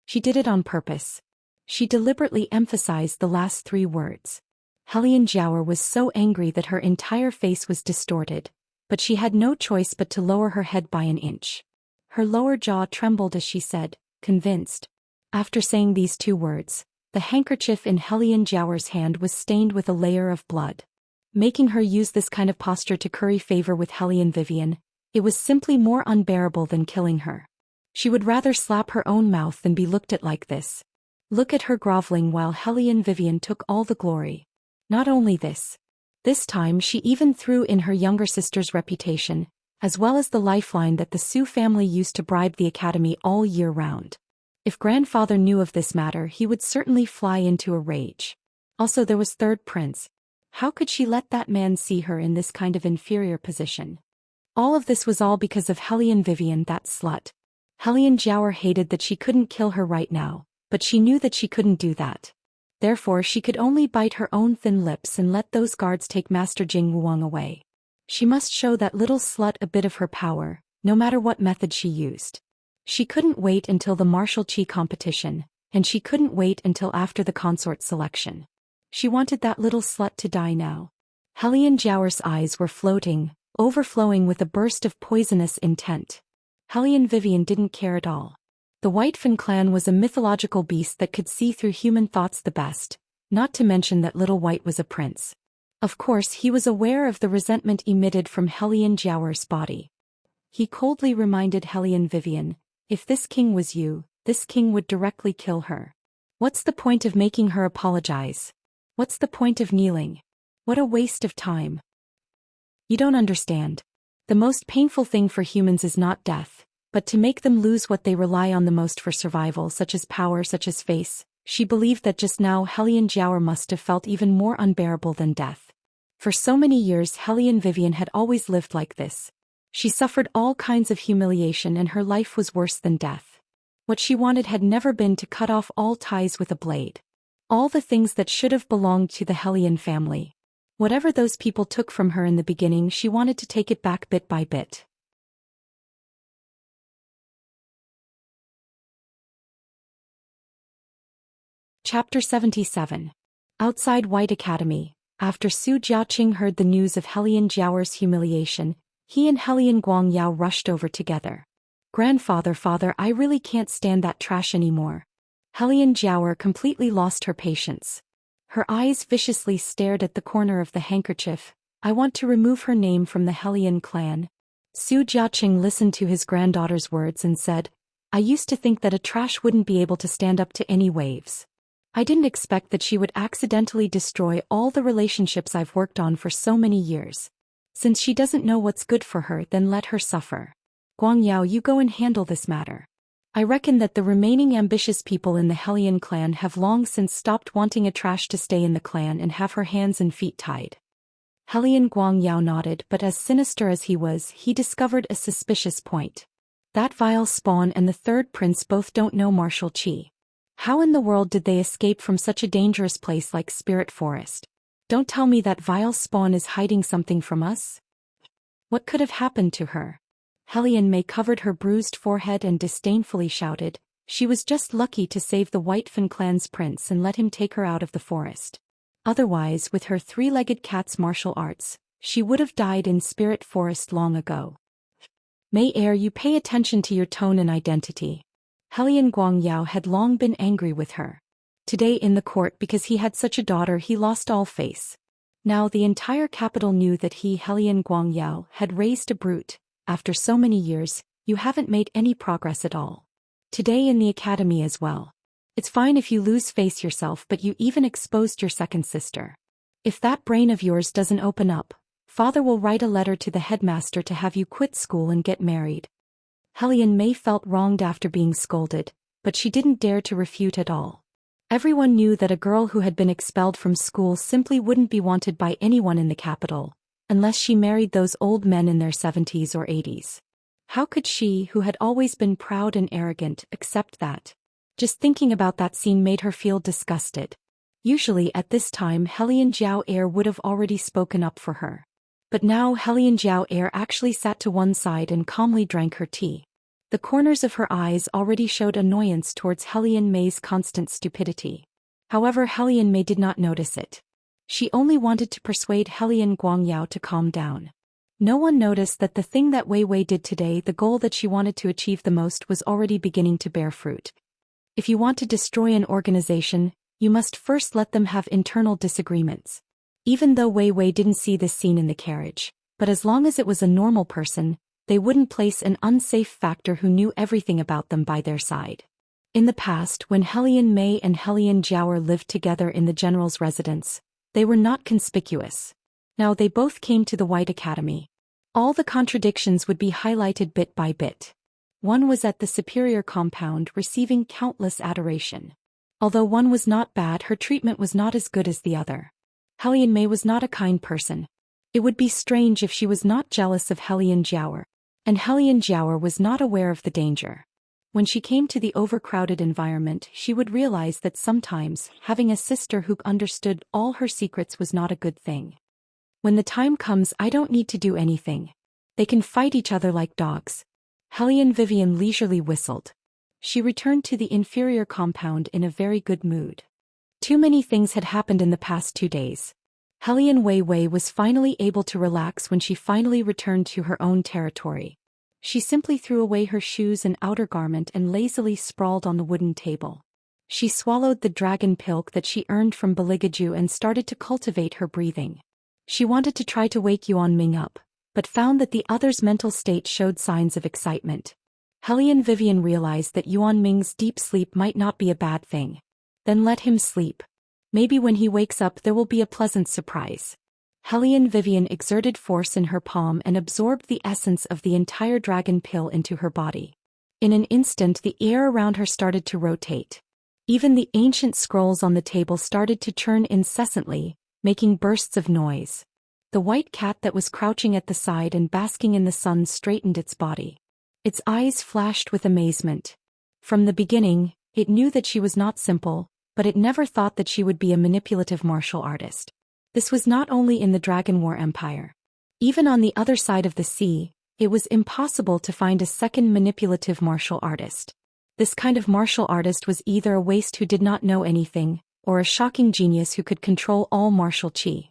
She did it on purpose. She deliberately emphasized the last 3 words. Helian Jiaoer was so angry that her entire face was distorted, but she had no choice but to lower her head by an inch. Her lower jaw trembled as she said, convinced. After saying these 2 words, the handkerchief in Helian Jiaoer's hand was stained with a layer of blood. Making her use this kind of posture to curry favor with Helian Vivian, it was simply more unbearable than killing her. She would rather slap her own mouth than be looked at like this. Look at her groveling while Helian Vivian took all the glory. Not only this. This time she even threw in her younger sister's reputation, as well as the lifeline that the Su family used to bribe the academy all year round. If grandfather knew of this matter, he would certainly fly into a rage. Also, there was third prince. How could she let that man see her in this kind of inferior position? All of this was all because of Helian Vivian, that slut. Helian Jiaoer hated that she couldn't kill her right now, but she knew that she couldn't do that. Therefore she could only bite her own thin lips and let those guards take Master Jing Wuang away. She must show that little slut a bit of her power, no matter what method she used. She couldn't wait until the martial qi competition, and she couldn't wait until after the consort selection. She wanted that little slut to die now. Helian Jiaoer's eyes were floating, overflowing with a burst of poisonous intent. Helian Vivian didn't care at all. The Whitefin clan was a mythological beast that could see through human thoughts the best, not to mention that Little White was a prince. Of course he was aware of the resentment emitted from Helian Jiaoer's body. He coldly reminded Helian Vivian, if this king was you, this king would directly kill her. What's the point of making her apologize? What's the point of kneeling? What a waste of time. You don't understand. The most painful thing for humans is not death, but to make them lose what they rely on the most for survival, such as power, such as face. She believed that just now Helian Jiaoer must have felt even more unbearable than death. For so many years Helian Vivian had always lived like this. She suffered all kinds of humiliation and her life was worse than death. What she wanted had never been to cut off all ties with a blade. All the things that should have belonged to the Helian family. Whatever those people took from her in the beginning, she wanted to take it back bit by bit. Chapter 77. Outside White Academy. After Su Jiaqing heard the news of Helian Jiaoer's humiliation, he and Helian Guangyao rushed over together. Grandfather, father, I really can't stand that trash anymore. Helian Jiaoer completely lost her patience. Her eyes viciously stared at the corner of the handkerchief. I want to remove her name from the Helian clan. Su Jiaqing listened to his granddaughter's words and said, I used to think that a trash wouldn't be able to stand up to any waves. I didn't expect that she would accidentally destroy all the relationships I've worked on for so many years. Since she doesn't know what's good for her, then let her suffer. Guangyao, you go and handle this matter. I reckon that the remaining ambitious people in the Helian clan have long since stopped wanting a trash to stay in the clan and have her hands and feet tied. Helian Guangyao nodded, but as sinister as he was, he discovered a suspicious point. That vile spawn and the third prince both don't know martial qi. How in the world did they escape from such a dangerous place like Spirit Forest? Don't tell me that vile spawn is hiding something from us? What could have happened to her? Helian Mei covered her bruised forehead and disdainfully shouted, she was just lucky to save the Whitefin clan's prince and let him take her out of the forest. Otherwise, with her three-legged cat's martial arts, she would have died in Spirit Forest long ago. May Air, you pay attention to your tone and identity. Helian Guangyao had long been angry with her. Today in the court, because he had such a daughter, he lost all face. Now the entire capital knew that he, Helian Guangyao, had raised a brute. After so many years, you haven't made any progress at all. Today in the academy as well. It's fine if you lose face yourself, but you even exposed your second sister. If that brain of yours doesn't open up, Father will write a letter to the headmaster to have you quit school and get married. Helian May felt wronged after being scolded, but she didn't dare to refute at all. Everyone knew that a girl who had been expelled from school simply wouldn't be wanted by anyone in the capital, unless she married those old men in their 70s or 80s. How could she, who had always been proud and arrogant, accept that? Just thinking about that scene made her feel disgusted. Usually at this time Helian Jiao Air would have already spoken up for her. But now Helian Jiao Air actually sat to one side and calmly drank her tea. The corners of her eyes already showed annoyance towards Helian May's constant stupidity. However, Helian May did not notice it. She only wanted to persuade Helian Guangyao to calm down. No one noticed that the thing that Wei Wei did today, the goal that she wanted to achieve the most, was already beginning to bear fruit. If you want to destroy an organization, you must first let them have internal disagreements. Even though Wei Wei didn't see this scene in the carriage, but as long as it was a normal person, they wouldn't place an unsafe factor who knew everything about them by their side. In the past, when Helian May and Helian Jiao lived together in the general's residence, they were not conspicuous. Now they both came to the White Academy. All the contradictions would be highlighted bit by bit. One was at the superior compound receiving countless adoration. Although one was not bad, her treatment was not as good as the other. Helian May was not a kind person. It would be strange if she was not jealous of Helian Jiao, and Helian Jiao was not aware of the danger. When she came to the overcrowded environment, she would realize that sometimes having a sister who understood all her secrets was not a good thing. When the time comes, I don't need to do anything. They can fight each other like dogs. Helian Vivian leisurely whistled. She returned to the inferior compound in a very good mood. Too many things had happened in the past 2 days. Helian Wei Wei was finally able to relax when she finally returned to her own territory. She simply threw away her shoes and outer garment and lazily sprawled on the wooden table. She swallowed the dragon pilk that she earned from Beligaju and started to cultivate her breathing. She wanted to try to wake Yuan Ming up, but found that the other's mental state showed signs of excitement. Helian Vivian realized that Yuan Ming's deep sleep might not be a bad thing. Then let him sleep. Maybe when he wakes up there will be a pleasant surprise. Helian Vivian exerted force in her palm and absorbed the essence of the entire dragon pill into her body. In an instant the air around her started to rotate. Even the ancient scrolls on the table started to churn incessantly, making bursts of noise. The white cat that was crouching at the side and basking in the sun straightened its body. Its eyes flashed with amazement. From the beginning, it knew that she was not simple, but it never thought that she would be a manipulative martial artist. This was not only in the Dragon War Empire. Even on the other side of the sea, it was impossible to find a second manipulative martial artist. This kind of martial artist was either a waste who did not know anything, or a shocking genius who could control all martial chi.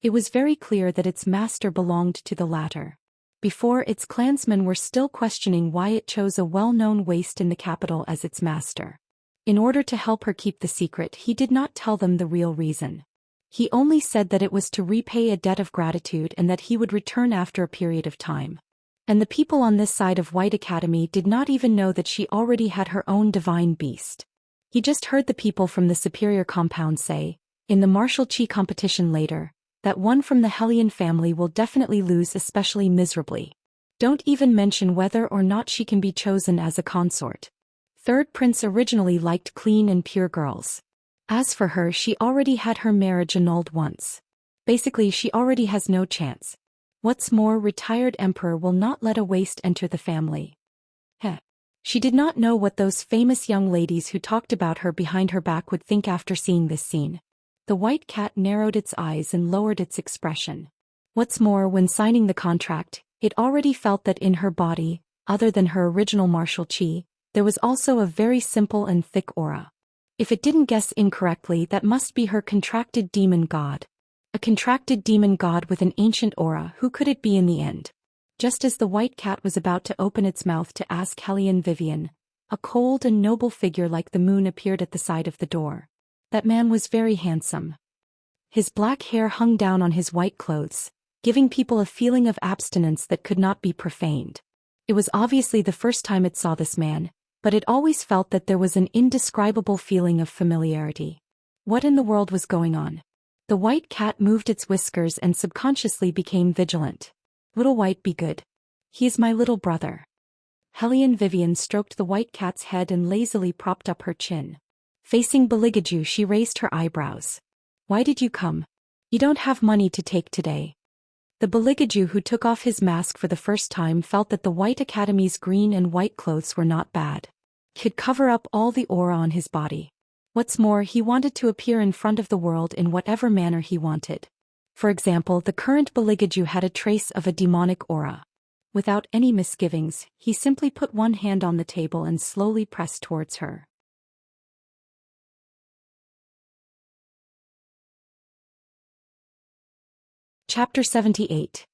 It was very clear that its master belonged to the latter. Before, its clansmen were still questioning why it chose a well-known waste in the capital as its master. In order to help her keep the secret, he did not tell them the real reason. He only said that it was to repay a debt of gratitude and that he would return after a period of time. And the people on this side of White Academy did not even know that she already had her own divine beast. He just heard the people from the superior compound say, in the martial chi competition later, that one from the Helian family will definitely lose, especially miserably. Don't even mention whether or not she can be chosen as a consort. Third Prince originally liked clean and pure girls. As for her, she already had her marriage annulled once. Basically, she already has no chance. What's more, retired emperor will not let a waste enter the family. She did not know what those famous young ladies who talked about her behind her back would think after seeing this scene. The white cat narrowed its eyes and lowered its expression. What's more, when signing the contract, it already felt that in her body, other than her original martial chi, there was also a very simple and thick aura. If it didn't guess incorrectly, that must be her contracted demon god. A contracted demon god with an ancient aura, who could it be in the end? Just as the white cat was about to open its mouth to ask Hellion Vivian, a cold and noble figure like the moon appeared at the side of the door. That man was very handsome. His black hair hung down on his white clothes, giving people a feeling of abstinence that could not be profaned. It was obviously the first time it saw this man, but it always felt that there was an indescribable feeling of familiarity. What in the world was going on? The white cat moved its whiskers and subconsciously became vigilant. Little White, be good. He is my little brother. Hellion Vivian stroked the white cat's head and lazily propped up her chin. Facing Beligaju, she raised her eyebrows. Why did you come? You don't have money to take today. The Beligaju, who took off his mask for the first time, felt that the White Academy's green and white clothes were not bad. Could cover up all the aura on his body. What's more, he wanted to appear in front of the world in whatever manner he wanted. For example, the current Beligaju had a trace of a demonic aura. Without any misgivings, he simply put one hand on the table and slowly pressed towards her. Chapter 78.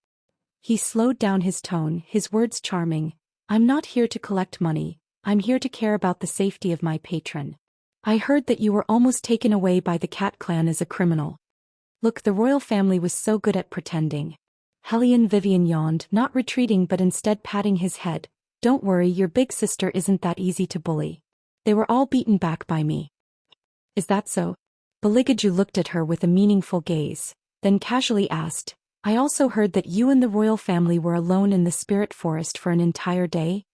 He slowed down his tone, his words charming. I'm not here to collect money, I'm here to care about the safety of my patron. I heard that you were almost taken away by the Cat Clan as a criminal. Look, the royal family was so good at pretending. Hellion Vivian yawned, not retreating but instead patting his head. Don't worry, your big sister isn't that easy to bully. They were all beaten back by me. Is that so? Beligaju looked at her with a meaningful gaze, then casually asked, I also heard that you and the royal family were alone in the spirit forest for an entire day?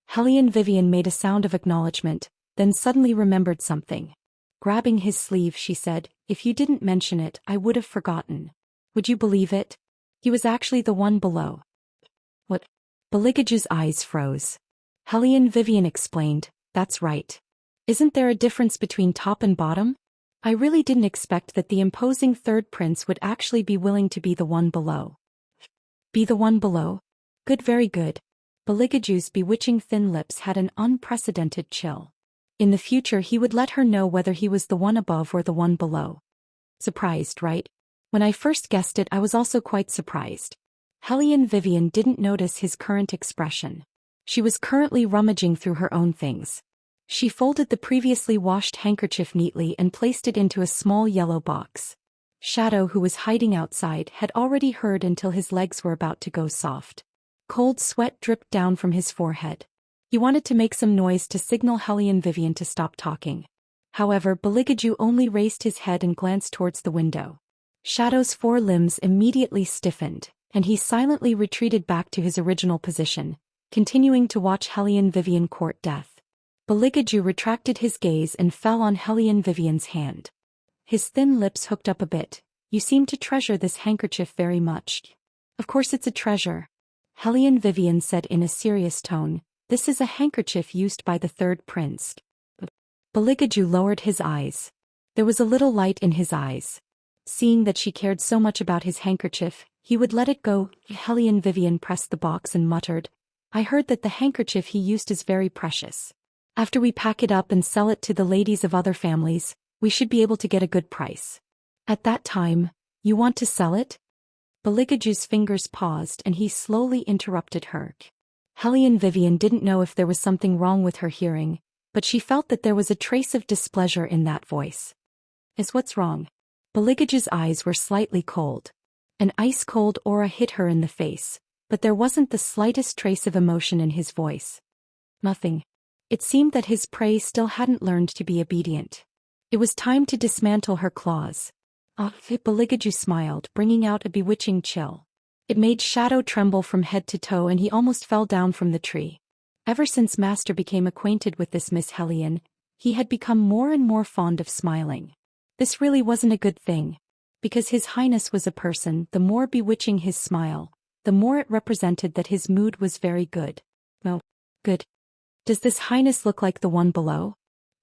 Hellion Vivian made a sound of acknowledgement, then suddenly remembered something. Grabbing his sleeve, she said, if you didn't mention it, I would have forgotten. Would you believe it? He was actually the one below. What? Beligaju's eyes froze. Hellion Vivian explained, that's right. Isn't there a difference between top and bottom? I really didn't expect that the imposing third prince would actually be willing to be the one below. Be the one below? Good, very good. Beligaju's bewitching thin lips had an unprecedented chill. In the future he would let her know whether he was the one above or the one below. Surprised, right? When I first guessed it, I was also quite surprised. Hellion Vivian didn't notice his current expression. She was currently rummaging through her own things. She folded the previously washed handkerchief neatly and placed it into a small yellow box. Shadow, who was hiding outside, had already heard until his legs were about to go soft. Cold sweat dripped down from his forehead. He wanted to make some noise to signal Hellion Vivian to stop talking. However, Beligaju only raised his head and glanced towards the window. Shadow's 4 limbs immediately stiffened, and he silently retreated back to his original position, continuing to watch Hellion Vivian court death. Beligaju retracted his gaze and fell on Hellion Vivian's hand. His thin lips hooked up a bit. You seem to treasure this handkerchief very much. Of course it's a treasure. Hellion Vivian said in a serious tone, this is a handkerchief used by the third prince. Beligaju lowered his eyes. There was a little light in his eyes. Seeing that she cared so much about his handkerchief, he would let it go. Hellion Vivian pressed the box and muttered, I heard that the handkerchief he used is very precious. After we pack it up and sell it to the ladies of other families, we should be able to get a good price. At that time, you want to sell it? Beligaju's fingers paused and he slowly interrupted her. Hellion Vivian didn't know if there was something wrong with her hearing, but she felt that there was a trace of displeasure in that voice. What's wrong? Beligaju's eyes were slightly cold. An ice-cold aura hit her in the face, but there wasn't the slightest trace of emotion in his voice. Nothing. It seemed that his prey still hadn't learned to be obedient. It was time to dismantle her claws. Beligaju smiled, bringing out a bewitching chill. It made Shadow tremble from head to toe and he almost fell down from the tree. Ever since Master became acquainted with this Miss Hellion, he had become more and more fond of smiling. This really wasn't a good thing. Because His Highness was a person, the more bewitching his smile, the more it represented that his mood was very good. Oh, good. Does this Highness look like the one below?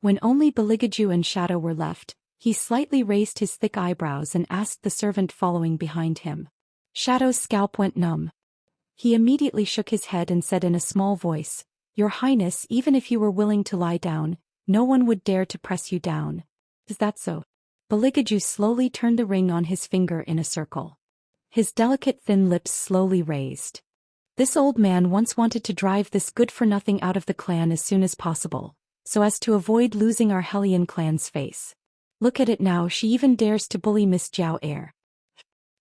When only Beligaju and Shadow were left, he slightly raised his thick eyebrows and asked the servant following behind him. Shadow's scalp went numb. He immediately shook his head and said in a small voice, Your Highness, even if you were willing to lie down, no one would dare to press you down. Is that so? Beligaju slowly turned the ring on his finger in a circle. His delicate thin lips slowly raised. This old man once wanted to drive this good-for-nothing out of the clan as soon as possible, so as to avoid losing our Hellion clan's face. Look at it now, she even dares to bully Miss Jiao Air.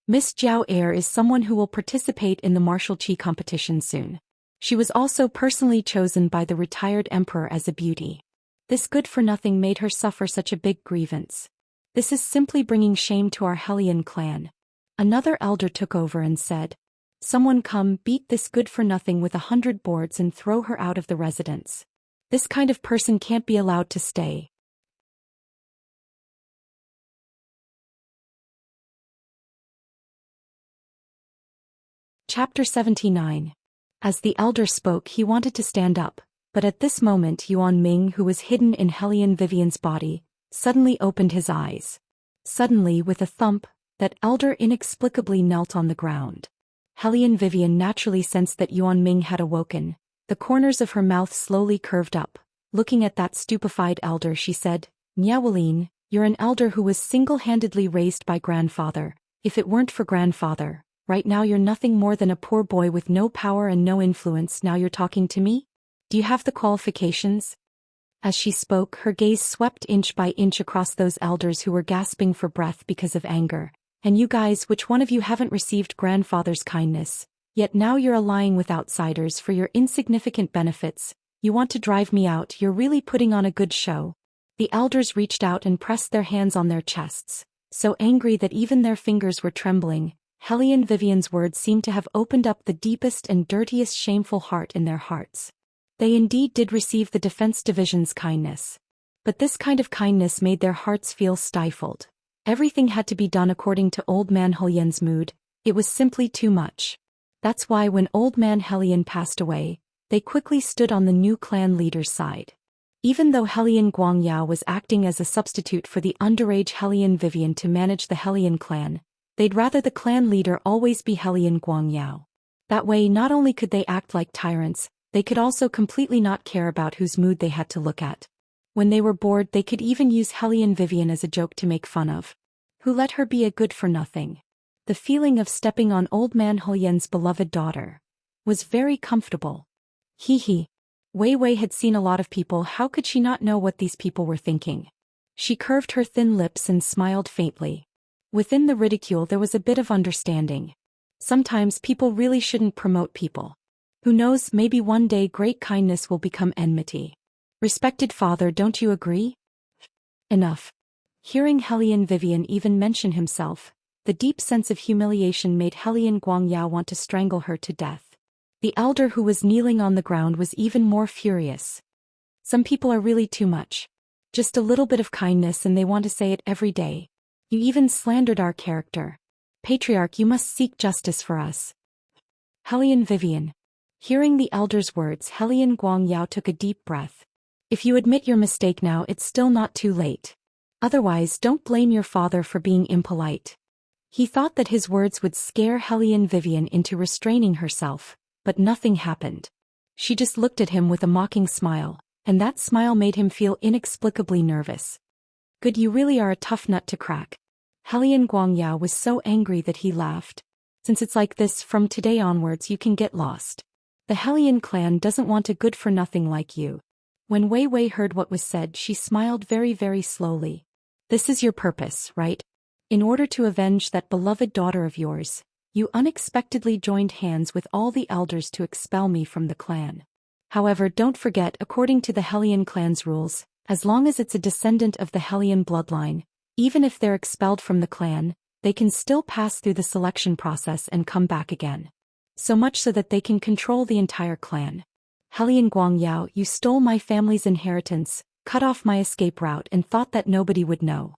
Miss Jiao Air is someone who will participate in the martial chi competition soon. She was also personally chosen by the retired emperor as a beauty. This good-for-nothing made her suffer such a big grievance. This is simply bringing shame to our Hellion clan. Another elder took over and said, "Someone come, beat this good-for-nothing with 100 boards and throw her out of the residence. This kind of person can't be allowed to stay." Chapter 79. As the elder spoke, he wanted to stand up, but at this moment Yuan Ming, who was hidden in Hellion Vivian's body, suddenly opened his eyes. Suddenly, with a thump, that elder inexplicably knelt on the ground. Hellion Vivian naturally sensed that Yuan Ming had awoken. The corners of her mouth slowly curved up. Looking at that stupefied elder, she said, "Niawalin, you're an elder who was single-handedly raised by grandfather. If it weren't for grandfather, right now you're nothing more than a poor boy with no power and no influence. Now you're talking to me? Do you have the qualifications?" As she spoke, her gaze swept inch by inch across those elders who were gasping for breath because of anger. "And you guys, which one of you haven't received grandfather's kindness? Yet now you're allying with outsiders for your insignificant benefits. You want to drive me out, you're really putting on a good show." The elders reached out and pressed their hands on their chests, so angry that even their fingers were trembling. Hellion Vivian's words seemed to have opened up the deepest and dirtiest shameful heart in their hearts. They indeed did receive the Defense Division's kindness. But this kind of kindness made their hearts feel stifled. Everything had to be done according to Old Man Helian's mood. It was simply too much. That's why when Old Man Helian passed away, they quickly stood on the new clan leader's side. Even though Helian Guangyao was acting as a substitute for the underage Hellion Vivian to manage the Hellion clan, they'd rather the clan leader always be Helian Guangyao. That way not only could they act like tyrants, they could also completely not care about whose mood they had to look at. When they were bored, they could even use Hellion Vivian as a joke to make fun of. Who let her be a good-for-nothing? The feeling of stepping on Old Man Helian's beloved daughter was very comfortable. Hee. Wei Wei had seen a lot of people, how could she not know what these people were thinking? She curved her thin lips and smiled faintly. Within the ridicule there was a bit of understanding. Sometimes people really shouldn't promote people. Who knows, maybe one day great kindness will become enmity. Respected father, don't you agree? Enough. Hearing Hellion Vivian even mention himself, the deep sense of humiliation made Hellion Guangyao want to strangle her to death. The elder who was kneeling on the ground was even more furious. Some people are really too much. Just a little bit of kindness and they want to say it every day. You even slandered our character. Patriarch, you must seek justice for us. Hellion Vivian. Hearing the elder's words, Hellion Guangyao took a deep breath. If you admit your mistake now, it's still not too late. Otherwise, don't blame your father for being impolite. He thought that his words would scare Hellion Vivian into restraining herself, but nothing happened. She just looked at him with a mocking smile, and that smile made him feel inexplicably nervous. Good, you really are a tough nut to crack. Hellion Guangyao was so angry that he laughed. Since it's like this, from today onwards you can get lost. The Hellion clan doesn't want a good-for-nothing like you. When Wei Wei heard what was said, she smiled very, very slowly. This is your purpose, right? In order to avenge that beloved daughter of yours, you unexpectedly joined hands with all the elders to expel me from the clan. However, don't forget, according to the Hellion clan's rules, as long as it's a descendant of the Hellion bloodline, even if they're expelled from the clan, they can still pass through the selection process and come back again. So much so that they can control the entire clan. Hellion Guangyao, you stole my family's inheritance, cut off my escape route and thought that nobody would know.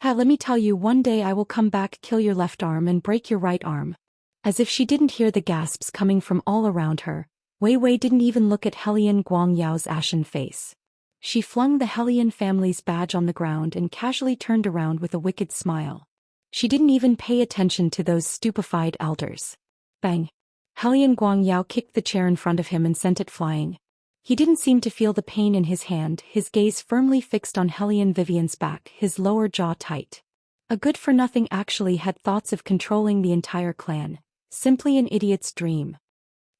Let me tell you, one day I will come back, kill your left arm and break your right arm. As if she didn't hear the gasps coming from all around her, Wei Wei didn't even look at Hellion Guangyao's ashen face. She flung the Hellion family's badge on the ground and casually turned around with a wicked smile. She didn't even pay attention to those stupefied elders. Bang! Hellion Guangyao kicked the chair in front of him and sent it flying. He didn't seem to feel the pain in his hand, his gaze firmly fixed on Hellion Vivian's back, his lower jaw tight. A good-for-nothing actually had thoughts of controlling the entire clan. Simply an idiot's dream.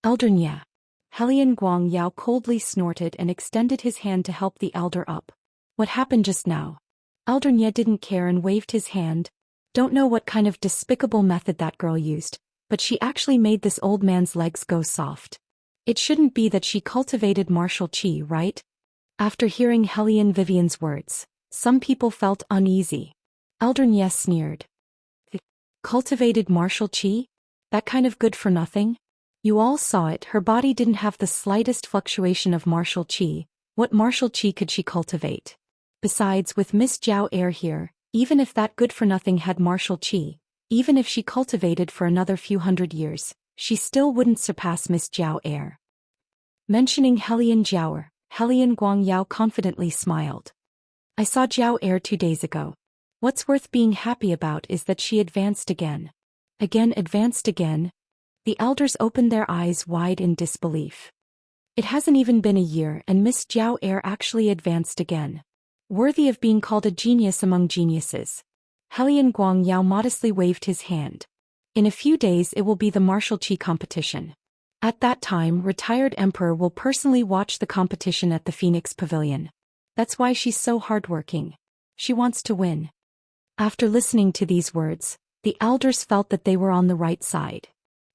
Eldrin. Hellion Guang Yao coldly snorted and extended his hand to help the elder up. What happened just now? Eldrin didn't care and waved his hand. Don't know what kind of despicable method that girl used, but she actually made this old man's legs go soft. It shouldn't be that she cultivated martial qi, right? After hearing Hellion Vivian's words, some people felt uneasy. Eldrin sneered. Cultivated martial qi? That kind of good for nothing? You all saw it, her body didn't have the slightest fluctuation of martial qi. What martial qi could she cultivate? Besides, with Miss Zhao Air here, even if that good-for-nothing had martial qi, even if she cultivated for another few hundred years, she still wouldn't surpass Miss Zhao Air. Mentioning Hellion Zhao, Hellion Guang Yao confidently smiled. I saw Zhao Air 2 days ago. What's worth being happy about is that she advanced again. Advanced again? The elders opened their eyes wide in disbelief. It hasn't even been a year and Miss Zhao Air actually advanced again. Worthy of being called a genius among geniuses. Hellion Guang Yao modestly waved his hand. In a few days it will be the martial qi competition. At that time, retired emperor will personally watch the competition at the Phoenix Pavilion. That's why she's so hardworking. She wants to win. After listening to these words, the elders felt that they were on the right side.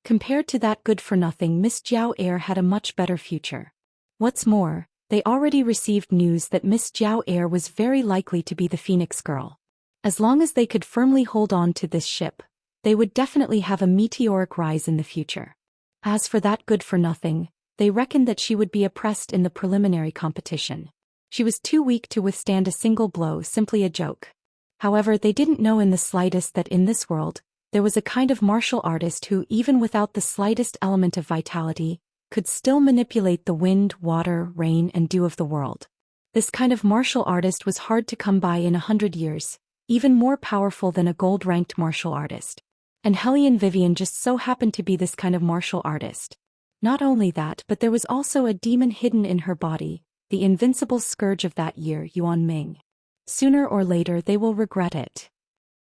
Compared to that good-for-nothing Miss Zhao Air had a much better future. What's more, they already received news that Miss Zhao Air was very likely to be the Phoenix Girl. As long as they could firmly hold on to this ship, they would definitely have a meteoric rise in the future. As for that good-for-nothing, they reckoned that she would be oppressed in the preliminary competition. She was too weak to withstand a single blow, simply a joke. However, they didn't know in the slightest that in this world, there was a kind of martial artist who, even without the slightest element of vitality, could still manipulate the wind, water, rain, and dew of the world. This kind of martial artist was hard to come by in 100 years, even more powerful than a gold-ranked martial artist. And Hellion Vivian just so happened to be this kind of martial artist. Not only that, but there was also a demon hidden in her body, the invincible scourge of that year, Yuan Ming. Sooner or later they will regret it.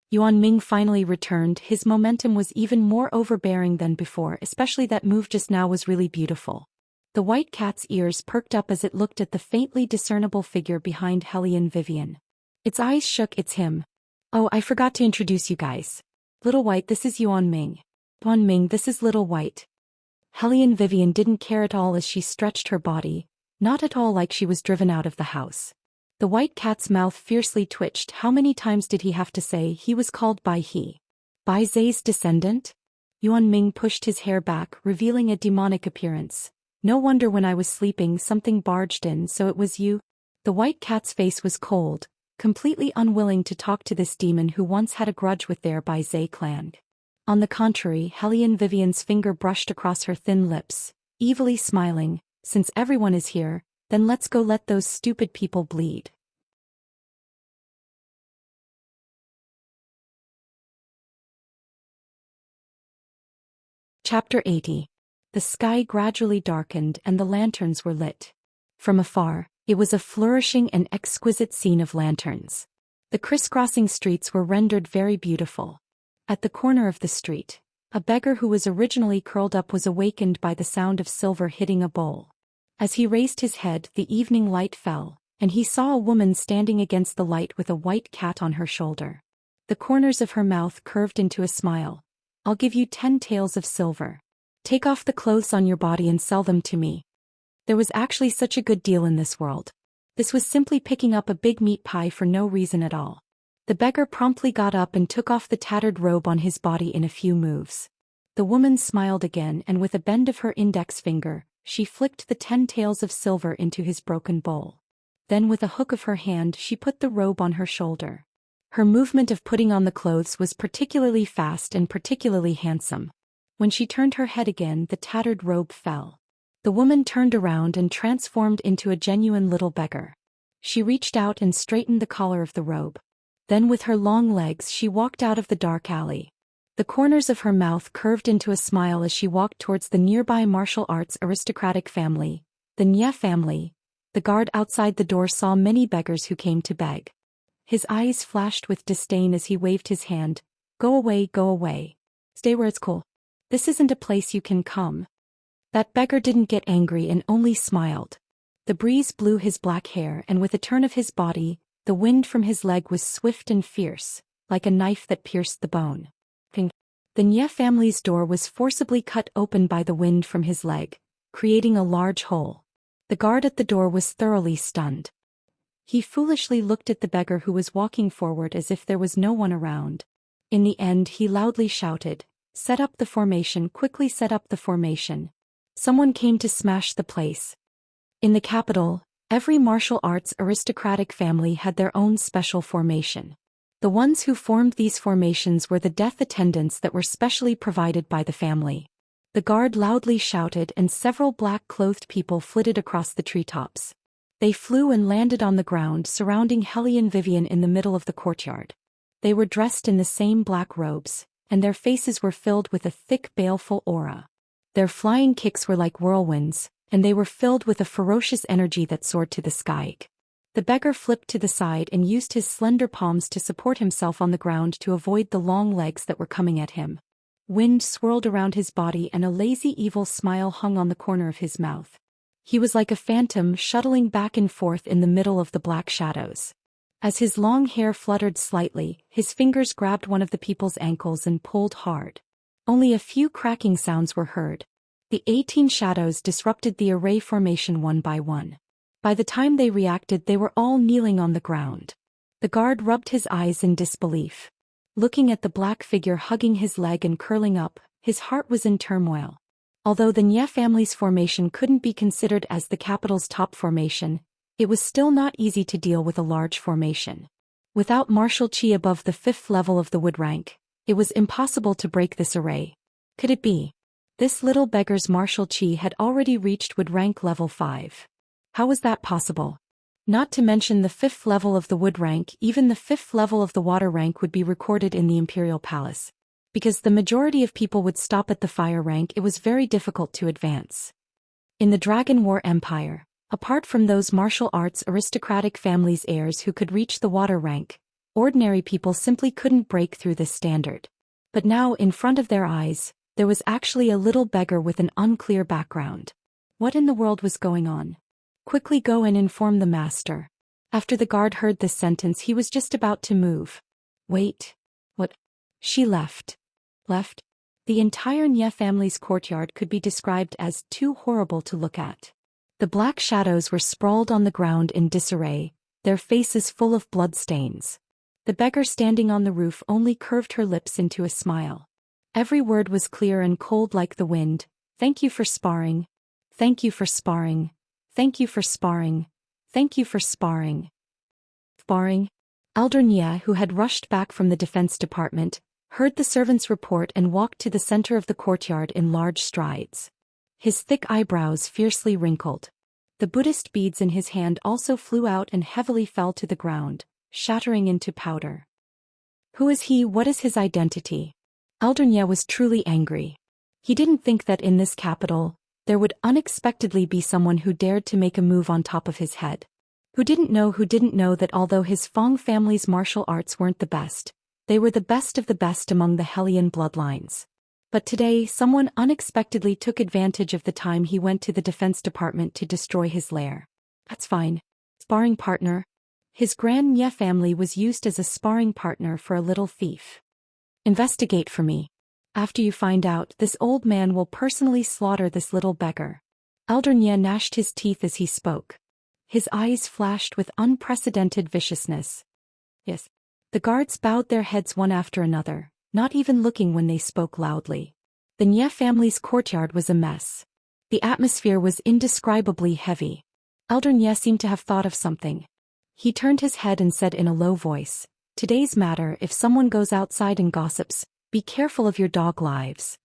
Yuan Ming finally returned. His momentum was even more overbearing than before, especially that move just now was really beautiful. The white cat's ears perked up as it looked at the faintly discernible figure behind Hellion Vivian. Its eyes shook. It's him. Oh, I forgot to introduce you guys. Little White, this is Yuan Ming. Yuan Ming, this is Little White. Hellion Vivian didn't care at all as she stretched her body, not at all like she was driven out of the house. The white cat's mouth fiercely twitched. How many times did he have to say he was called by he? Bai Zai's descendant? Yuan Ming pushed his hair back, revealing a demonic appearance. No wonder when I was sleeping something barged in, so it was you? The white cat's face was cold, completely unwilling to talk to this demon who once had a grudge with their Bai Zai clan. On the contrary, Hellion Vivian's finger brushed across her thin lips, evilly smiling. Since everyone is here, then let's go let those stupid people bleed. Chapter 80. The sky gradually darkened and the lanterns were lit. From afar, it was a flourishing and exquisite scene of lanterns. The crisscrossing streets were rendered very beautiful. At the corner of the street, a beggar who was originally curled up was awakened by the sound of silver hitting a bowl. As he raised his head, the evening light fell, and he saw a woman standing against the light with a white cat on her shoulder. The corners of her mouth curved into a smile. I'll give you 10 taels of silver. Take off the clothes on your body and sell them to me. There was actually such a good deal in this world. This was simply picking up a big meat pie for no reason at all. The beggar promptly got up and took off the tattered robe on his body in a few moves. The woman smiled again and with a bend of her index finger, she flicked the 10 taels of silver into his broken bowl. Then with a hook of her hand she put the robe on her shoulder. Her movement of putting on the clothes was particularly fast and particularly handsome. When she turned her head again, the tattered robe fell. The woman turned around and transformed into a genuine little beggar. She reached out and straightened the collar of the robe. Then with her long legs she walked out of the dark alley. The corners of her mouth curved into a smile as she walked towards the nearby martial arts aristocratic family. The Nye family. The guard outside the door saw many beggars who came to beg. His eyes flashed with disdain as he waved his hand. Go away, go away. Stay where it's cool. This isn't a place you can come. That beggar didn't get angry and only smiled. The breeze blew his black hair, and with a turn of his body, the wind from his leg was swift and fierce, like a knife that pierced the bone. Ping. The Nye family's door was forcibly cut open by the wind from his leg, creating a large hole. The guard at the door was thoroughly stunned. He foolishly looked at the beggar who was walking forward as if there was no one around. In the end, he loudly shouted, "Set up the formation, quickly set up the formation." Someone came to smash the place. In the capital, every martial arts aristocratic family had their own special formation. The ones who formed these formations were the death attendants that were specially provided by the family. The guard loudly shouted, and several black-clothed people flitted across the treetops. They flew and landed on the ground surrounding Hellion Vivian in the middle of the courtyard. They were dressed in the same black robes, and their faces were filled with a thick baleful aura. Their flying kicks were like whirlwinds, and they were filled with a ferocious energy that soared to the sky. The beggar flipped to the side and used his slender palms to support himself on the ground to avoid the long legs that were coming at him. Wind swirled around his body and a lazy evil smile hung on the corner of his mouth. He was like a phantom shuttling back and forth in the middle of the black shadows. As his long hair fluttered slightly, his fingers grabbed one of the people's ankles and pulled hard. Only a few cracking sounds were heard. The 18 shadows disrupted the array formation one by one. By the time they reacted, they were all kneeling on the ground. The guard rubbed his eyes in disbelief. Looking at the black figure hugging his leg and curling up, his heart was in turmoil. Although the Nye family's formation couldn't be considered as the capital's top formation, it was still not easy to deal with a large formation. Without martial chi above the 5th level of the wood rank, it was impossible to break this array. Could it be? This little beggar's martial chi had already reached wood rank level 5. How was that possible? Not to mention the 5th level of the wood rank, even the 5th level of the water rank would be recorded in the Imperial Palace. Because the majority of people would stop at the fire rank, it was very difficult to advance. In the Dragon War Empire, apart from those martial arts aristocratic families' heirs who could reach the water rank, ordinary people simply couldn't break through this standard. But now, in front of their eyes, there was actually a little beggar with an unclear background. What in the world was going on? Quickly go and inform the master. After the guard heard this sentence, he was just about to move. Wait. What? She left. Left? The entire Nye family's courtyard could be described as too horrible to look at. The black shadows were sprawled on the ground in disarray, their faces full of bloodstains. The beggar standing on the roof only curved her lips into a smile. Every word was clear and cold like the wind. Thank you for sparring. Thank you for sparring. Thank you for sparring. Thank you for sparring. Sparring? Elder Nye, who had rushed back from the defense department, heard the servant's report and walked to the center of the courtyard in large strides. His thick eyebrows fiercely wrinkled. The Buddhist beads in his hand also flew out and heavily fell to the ground, shattering into powder. Who is he? What is his identity? Elder Nye was truly angry. He didn't think that in this capital, there would unexpectedly be someone who dared to make a move on top of his head. Who didn't know that although his Fong family's martial arts weren't the best, they were the best of the best among the Hellion bloodlines. But today, someone unexpectedly took advantage of the time he went to the defense department to destroy his lair. That's fine. Sparring partner. His Grand Nye family was used as a sparring partner for a little thief. Investigate for me. After you find out, this old man will personally slaughter this little beggar. Elder Nye gnashed his teeth as he spoke. His eyes flashed with unprecedented viciousness. Yes. The guards bowed their heads one after another, not even looking when they spoke loudly. The Nye family's courtyard was a mess. The atmosphere was indescribably heavy. Elder Nye seemed to have thought of something. He turned his head and said in a low voice, "Today's matter, if someone goes outside and gossips, be careful of your dog lives."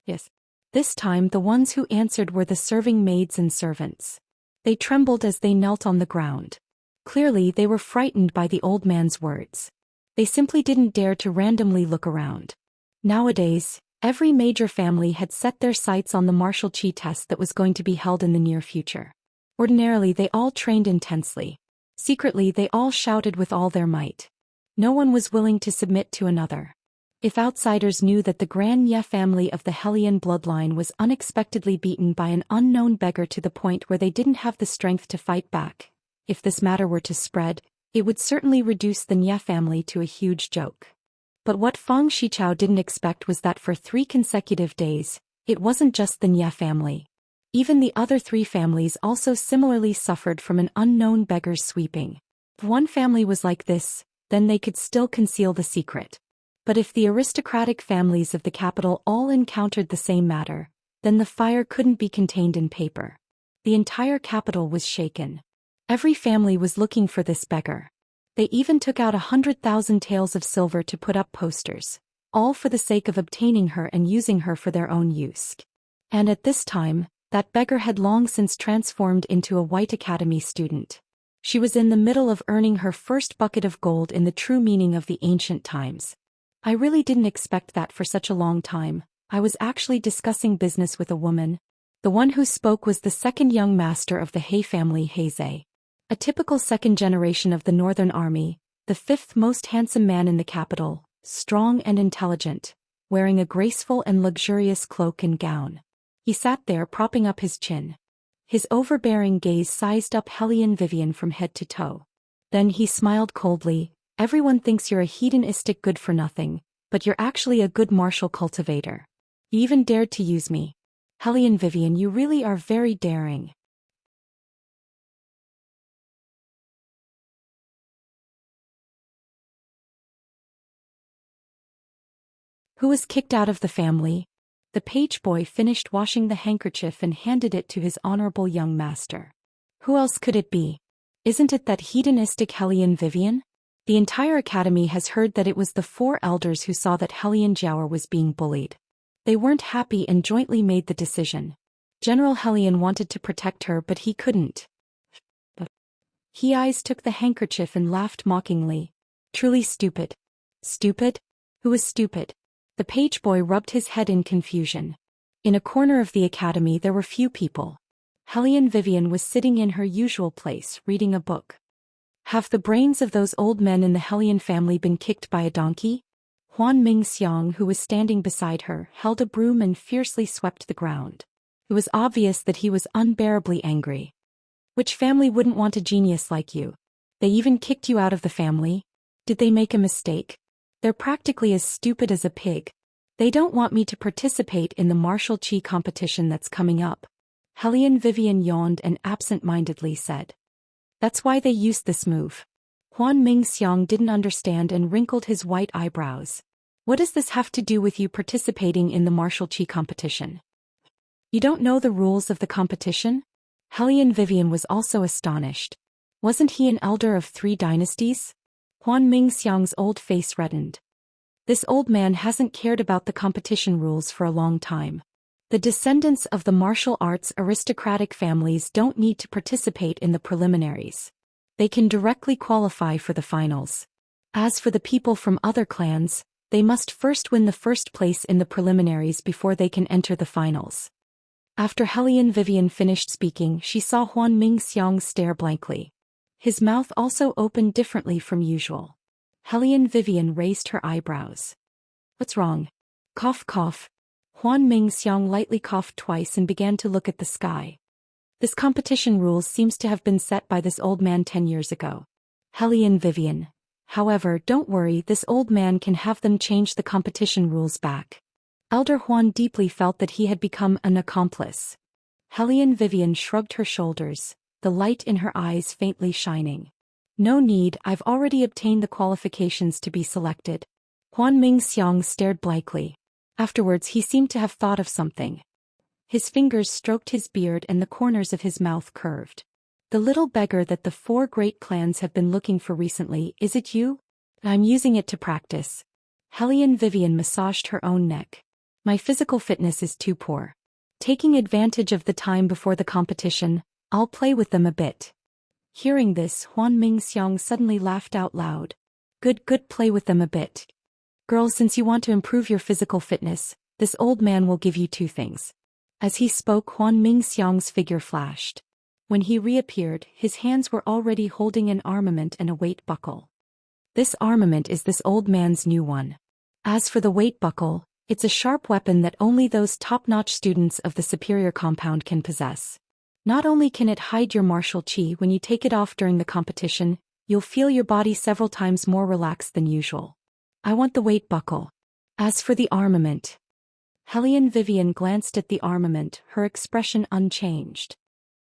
Yes. This time the ones who answered were the serving maids and servants. They trembled as they knelt on the ground. Clearly they were frightened by the old man's words. They simply didn't dare to randomly look around. Nowadays, every major family had set their sights on the martial chi test that was going to be held in the near future. Ordinarily they all trained intensely. Secretly they all shouted with all their might. No one was willing to submit to another. If outsiders knew that the Gran Ye family of the Hellion bloodline was unexpectedly beaten by an unknown beggar to the point where they didn't have the strength to fight back, if this matter were to spread, it would certainly reduce the Nye family to a huge joke. But what Feng Shichao didn't expect was that for 3 consecutive days, it wasn't just the Nye family. Even the other 3 families also similarly suffered from an unknown beggar's sweeping. If one family was like this, then they could still conceal the secret. But if the aristocratic families of the capital all encountered the same matter, then the fire couldn't be contained in paper. The entire capital was shaken. Every family was looking for this beggar. They even took out 100,000 taels of silver to put up posters, all for the sake of obtaining her and using her for their own use. And at this time, that beggar had long since transformed into a White Academy student. She was in the middle of earning her first bucket of gold in the true meaning of the ancient times. I really didn't expect that for such a long time. I was actually discussing business with a woman. The one who spoke was the second young master of the He family, Heizei. A typical second generation of the Northern Army, the 5th most handsome man in the capital, strong and intelligent, wearing a graceful and luxurious cloak and gown. He sat there propping up his chin. His overbearing gaze sized up Hellion Vivian from head to toe. Then he smiled coldly. Everyone thinks you're a hedonistic good-for-nothing, but you're actually a good martial cultivator. You even dared to use me. Hellion Vivian, you really are very daring. Who was kicked out of the family? The page boy finished washing the handkerchief and handed it to his honorable young master. Who else could it be? Isn't it that hedonistic Hellion Vivian? The entire academy has heard that it was the 4 elders who saw that Hellion Jiaoer was being bullied. They weren't happy and jointly made the decision. General Hellion wanted to protect her but he couldn't. He eyes took the handkerchief and laughed mockingly. Truly stupid. Stupid? Who is stupid? The page boy rubbed his head in confusion. In a corner of the academy there were few people. Hellion Vivian was sitting in her usual place, reading a book. Have the brains of those old men in the Hellion family been kicked by a donkey? Huan Mingxiang, who was standing beside her, held a broom and fiercely swept the ground. It was obvious that he was unbearably angry. Which family wouldn't want a genius like you? They even kicked you out of the family? Did they make a mistake? They're practically as stupid as a pig. They don't want me to participate in the martial chi competition that's coming up. Hellion Vivian yawned and absent-mindedly said. That's why they used this move. Huan Mingxiang didn't understand and wrinkled his white eyebrows. What does this have to do with you participating in the martial chi competition? You don't know the rules of the competition? Hellion Vivian was also astonished. Wasn't he an elder of 3 dynasties? Huan Mingxiang's old face reddened. This old man hasn't cared about the competition rules for a long time. The descendants of the martial arts aristocratic families don't need to participate in the preliminaries. They can directly qualify for the finals. As for the people from other clans, they must first win the first place in the preliminaries before they can enter the finals. After Hellion Vivian finished speaking, she saw Huan Mingxiang stare blankly. His mouth also opened differently from usual. Hellion Vivian raised her eyebrows. What's wrong? Cough cough. Huan Mingxiang lightly coughed twice and began to look at the sky. This competition rules seems to have been set by this old man 10 years ago. Hellion Vivian. However, don't worry, this old man can have them change the competition rules back. Elder Huan deeply felt that he had become an accomplice. Hellion Vivian shrugged her shoulders, the light in her eyes faintly shining. No need, I've already obtained the qualifications to be selected. Huan Mingxiang stared blankly. Afterwards he seemed to have thought of something. His fingers stroked his beard and the corners of his mouth curved. The little beggar that the 4 great clans have been looking for recently, is it you? I'm using it to practice. Hellion Vivian massaged her own neck. My physical fitness is too poor. Taking advantage of the time before the competition, I'll play with them a bit. Hearing this, Huan Mingxiang suddenly laughed out loud. Good, play with them a bit. Girls, since you want to improve your physical fitness, this old man will give you 2 things. As he spoke, Huan Mingxiang's figure flashed. When he reappeared, his hands were already holding an armament and a weight buckle. This armament is this old man's new one. As for the weight buckle, it's a sharp weapon that only those top-notch students of the superior compound can possess. Not only can it hide your martial chi when you take it off during the competition, you'll feel your body several times more relaxed than usual. I want the weight buckle. As for the armament. Hellion Vivian glanced at the armament, her expression unchanged.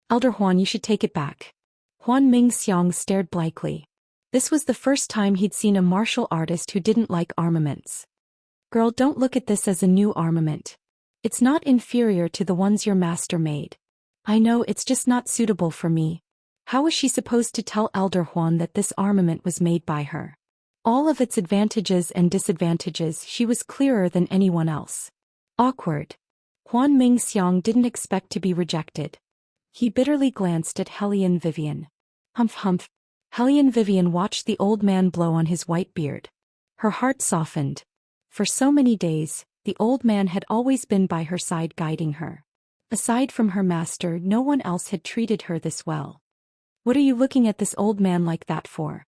Elder Huan, you should take it back. Huan Mingxiang stared blankly. This was the first time he'd seen a martial artist who didn't like armaments. Girl, don't look at this as a new armament. It's not inferior to the ones your master made. I know it's just not suitable for me. How was she supposed to tell Elder Huan that this armament was made by her? All of its advantages and disadvantages she was clearer than anyone else. Awkward. Huan Mingxiang didn't expect to be rejected. He bitterly glanced at Hellion Vivian. Humph humph. Hellion Vivian watched the old man blow on his white beard. Her heart softened. For so many days, the old man had always been by her side guiding her. Aside from her master, no one else had treated her this well. What are you looking at this old man like that for?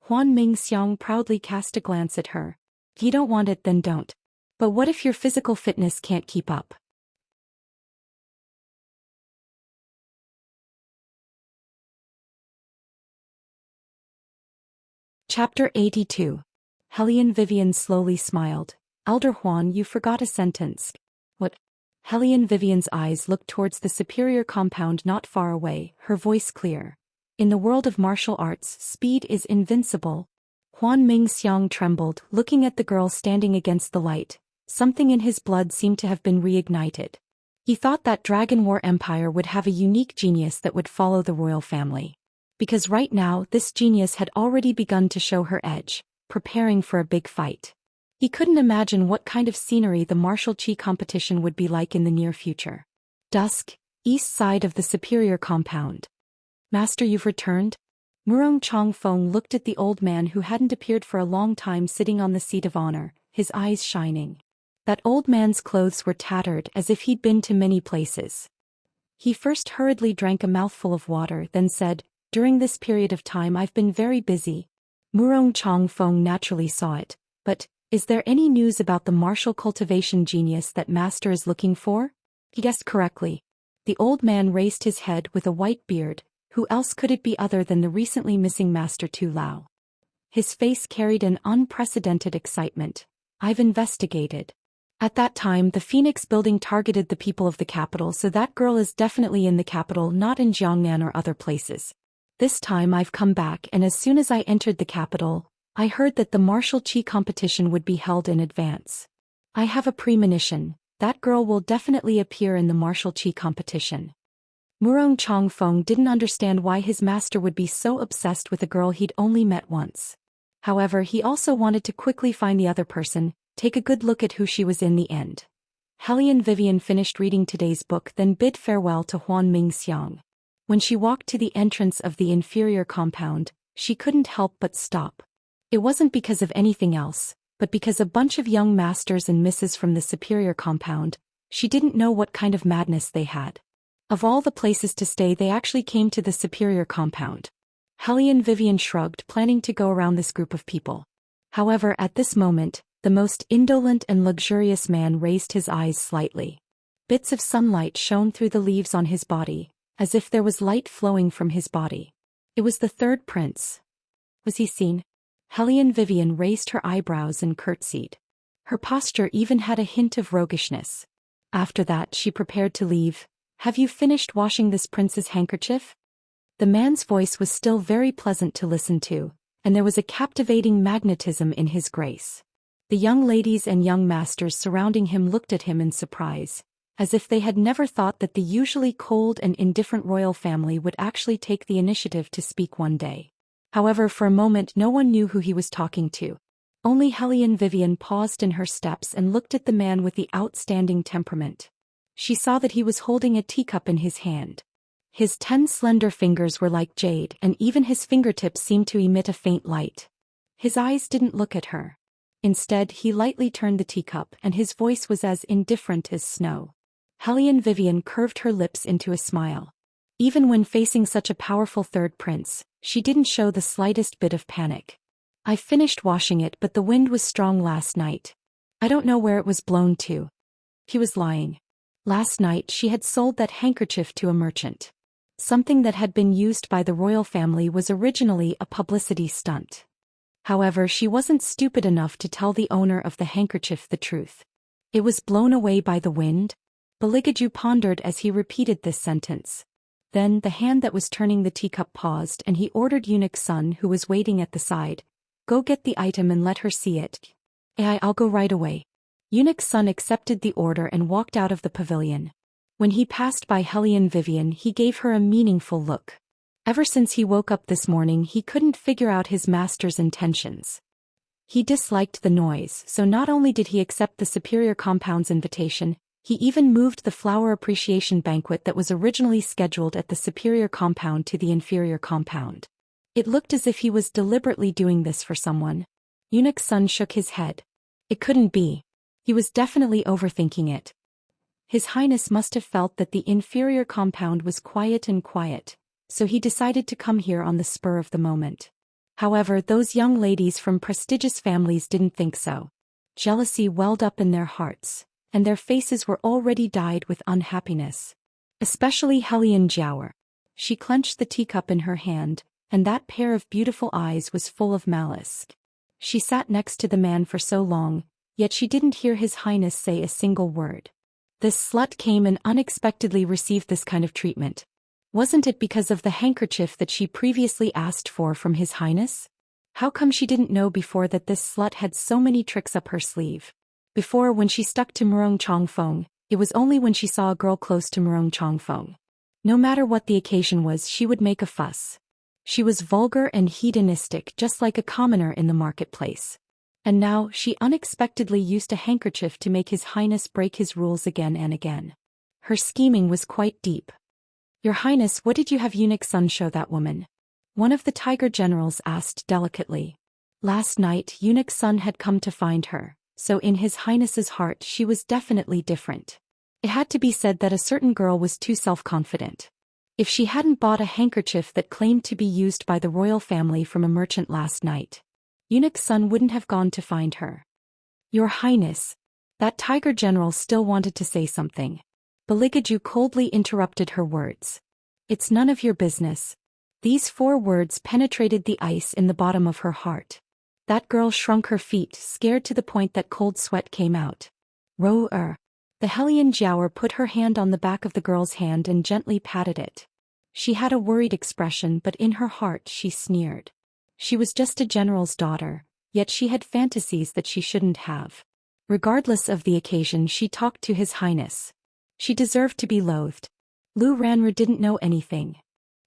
Huan Mingxiang proudly cast a glance at her. If you don't want it, then don't. But what if your physical fitness can't keep up? Chapter 82. Hellion Vivian slowly smiled. Elder Huan, you forgot a sentence. What? Hellion Vivian's eyes looked towards the superior compound not far away, her voice clear. In the world of martial arts, speed is invincible. Huan Mingxiang trembled, looking at the girl standing against the light. Something in his blood seemed to have been reignited. He thought that Dragon War Empire would have a unique genius that would follow the royal family. Because right now, this genius had already begun to show her edge, preparing for a big fight. He couldn't imagine what kind of scenery the martial chi competition would be like in the near future. Dusk, east side of the superior compound. Master, you've returned? Murong Chongfeng looked at the old man who hadn't appeared for a long time sitting on the seat of honor, his eyes shining. That old man's clothes were tattered as if he'd been to many places. He first hurriedly drank a mouthful of water, then said, "During this period of time I've been very busy." Murong Chongfeng naturally saw it, but, is there any news about the martial cultivation genius that Master is looking for? He guessed correctly. The old man raised his head with a white beard. Who else could it be other than the recently missing Master Tu Lao? His face carried an unprecedented excitement. I've investigated. At that time the Phoenix building targeted the people of the capital, so that girl is definitely in the capital, not in Jiangnan or other places. This time I've come back, and as soon as I entered the capital, I heard that the martial chi competition would be held in advance. I have a premonition. That girl will definitely appear in the martial chi competition. Murong Chongfeng didn't understand why his master would be so obsessed with a girl he'd only met once. However, he also wanted to quickly find the other person, take a good look at who she was in the end. Hellion Vivian finished reading today's book, then bid farewell to Huan Mingxiang. When she walked to the entrance of the inferior compound, she couldn't help but stop. It wasn't because of anything else, but because a bunch of young masters and misses from the superior compound, she didn't know what kind of madness they had. Of all the places to stay, they actually came to the superior compound. Hellion Vivian shrugged, planning to go around this group of people. However, at this moment, the most indolent and luxurious man raised his eyes slightly. Bits of sunlight shone through the leaves on his body, as if there was light flowing from his body. It was the third prince. Was he seen? Hellion Vivian raised her eyebrows and curtsied. Her posture even had a hint of roguishness. After that, she prepared to leave. Have you finished washing this prince's handkerchief? The man's voice was still very pleasant to listen to, and there was a captivating magnetism in his grace. The young ladies and young masters surrounding him looked at him in surprise, as if they had never thought that the usually cold and indifferent royal family would actually take the initiative to speak one day. However, for a moment no one knew who he was talking to. Only Hellion Vivian paused in her steps and looked at the man with the outstanding temperament. She saw that he was holding a teacup in his hand. His 10 slender fingers were like jade, and even his fingertips seemed to emit a faint light. His eyes didn't look at her. Instead, he lightly turned the teacup, and his voice was as indifferent as snow. Hellion Vivian curved her lips into a smile. Even when facing such a powerful third prince, she didn't show the slightest bit of panic. I finished washing it, but the wind was strong last night. I don't know where it was blown to. He was lying. Last night she had sold that handkerchief to a merchant. Something that had been used by the royal family was originally a publicity stunt. However, she wasn't stupid enough to tell the owner of the handkerchief the truth. It was blown away by the wind? Beligaju pondered as he repeated this sentence. Then the hand that was turning the teacup paused and he ordered Eunuch's son, who was waiting at the side, "Go get the item and let her see it." I'll go right away." Eunuch's son accepted the order and walked out of the pavilion. When he passed by Hellion Vivian, he gave her a meaningful look. Ever since he woke up this morning, he couldn't figure out his master's intentions. He disliked the noise, so not only did he accept the Superior Compound's invitation, he even moved the flower appreciation banquet that was originally scheduled at the Superior Compound to the Inferior Compound. It looked as if he was deliberately doing this for someone. Eunuch's son shook his head. It couldn't be. He was definitely overthinking it. His Highness must have felt that the Inferior Compound was quiet, so he decided to come here on the spur of the moment. However, those young ladies from prestigious families didn't think so. Jealousy welled up in their hearts, and their faces were already dyed with unhappiness. Especially Hellion Jiaoer. She clenched the teacup in her hand, and that pair of beautiful eyes was full of malice. She sat next to the man for so long, yet she didn't hear His Highness say a single word. This slut came and unexpectedly received this kind of treatment. Wasn't it because of the handkerchief that she previously asked for from His Highness? How come she didn't know before that this slut had so many tricks up her sleeve? Before, when she stuck to Murong Chongfeng, it was only when she saw a girl close to Murong Chongfeng. No matter what the occasion was, she would make a fuss. She was vulgar and hedonistic, just like a commoner in the marketplace. And now, she unexpectedly used a handkerchief to make His Highness break his rules again and again. Her scheming was quite deep. "Your Highness, what did you have Eunuch's son show that woman?" one of the tiger generals asked delicately. Last night, Eunuch's son had come to find her, so in His Highness's heart she was definitely different. It had to be said that a certain girl was too self-confident. If she hadn't bought a handkerchief that claimed to be used by the royal family from a merchant last night, Eunuch's son wouldn't have gone to find her. "Your Highness." That tiger general still wanted to say something. Beligaju coldly interrupted her words. "It's none of your business." These 4 words penetrated the ice in the bottom of her heart. That girl shrunk her feet, scared to the point that cold sweat came out. "Roar." The Hellion Jiaoer put her hand on the back of the girl's hand and gently patted it. She had a worried expression, but in her heart she sneered. She was just a general's daughter, yet she had fantasies that she shouldn't have. Regardless of the occasion, she talked to His Highness. She deserved to be loathed. Lu Ranru didn't know anything.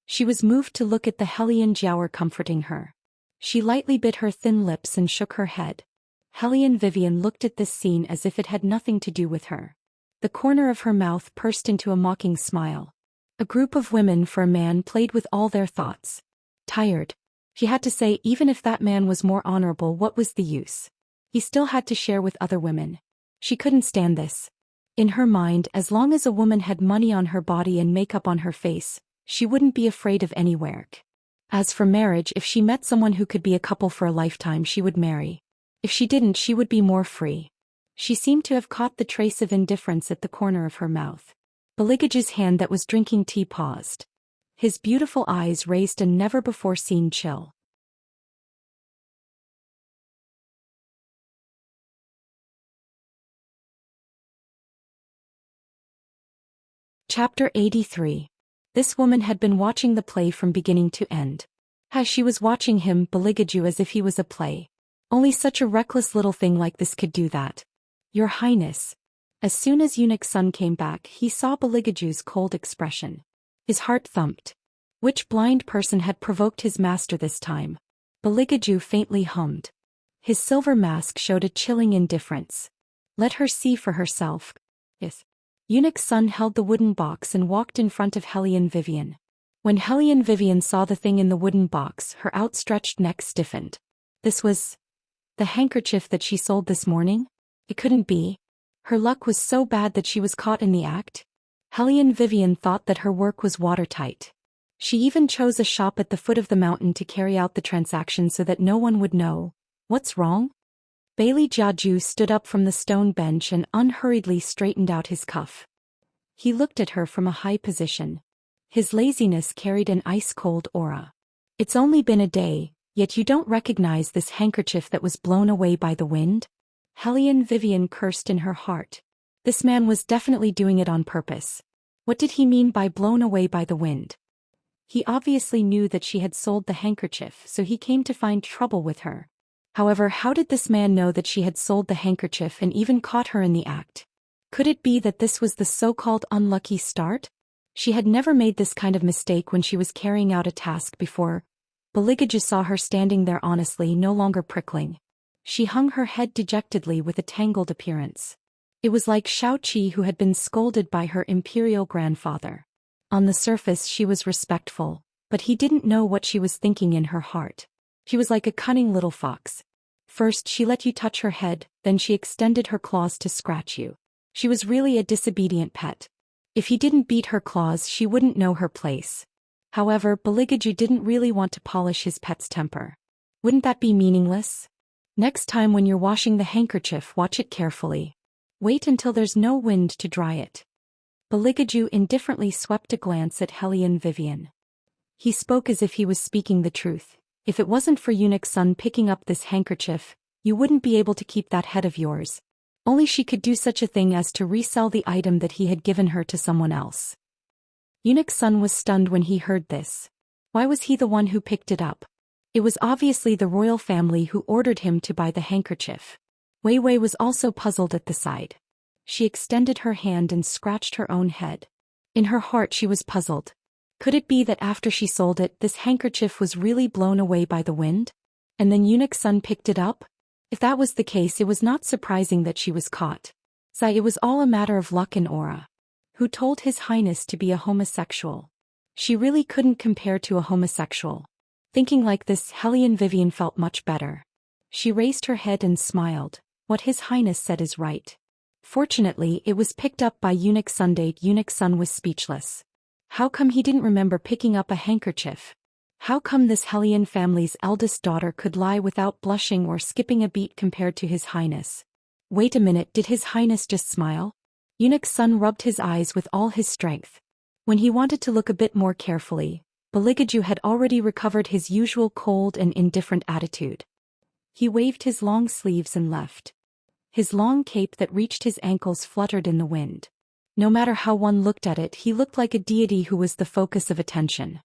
She was moved to look at the Hellion Jiaoer comforting her. She lightly bit her thin lips and shook her head. Hellion Vivian looked at this scene as if it had nothing to do with her. The corner of her mouth pursed into a mocking smile. A group of women for a man played with all their thoughts. Tired. She had to say, even if that man was more honorable, what was the use? He still had to share with other women. She couldn't stand this. In her mind, as long as a woman had money on her body and makeup on her face, she wouldn't be afraid of any work. As for marriage, if she met someone who could be a couple for a lifetime, she would marry. If she didn't, she would be more free. She seemed to have caught the trace of indifference at the corner of her mouth. Beligaju's hand that was drinking tea paused. His beautiful eyes raised a never-before-seen chill. Chapter 83. This woman had been watching the play from beginning to end. As she was watching him, Beligaju, as if he was a play. Only such a reckless little thing like this could do that. "Your Highness." As soon as Eunuch's son came back, he saw Beligaju's cold expression. His heart thumped. Which blind person had provoked his master this time? Beligaju faintly hummed. His silver mask showed a chilling indifference. Let her see for herself. Yes. Eunuch's son held the wooden box and walked in front of Hellion Vivian. When Hellion Vivian saw the thing in the wooden box, her outstretched neck stiffened. This was the handkerchief that she sold this morning? It couldn't be. Her luck was so bad that she was caught in the act. Hellion Vivian thought that her work was watertight. She even chose a shop at the foot of the mountain to carry out the transaction so that no one would know. What's wrong? Bailey Jiaju stood up from the stone bench and unhurriedly straightened out his cuff. He looked at her from a high position. His laziness carried an ice-cold aura. It's only been a day, yet you don't recognize this handkerchief that was blown away by the wind? Hellion Vivian cursed in her heart. This man was definitely doing it on purpose. What did he mean by blown away by the wind? He obviously knew that she had sold the handkerchief, so he came to find trouble with her. However, how did this man know that she had sold the handkerchief and even caught her in the act? Could it be that this was the so-called unlucky start? She had never made this kind of mistake when she was carrying out a task before. Baligaju saw her standing there honestly, no longer prickling. She hung her head dejectedly with a tangled appearance. It was like Shao Qi who had been scolded by her imperial grandfather. On the surface she was respectful, but he didn't know what she was thinking in her heart. She was like a cunning little fox. First she let you touch her head, then she extended her claws to scratch you. She was really a disobedient pet. If he didn't beat her claws she wouldn't know her place. However, Baligaju didn't really want to polish his pet's temper. Wouldn't that be meaningless? Next time when you're washing the handkerchief, watch it carefully. Wait until there's no wind to dry it. Baligaju indifferently swept a glance at Hellion Vivian. He spoke as if he was speaking the truth. If it wasn't for Eunuch Sun picking up this handkerchief, you wouldn't be able to keep that head of yours. Only she could do such a thing as to resell the item that he had given her to someone else. Eunuch Sun was stunned when he heard this. Why was he the one who picked it up? It was obviously the royal family who ordered him to buy the handkerchief. Wei Wei was also puzzled at the sight. She extended her hand and scratched her own head. In her heart she was puzzled. Could it be that after she sold it, this handkerchief was really blown away by the wind? And then Eunuch Sun picked it up? If that was the case, it was not surprising that she was caught. It was all a matter of luck and aura. Who told His Highness to be a homosexual? She really couldn't compare to a homosexual. Thinking like this, Hellion Vivian felt much better. She raised her head and smiled. What His Highness said is right. Fortunately, it was picked up by Eunuch Sun. Eunuch Sun was speechless. How come he didn't remember picking up a handkerchief? How come this Hellion family's eldest daughter could lie without blushing or skipping a beat compared to His Highness? Wait a minute, did His Highness just smile? Eunuch Sun rubbed his eyes with all his strength. When he wanted to look a bit more carefully, Baligaju had already recovered his usual cold and indifferent attitude. He waved his long sleeves and left. His long cape that reached his ankles fluttered in the wind. No matter how one looked at it, he looked like a deity who was the focus of attention.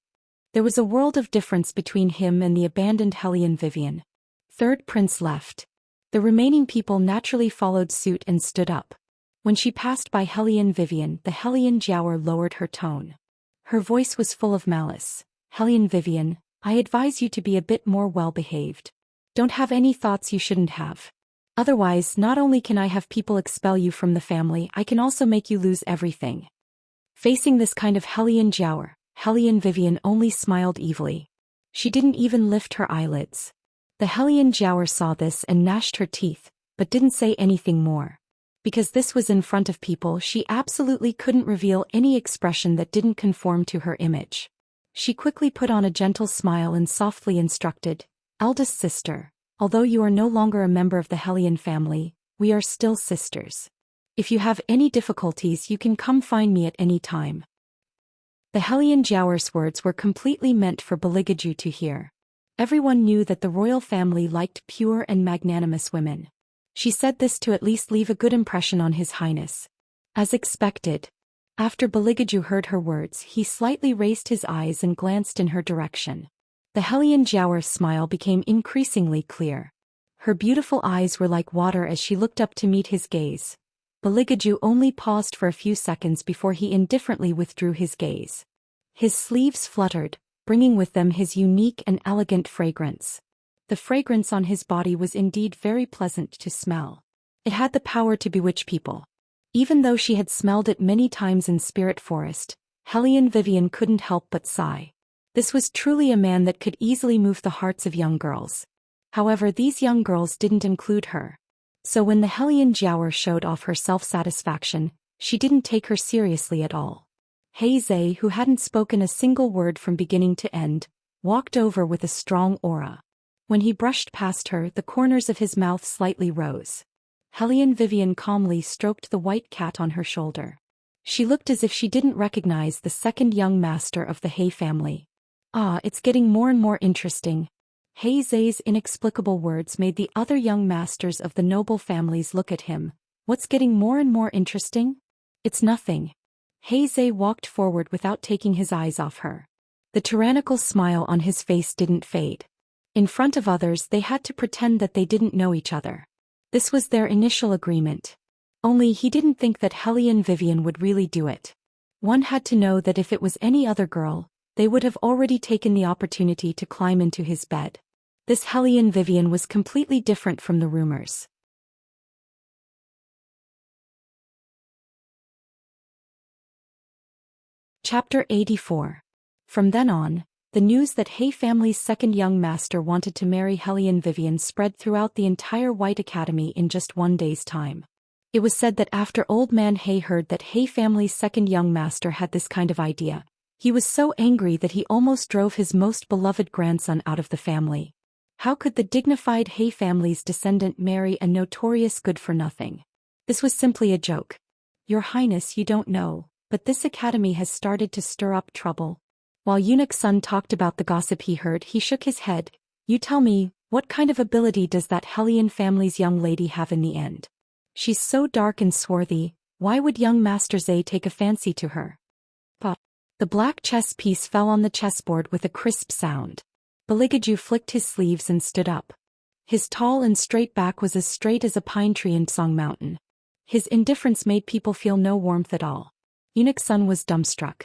There was a world of difference between him and the abandoned Hellion Vivian. Third prince left. The remaining people naturally followed suit and stood up. When she passed by Hellion Vivian, the Hellion Jiaoer lowered her tone. Her voice was full of malice. Hellion Vivian, I advise you to be a bit more well-behaved. Don't have any thoughts you shouldn't have. Otherwise, not only can I have people expel you from the family, I can also make you lose everything. Facing this kind of Hellion Jiaoer, Hellion Vivian only smiled evilly. She didn't even lift her eyelids. The Hellion Jiaoer saw this and gnashed her teeth, but didn't say anything more. Because this was in front of people, she absolutely couldn't reveal any expression that didn't conform to her image. She quickly put on a gentle smile and softly instructed, Eldest sister, although you are no longer a member of the Hellion family, we are still sisters. If you have any difficulties, you can come find me at any time. The Hellion Jiaoer's words were completely meant for Baligaju to hear. Everyone knew that the royal family liked pure and magnanimous women. She said this to at least leave a good impression on His Highness. As expected, after Baligaju heard her words, he slightly raised his eyes and glanced in her direction. The Hellion Jiaoer's smile became increasingly clear. Her beautiful eyes were like water as she looked up to meet his gaze. Baligaju only paused for a few seconds before he indifferently withdrew his gaze. His sleeves fluttered, bringing with them his unique and elegant fragrance. The fragrance on his body was indeed very pleasant to smell. It had the power to bewitch people. Even though she had smelled it many times in Spirit Forest, Hellion Vivian couldn't help but sigh. This was truly a man that could easily move the hearts of young girls. However, these young girls didn't include her. So when the Hellion Jiaoer showed off her self-satisfaction, She didn't take her seriously at all. Zhe, who hadn't spoken a single word from beginning to end, walked over with a strong aura. When he brushed past her, the corners of his mouth slightly rose. Hellion Vivian calmly stroked the white cat on her shoulder. She looked as if she didn't recognize the second young master of the He family. "Ah, it's getting more and more interesting." Zhe's inexplicable words made the other young masters of the noble families look at him. "What's getting more and more interesting?" "It's nothing." Zhe walked forward without taking his eyes off her. The tyrannical smile on his face didn't fade. In front of others they had to pretend that they didn't know each other. This was their initial agreement. Only he didn't think that Hellion Vivian would really do it. One had to know that if it was any other girl, they would have already taken the opportunity to climb into his bed. This Hellion Vivian was completely different from the rumors. Chapter 84. From then on, the news that He family's second young master wanted to marry Hellion Vivian spread throughout the entire White Academy in just one day's time. It was said that after Old Man He heard that He family's second young master had this kind of idea, he was so angry that he almost drove his most beloved grandson out of the family. How could the dignified He family's descendant marry a notorious good-for-nothing? This was simply a joke. "Your Highness, you don't know, but this academy has started to stir up trouble." While Eunuch's son talked about the gossip he heard, he shook his head. "You tell me, what kind of ability does that Hellion family's young lady have in the end? She's so dark and swarthy, why would young Master Zhe take a fancy to her?" "Pa." The black chess piece fell on the chessboard with a crisp sound. Beligaju flicked his sleeves and stood up. His tall and straight back was as straight as a pine tree in Song Mountain. His indifference made people feel no warmth at all. Eunuch's son was dumbstruck.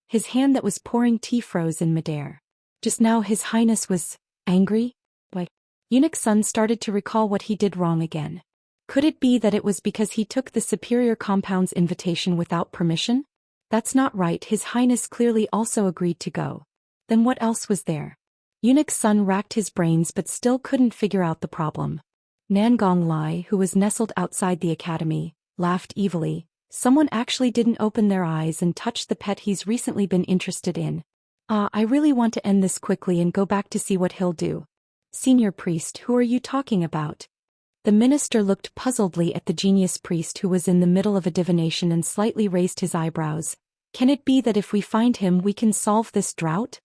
His hand that was pouring tea froze in midair. Just now His Highness was angry? Why? Eunuch's son started to recall what he did wrong again. Could it be that it was because he took the superior compound's invitation without permission? That's not right, His Highness clearly also agreed to go. Then what else was there? Eunuch's son racked his brains but still couldn't figure out the problem. Nangong Lai, who was nestled outside the academy, laughed evilly. Someone actually didn't open their eyes and touch the pet he's recently been interested in. I really want to end this quickly and go back to see what he'll do. Senior priest, who are you talking about? The minister looked puzzledly at the genius priest who was in the middle of a divination and slightly raised his eyebrows. Can it be that if we find him we can solve this drought?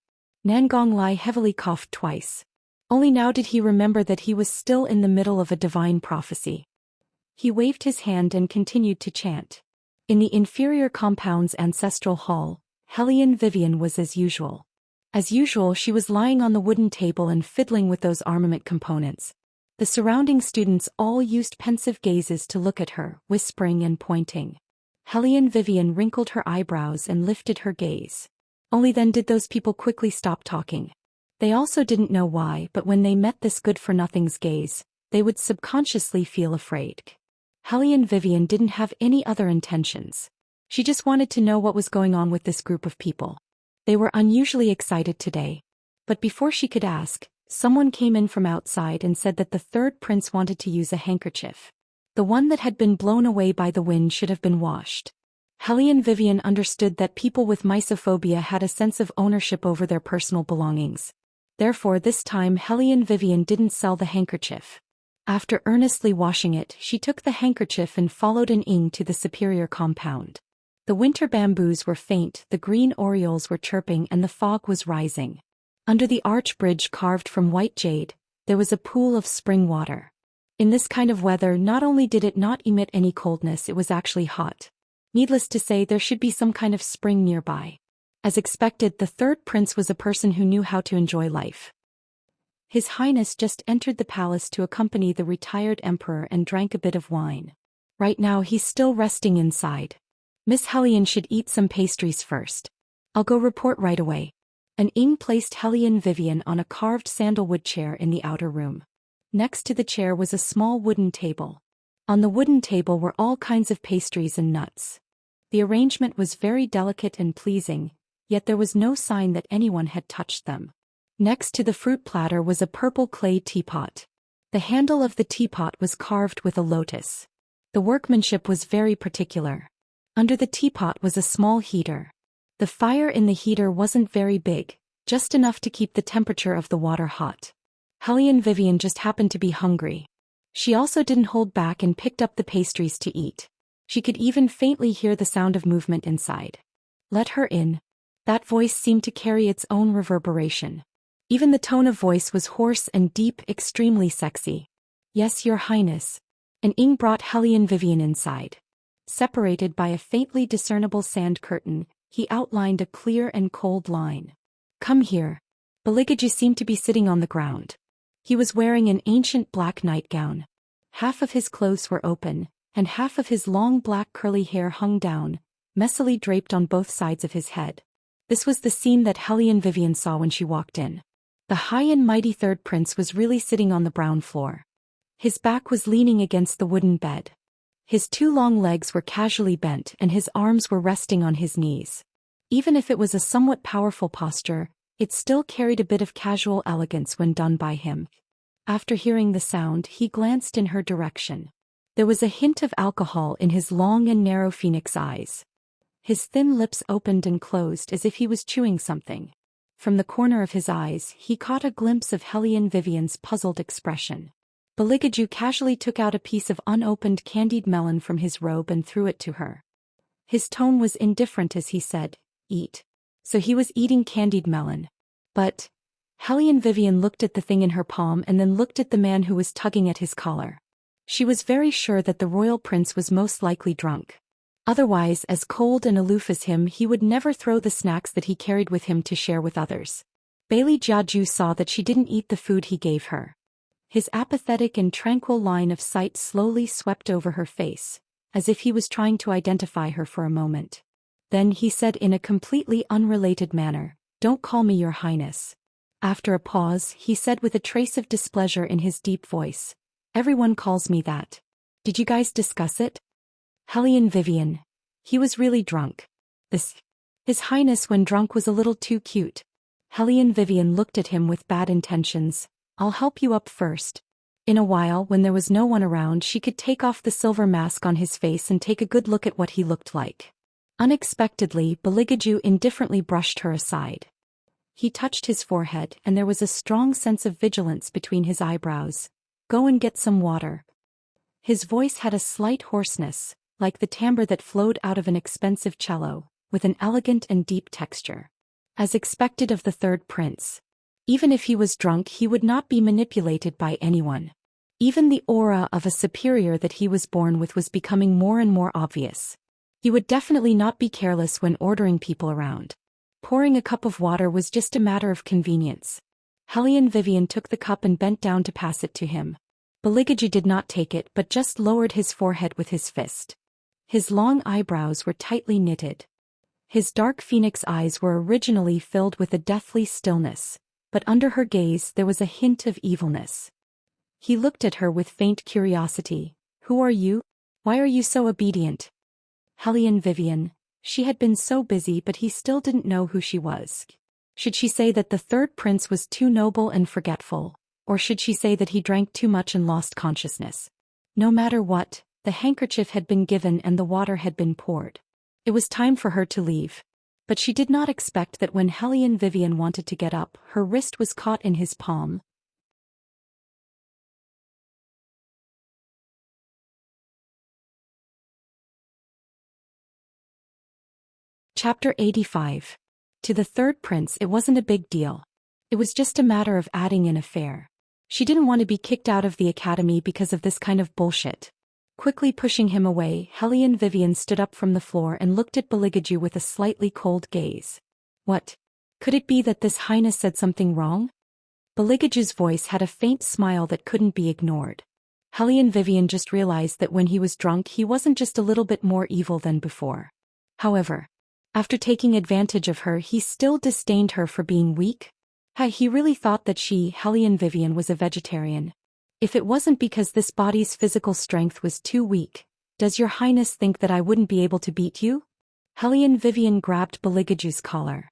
Nangong Lai heavily coughed twice. Only now did he remember that he was still in the middle of a divine prophecy. He waved his hand and continued to chant. In the inferior compound's ancestral hall, Hellion Vivian was as usual. As usual, she was lying on the wooden table and fiddling with those armament components. The surrounding students all used pensive gazes to look at her, whispering and pointing. Hellion Vivian wrinkled her eyebrows and lifted her gaze. Only then did those people quickly stop talking. They also didn't know why, but when they met this good-for-nothing's gaze, they would subconsciously feel afraid. Hellion Vivian didn't have any other intentions. She just wanted to know what was going on with this group of people. They were unusually excited today. But before she could ask, someone came in from outside and said that the third prince wanted to use a handkerchief. The one that had been blown away by the wind should have been washed. Hellion Vivian understood that people with mysophobia had a sense of ownership over their personal belongings. Therefore this time Hellion Vivian didn't sell the handkerchief. After earnestly washing it, she took the handkerchief and followed an ing to the superior compound. The winter bamboos were faint, the green orioles were chirping and the fog was rising. Under the arch bridge carved from white jade, there was a pool of spring water. In this kind of weather not only did it not emit any coldness, it was actually hot. Needless to say, there should be some kind of spring nearby. As expected, the third prince was a person who knew how to enjoy life. His Highness just entered the palace to accompany the retired emperor and drank a bit of wine. Right now he's still resting inside. Miss Hellion should eat some pastries first. I'll go report right away. An ing placed Hellion Vivian on a carved sandalwood chair in the outer room. Next to the chair was a small wooden table. On the wooden table were all kinds of pastries and nuts. The arrangement was very delicate and pleasing, yet there was no sign that anyone had touched them. Next to the fruit platter was a purple clay teapot. The handle of the teapot was carved with a lotus. The workmanship was very particular. Under the teapot was a small heater. The fire in the heater wasn't very big, just enough to keep the temperature of the water hot. Hellion Vivian just happened to be hungry. She also didn't hold back and picked up the pastries to eat. She could even faintly hear the sound of movement inside. Let her in. That voice seemed to carry its own reverberation. Even the tone of voice was hoarse and deep, extremely sexy. Yes, Your Highness. And Ing brought Hellion Vivian inside. Separated by a faintly discernible sand curtain, he outlined a clear and cold line. Come here. Baligaju seemed to be sitting on the ground. He was wearing an ancient black nightgown. Half of his clothes were open, and half of his long black curly hair hung down, messily draped on both sides of his head. This was the scene that Hellion Vivian saw when she walked in. The high and mighty third prince was really sitting on the brown floor. His back was leaning against the wooden bed. His two long legs were casually bent and his arms were resting on his knees. Even if it was a somewhat powerful posture, it still carried a bit of casual elegance when done by him. After hearing the sound, he glanced in her direction. There was a hint of alcohol in his long and narrow phoenix eyes. His thin lips opened and closed as if he was chewing something. From the corner of his eyes, he caught a glimpse of Hellion Vivian's puzzled expression. Baligaju casually took out a piece of unopened candied melon from his robe and threw it to her. His tone was indifferent as he said, "Eat." So he was eating candied melon. But Hellion Vivian looked at the thing in her palm and then looked at the man who was tugging at his collar. She was very sure that the royal prince was most likely drunk. Otherwise, as cold and aloof as him, he would never throw the snacks that he carried with him to share with others. Bailey Jiaju saw that she didn't eat the food he gave her. His apathetic and tranquil line of sight slowly swept over her face, as if he was trying to identify her for a moment. Then he said in a completely unrelated manner, "Don't call me Your Highness." After a pause, he said with a trace of displeasure in his deep voice, "Everyone calls me that. Did you guys discuss it?" Hellion Vivian. He was really drunk. His Highness when drunk was a little too cute. Hellion Vivian looked at him with bad intentions. "I'll help you up first." In a while, when there was no one around, she could take off the silver mask on his face and take a good look at what he looked like. Unexpectedly, Baligaju indifferently brushed her aside. He touched his forehead and there was a strong sense of vigilance between his eyebrows. "Go and get some water." His voice had a slight hoarseness, like the timbre that flowed out of an expensive cello, with an elegant and deep texture. As expected of the third prince. Even if he was drunk, he would not be manipulated by anyone. Even the aura of a superior that he was born with was becoming more and more obvious. He would definitely not be careless when ordering people around. Pouring a cup of water was just a matter of convenience. Hellion Vivian took the cup and bent down to pass it to him. Baligaju did not take it but just lowered his forehead with his fist. His long eyebrows were tightly knitted. His dark phoenix eyes were originally filled with a deathly stillness, but under her gaze there was a hint of evilness. He looked at her with faint curiosity. "Who are you? Why are you so obedient?" Hellion Vivian. She had been so busy but he still didn't know who she was. Should she say that the third prince was too noble and forgetful, or should she say that he drank too much and lost consciousness? No matter what, the handkerchief had been given and the water had been poured. It was time for her to leave. But she did not expect that when Hellion Vivian wanted to get up, her wrist was caught in his palm. Chapter 85. To the third prince it wasn't a big deal. It was just a matter of adding in a fare. She didn't want to be kicked out of the academy because of this kind of bullshit. Quickly pushing him away, Hellion Vivian stood up from the floor and looked at Baligaju with a slightly cold gaze. What? Could it be that this highness said something wrong? Baligaju's voice had a faint smile that couldn't be ignored. Hellion Vivian just realized that when he was drunk he wasn't just a little bit more evil than before. However, after taking advantage of her he still disdained her for being weak. He really thought that she, Hellion Vivian, was a vegetarian. If it wasn't because this body's physical strength was too weak, does your highness think that I wouldn't be able to beat you? Hellion Vivian grabbed Baligaju's collar.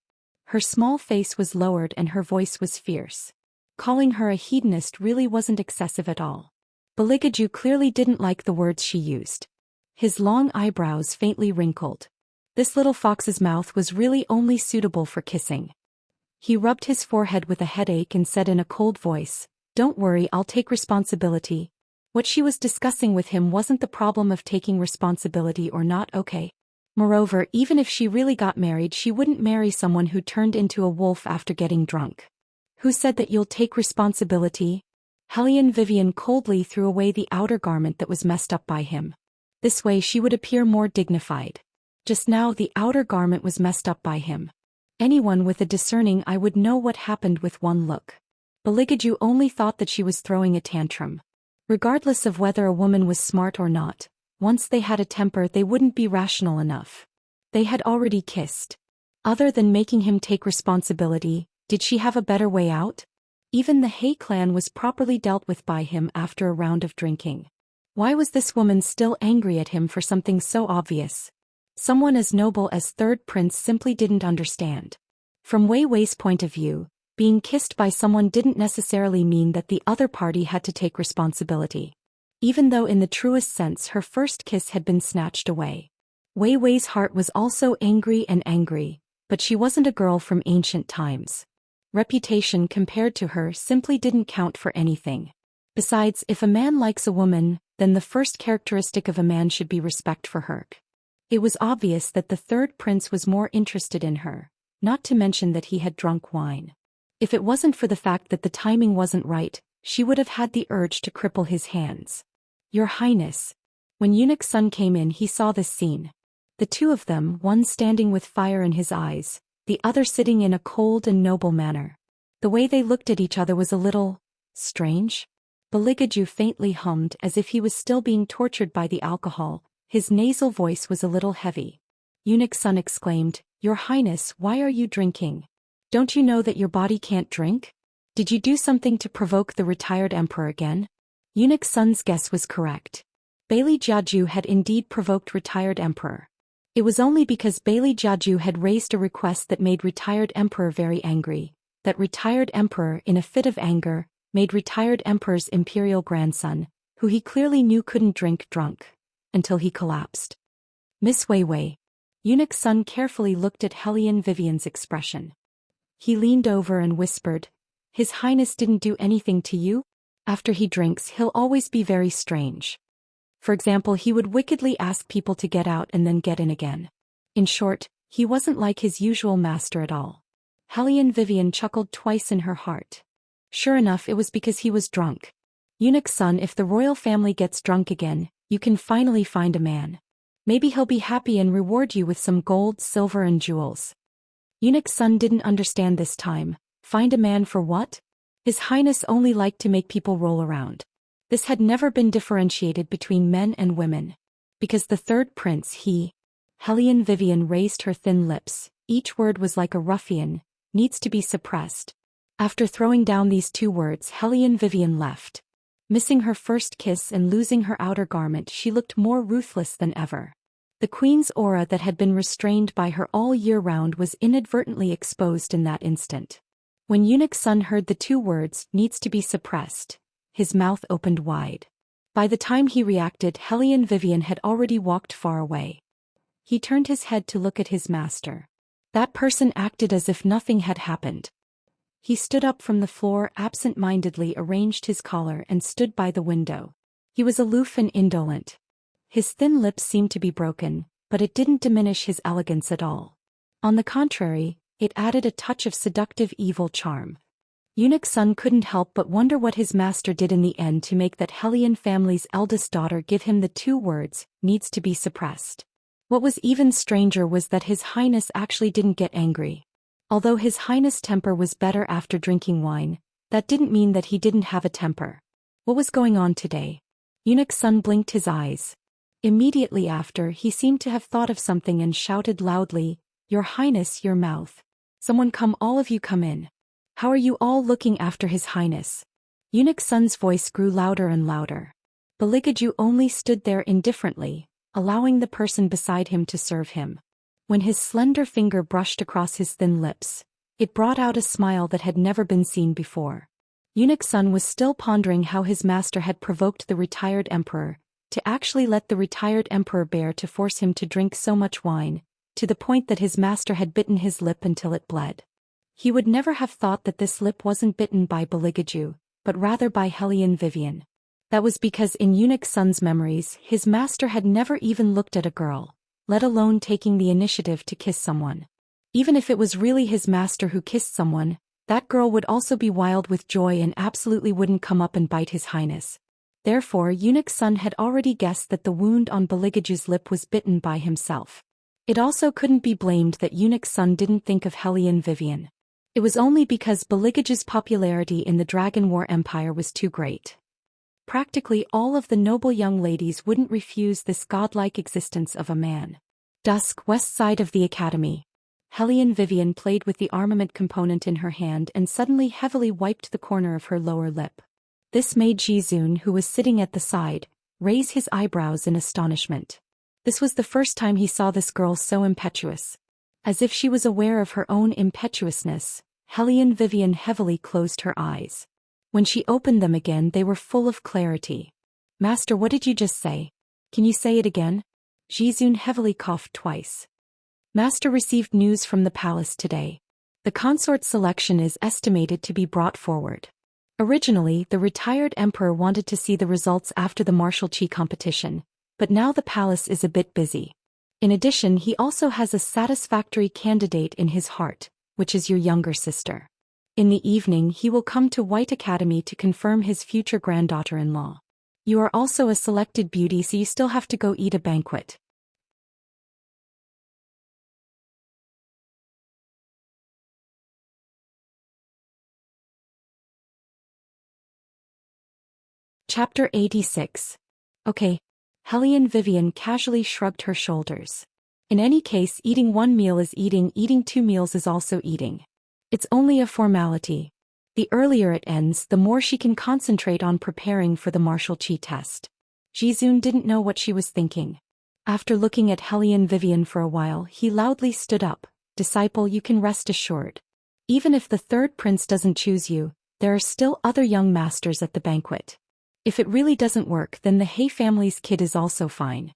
Her small face was lowered and her voice was fierce. Calling her a hedonist really wasn't excessive at all. Baligaju clearly didn't like the words she used. his long eyebrows faintly wrinkled. This little fox's mouth was really only suitable for kissing. He rubbed his forehead with a headache and said in a cold voice, "Don't worry, I'll take responsibility." What she was discussing with him wasn't the problem of taking responsibility or not, okay? Moreover, even if she really got married, she wouldn't marry someone who turned into a wolf after getting drunk. Who said that you'll take responsibility? Hellion Vivian coldly threw away the outer garment that was messed up by him. This way she would appear more dignified. Just now the outer garment was messed up by him. Anyone with a discerning eye would know what happened with one look. Beligaju only thought that she was throwing a tantrum. Regardless of whether a woman was smart or not, once they had a temper they wouldn't be rational enough. They had already kissed. Other than making him take responsibility, did she have a better way out? Even the Hay clan was properly dealt with by him after a round of drinking. Why was this woman still angry at him for something so obvious? Someone as noble as Third Prince simply didn't understand. From Wei Wei's point of view, being kissed by someone didn't necessarily mean that the other party had to take responsibility. Even though in the truest sense her first kiss had been snatched away. Wei Wei's heart was also angry, but she wasn't a girl from ancient times. Reputation compared to her simply didn't count for anything. Besides, if a man likes a woman, then the first characteristic of a man should be respect for her. It was obvious that the Third Prince was more interested in her, not to mention that he had drunk wine. If it wasn't for the fact that the timing wasn't right, she would have had the urge to cripple his hands. "Your Highness." When Eunuch Sun came in, he saw this scene. The two of them, one standing with fire in his eyes, the other sitting in a cold and noble manner. The way they looked at each other was a little strange. Beligaju faintly hummed as if he was still being tortured by the alcohol. His nasal voice was a little heavy. Eunuch Sun exclaimed, "Your Highness, why are you drinking? Don't you know that your body can't drink? Did you do something to provoke the retired emperor again?" Eunuch Sun's guess was correct. Bailey Jiaju had indeed provoked retired emperor. It was only because Bailey Jiaju had raised a request that made retired emperor very angry, that retired emperor, in a fit of anger, made retired emperor's imperial grandson, who he clearly knew couldn't drunk, until he collapsed. "Miss Wei Wei." Eunuch Sun carefully looked at Hellion Vivian's expression. He leaned over and whispered, "His Highness didn't do anything to you? After he drinks he'll always be very strange. For example, he would wickedly ask people to get out and then get in again. In short, he wasn't like his usual master at all." Hellion Vivian chuckled twice in her heart. Sure enough, it was because he was drunk. "Eunuch Sun, if the royal family gets drunk again, you can finally find a man. Maybe he'll be happy and reward you with some gold, silver and jewels." Eunuch Sun didn't understand this time. Find a man for what? His Highness only liked to make people roll around. This had never been differentiated between men and women. Because the Third Prince, Hellion Vivian raised her thin lips. Each word was like a ruffian, needs to be suppressed. After throwing down these two words, Hellion Vivian left. Missing her first kiss and losing her outer garment, she looked more ruthless than ever. The queen's aura that had been restrained by her all year round was inadvertently exposed in that instant. When Eunuch Sun heard the two words, "needs to be suppressed," his mouth opened wide. By the time he reacted, Hellion Vivian had already walked far away. He turned his head to look at his master. That person acted as if nothing had happened. He stood up from the floor, absent-mindedly arranged his collar and stood by the window. He was aloof and indolent. His thin lips seemed to be broken, but it didn't diminish his elegance at all. On the contrary, it added a touch of seductive evil charm. Eunuch Sun couldn't help but wonder what his master did in the end to make that Hellion family's eldest daughter give him the two words, "needs to be suppressed." What was even stranger was that His Highness actually didn't get angry. Although His Highness' temper was better after drinking wine, that didn't mean that he didn't have a temper. What was going on today? Eunuch Sun blinked his eyes. Immediately after, he seemed to have thought of something and shouted loudly, "Your Highness, your mouth. Someone come, all of you come in. How are you all looking after His Highness?" Eunuch Sun's voice grew louder and louder. Beligaju only stood there indifferently, allowing the person beside him to serve him. When his slender finger brushed across his thin lips, it brought out a smile that had never been seen before. Eunuch Sun was still pondering how his master had provoked the retired emperor, to actually let the retired emperor bear to force him to drink so much wine, to the point that his master had bitten his lip until it bled. He would never have thought that this lip wasn't bitten by Beligaju, but rather by Hellion Vivian. That was because in Eunuch Sun's memories his master had never even looked at a girl, let alone taking the initiative to kiss someone. Even if it was really his master who kissed someone, that girl would also be wild with joy and absolutely wouldn't come up and bite his highness. Therefore Eunuch Sun had already guessed that the wound on Beligaju's lip was bitten by himself. It also couldn't be blamed that Eunuch Sun didn't think of Hellion Vivian. It was only because Beligaju's popularity in the Dragon War Empire was too great. Practically all of the noble young ladies wouldn't refuse this godlike existence of a man. Dusk, west side of the academy. Hellion Vivian played with the armament component in her hand and suddenly heavily wiped the corner of her lower lip. This made Jizun, who was sitting at the side, raise his eyebrows in astonishment. This was the first time he saw this girl so impetuous. As if she was aware of her own impetuousness, Hellion Vivian heavily closed her eyes. When she opened them again they were full of clarity. "Master, what did you just say? Can you say it again?" Jizun heavily coughed twice. "Master received news from the palace today. The consort selection is estimated to be brought forward. Originally, the retired emperor wanted to see the results after the martial chi competition, but now the palace is a bit busy. In addition, he also has a satisfactory candidate in his heart, which is your younger sister. In the evening he will come to White Academy to confirm his future granddaughter-in-law. You are also a selected beauty, so you still have to go eat a banquet." Chapter 86. Okay. Hellion Vivian casually shrugged her shoulders. In any case, eating one meal is eating 2 meals is also eating. It's only a formality. The earlier it ends, the more she can concentrate on preparing for the martial chi test. Jizun didn't know what she was thinking. After looking at Hellion Vivian for a while, he loudly stood up. "Disciple, you can rest assured. Even if the third prince doesn't choose you, there are still other young masters at the banquet. If it really doesn't work, then the He family's kid is also fine.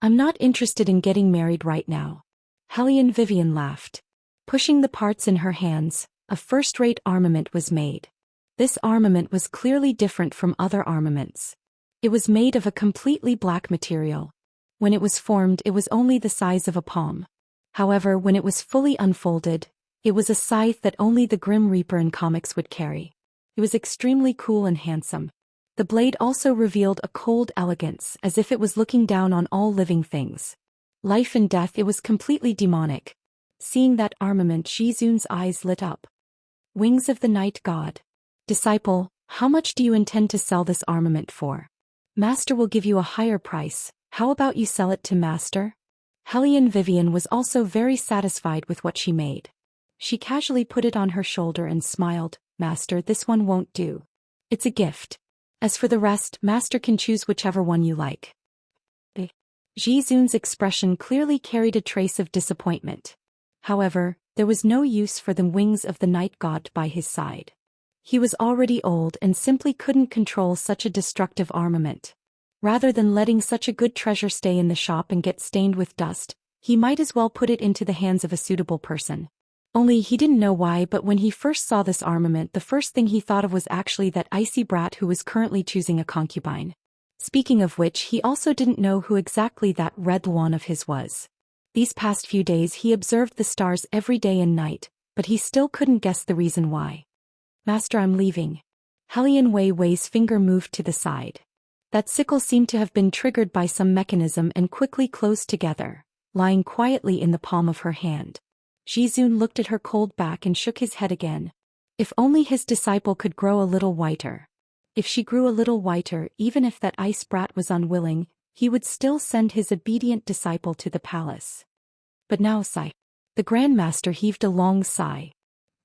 I'm not interested in getting married right now." Hellion Vivian laughed. Pushing the parts in her hands, a first-rate armament was made. This armament was clearly different from other armaments. It was made of a completely black material. When it was formed, it was only the size of a palm. However, when it was fully unfolded, it was a scythe that only the Grim Reaper in comics would carry. It was extremely cool and handsome. The blade also revealed a cold elegance, as if it was looking down on all living things. Life and death, it was completely demonic. Seeing that armament, Jizun's eyes lit up. "Wings of the Night God. Disciple, how much do you intend to sell this armament for? Master will give you a higher price. How about you sell it to Master?" Hellion Vivian was also very satisfied with what she made. She casually put it on her shoulder and smiled. "Master, this one won't do. It's a gift. As for the rest, Master can choose whichever one you like." Jizun's expression clearly carried a trace of disappointment. However, there was no use for the Wings of the Night God by his side. He was already old and simply couldn't control such a destructive armament. Rather than letting such a good treasure stay in the shop and get stained with dust, he might as well put it into the hands of a suitable person. Only he didn't know why, but when he first saw this armament, the first thing he thought of was actually that icy brat who was currently choosing a concubine. Speaking of which, he also didn't know who exactly that red one of his was. These past few days he observed the stars every day and night, but he still couldn't guess the reason why. "Master, I'm leaving." Hellion Wei's finger moved to the side. That sickle seemed to have been triggered by some mechanism and quickly closed together, lying quietly in the palm of her hand. Jizun looked at her cold back and shook his head again. If only his disciple could grow a little whiter. If she grew a little whiter, even if that ice brat was unwilling, he would still send his obedient disciple to the palace. But now sigh. The Grand Master heaved a long sigh.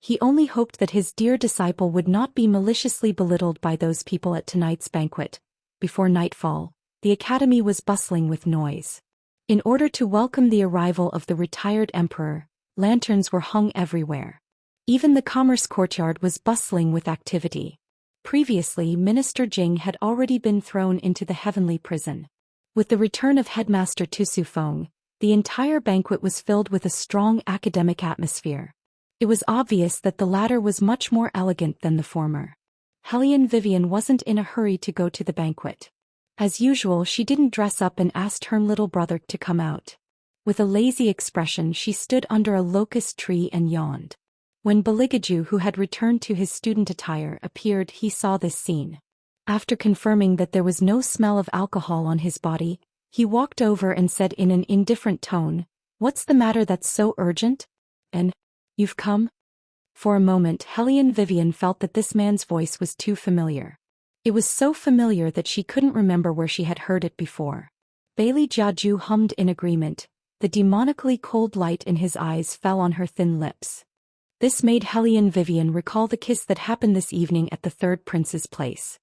He only hoped that his dear disciple would not be maliciously belittled by those people at tonight's banquet. Before nightfall, the academy was bustling with noise. In order to welcome the arrival of the retired emperor, lanterns were hung everywhere. Even the commerce courtyard was bustling with activity. Previously, Minister Jing had already been thrown into the heavenly prison. With the return of Headmaster Tusufeng, the entire banquet was filled with a strong academic atmosphere. It was obvious that the latter was much more elegant than the former. Hellion Vivian wasn't in a hurry to go to the banquet. As usual, she didn't dress up and asked her little brother to come out. With a lazy expression, she stood under a locust tree and yawned. When Baligaju, who had returned to his student attire, appeared, he saw this scene. After confirming that there was no smell of alcohol on his body, he walked over and said in an indifferent tone, "What's the matter that's so urgent? And you've come?" For a moment, Hellion Vivian felt that this man's voice was too familiar. It was so familiar that she couldn't remember where she had heard it before. Bailey Jiaju hummed in agreement. The demonically cold light in his eyes fell on her thin lips. This made Hellion Vivian recall the kiss that happened this evening at the third prince's place.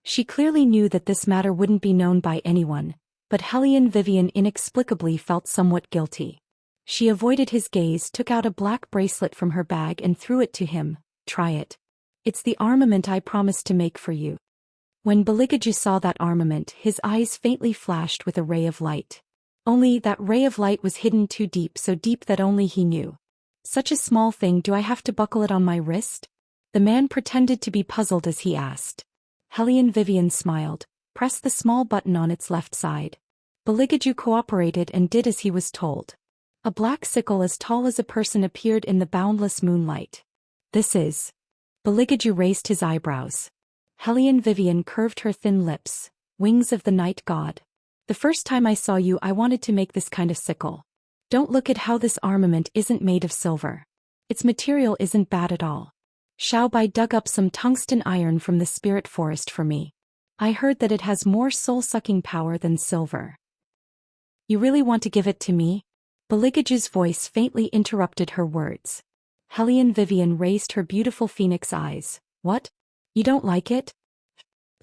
She clearly knew that this matter wouldn't be known by anyone, but Hellion Vivian inexplicably felt somewhat guilty. She avoided his gaze, took out a black bracelet from her bag and threw it to him. "Try it. It's the armament I promised to make for you." When Baligaju saw that armament, his eyes faintly flashed with a ray of light. Only that ray of light was hidden too deep, so deep that only he knew. "Such a small thing, do I have to buckle it on my wrist?" The man pretended to be puzzled as he asked. Hellion Vivian smiled. "Press the small button on its left side." Baligaju cooperated and did as he was told. A black sickle as tall as a person appeared in the boundless moonlight. "This is..." Baligaju raised his eyebrows. Hellion Vivian curved her thin lips. "Wings of the night god. The first time I saw you, I wanted to make this kind of sickle. Don't look at how this armament isn't made of silver. Its material isn't bad at all. Xiaobai dug up some tungsten iron from the spirit forest for me. I heard that it has more soul-sucking power than silver. You really want to give it to me?" Baligaju's voice faintly interrupted her words. Hellion Vivian raised her beautiful phoenix eyes. "What? You don't like it?"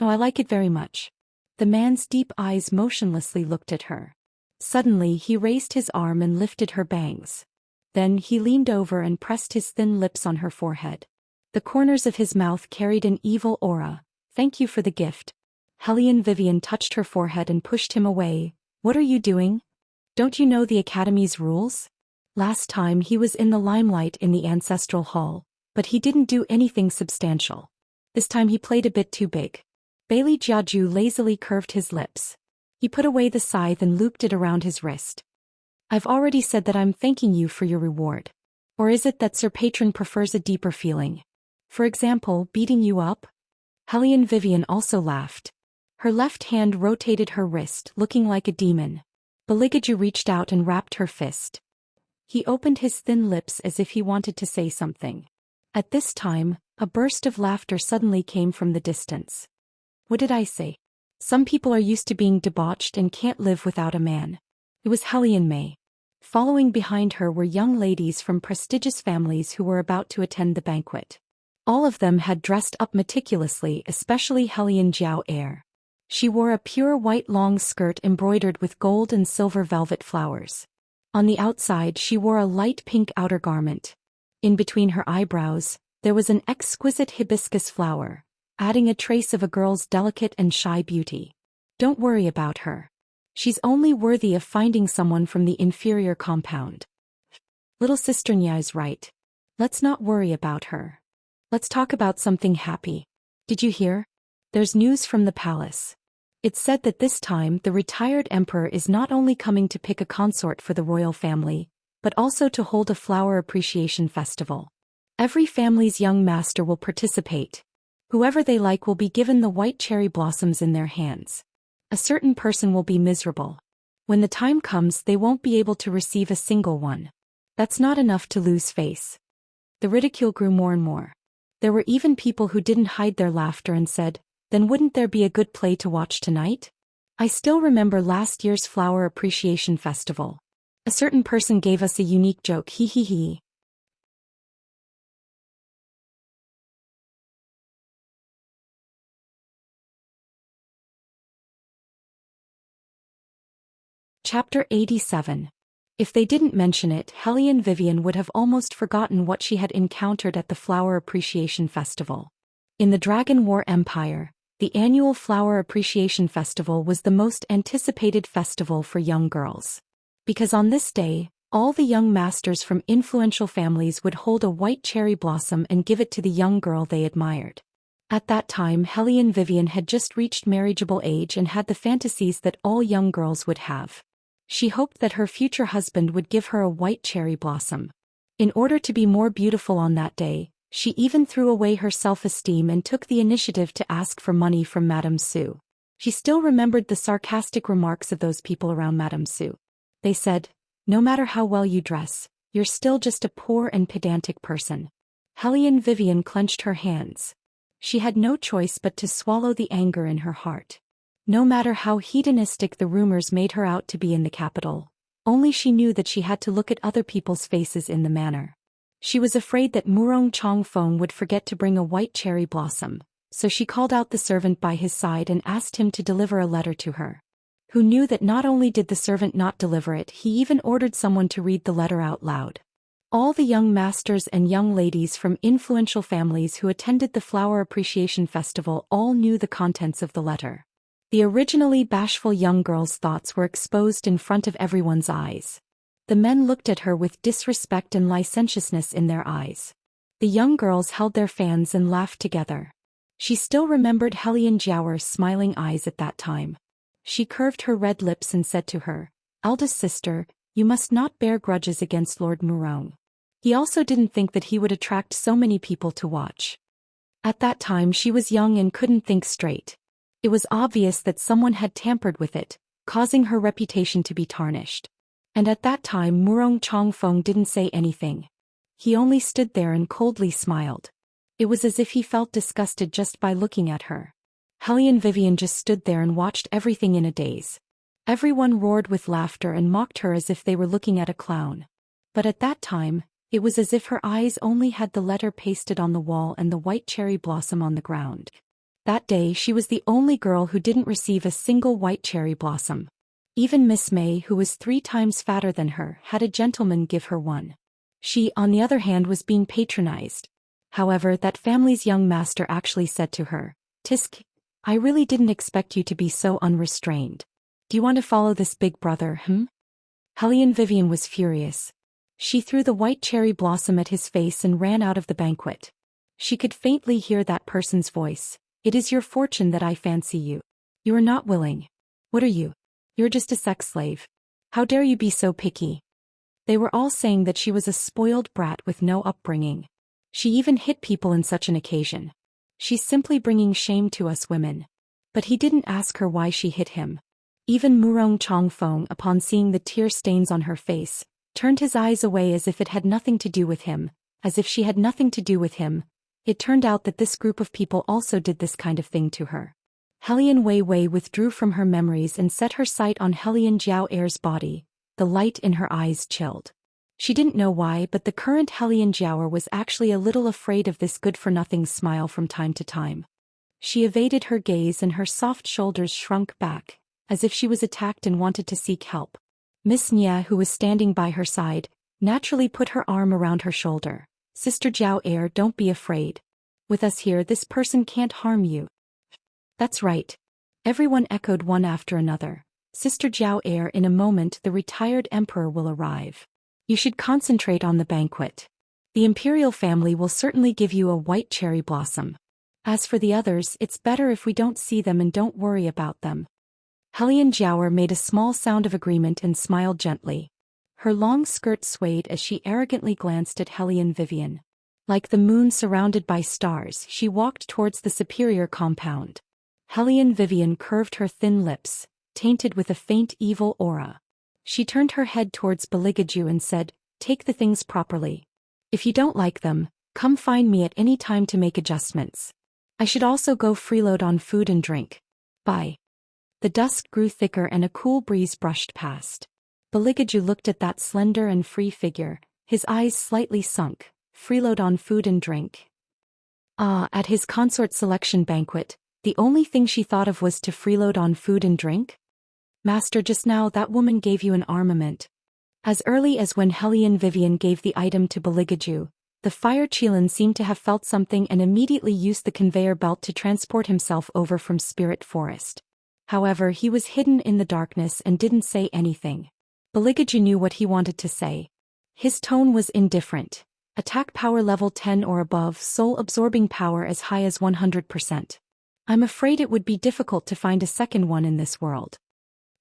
"Oh, I like it very much." The man's deep eyes motionlessly looked at her. Suddenly he raised his arm and lifted her bangs. Then he leaned over and pressed his thin lips on her forehead. The corners of his mouth carried an evil aura. "Thank you for the gift." Hellion Vivian touched her forehead and pushed him away. "What are you doing? Don't you know the Academy's rules?" Last time he was in the limelight in the ancestral hall, but he didn't do anything substantial. This time he played a bit too big. Bailey Jiaju lazily curved his lips. He put away the scythe and looped it around his wrist. "I've already said that I'm thanking you for your reward. Or is it that Sir Patron prefers a deeper feeling? For example, beating you up?" Hellion Vivian also laughed. Her left hand rotated her wrist, looking like a demon. Baligaju reached out and rapped her fist. He opened his thin lips as if he wanted to say something. At this time, a burst of laughter suddenly came from the distance. "What did I say? Some people are used to being debauched and can't live without a man." It was Hellion May. Following behind her were young ladies from prestigious families who were about to attend the banquet. All of them had dressed up meticulously, especially Hellion Jiao Air. She wore a pure white long skirt embroidered with gold and silver velvet flowers. On the outside she wore a light pink outer garment. In between her eyebrows, there was an exquisite hibiscus flower, adding a trace of a girl's delicate and shy beauty. Don't worry about her. She's only worthy of finding someone from the inferior compound. Little sister Nya is right. Let's not worry about her. Let's talk about something happy. Did you hear? There's news from the palace. It's said that this time the retired emperor is not only coming to pick a consort for the royal family, but also to hold a flower appreciation festival. Every family's young master will participate. Whoever they like will be given the white cherry blossoms in their hands. A certain person will be miserable. When the time comes, they won't be able to receive a single one. That's not enough to lose face. The ridicule grew more and more. There were even people who didn't hide their laughter and said, "Then wouldn't there be a good play to watch tonight?" I still remember last year's Flower Appreciation Festival. A certain person gave us a unique joke, hee hee hee. Chapter 87. If they didn't mention it, Hellion Vivian would have almost forgotten what she had encountered at the Flower Appreciation Festival. In the Dragon War Empire, The annual Flower Appreciation Festival was the most anticipated festival for young girls. Because on this day, all the young masters from influential families would hold a white cherry blossom and give it to the young girl they admired. At that time, Hellion Vivian had just reached marriageable age and had the fantasies that all young girls would have. She hoped that her future husband would give her a white cherry blossom. In order to be more beautiful on that day, she even threw away her self-esteem and took the initiative to ask for money from Madame Sue. She still remembered the sarcastic remarks of those people around Madame Sue. They said, "No matter how well you dress, you're still just a poor and pedantic person." Hellion Vivian clenched her hands. She had no choice but to swallow the anger in her heart. No matter how hedonistic the rumors made her out to be in the capital, only she knew that she had to look at other people's faces in the manner. She was afraid that Murong Chongfeng would forget to bring a white cherry blossom, so she called out the servant by his side and asked him to deliver a letter to her. Who knew that not only did the servant not deliver it, he even ordered someone to read the letter out loud. All the young masters and young ladies from influential families who attended the Flower Appreciation Festival all knew the contents of the letter. The originally bashful young girl's thoughts were exposed in front of everyone's eyes. The men looked at her with disrespect and licentiousness in their eyes. The young girls held their fans and laughed together. She still remembered Hellion Jiaoer's smiling eyes at that time. She curved her red lips and said to her, "Eldest sister, you must not bear grudges against Lord Murong." He also didn't think that he would attract so many people to watch. At that time she was young and couldn't think straight. It was obvious that someone had tampered with it, causing her reputation to be tarnished. And at that time Murong Chongfeng didn't say anything. He only stood there and coldly smiled. It was as if he felt disgusted just by looking at her. Hellion Vivian just stood there and watched everything in a daze. Everyone roared with laughter and mocked her as if they were looking at a clown. But at that time, it was as if her eyes only had the letter pasted on the wall and the white cherry blossom on the ground. That day she was the only girl who didn't receive a single white cherry blossom. Even Miss May, who was 3 times fatter than her, had a gentleman give her one. She, on the other hand, was being patronized. However, that family's young master actually said to her, "Tisk, I really didn't expect you to be so unrestrained. Do you want to follow this big brother, Hellion Vivian was furious. She threw the white cherry blossom at his face and ran out of the banquet. She could faintly hear that person's voice. "It is your fortune that I fancy you. You are not willing. What are you? You're just a sex slave. How dare you be so picky?" They were all saying that she was a spoiled brat with no upbringing. She even hit people in such an occasion. She's simply bringing shame to us women. But he didn't ask her why she hit him. Even Murong Chongfeng, upon seeing the tear stains on her face, turned his eyes away as if it had nothing to do with him, as if she had nothing to do with him. It turned out that this group of people also did this kind of thing to her. Hellion Weiwei withdrew from her memories and set her sight on Hellion Jiaoer's body. The light in her eyes chilled. She didn't know why, but the current Hellion Jiaoer was actually a little afraid of this good-for-nothing smile from time to time. She evaded her gaze and her soft shoulders shrunk back, as if she was attacked and wanted to seek help. Miss Nia, who was standing by her side, naturally put her arm around her shoulder. "Sister Jiaoer, don't be afraid. With us here, this person can't harm you." "That's right." Everyone echoed one after another. "Sister Jiaoer, in a moment the retired emperor will arrive. You should concentrate on the banquet. The imperial family will certainly give you a white cherry blossom. As for the others, it's better if we don't see them and don't worry about them." Hellion Jiaoer made a small sound of agreement and smiled gently. Her long skirt swayed as she arrogantly glanced at Hellion Vivian. Like the moon surrounded by stars, she walked towards the superior compound. Hellion Vivian curved her thin lips, tainted with a faint evil aura. She turned her head towards Beligaju and said, "Take the things properly. If you don't like them, come find me at any time to make adjustments. I should also go freeload on food and drink. Bye." The dusk grew thicker and a cool breeze brushed past. Beligaju looked at that slender and free figure, his eyes slightly sunk. Freeload on food and drink. At his consort selection banquet, the only thing she thought of was to freeload on food and drink? "Master, just now that woman gave you an armament." As early as when Hellion Vivian gave the item to Beligaju, The fire Qilin seemed to have felt something and immediately used the conveyor belt to transport himself over from Spirit Forest. However, he was hidden in the darkness and didn't say anything. Baligaju knew what he wanted to say. His tone was indifferent. Attack power level 10 or above, soul-absorbing power as high as 100%. I'm afraid it would be difficult to find a second one in this world.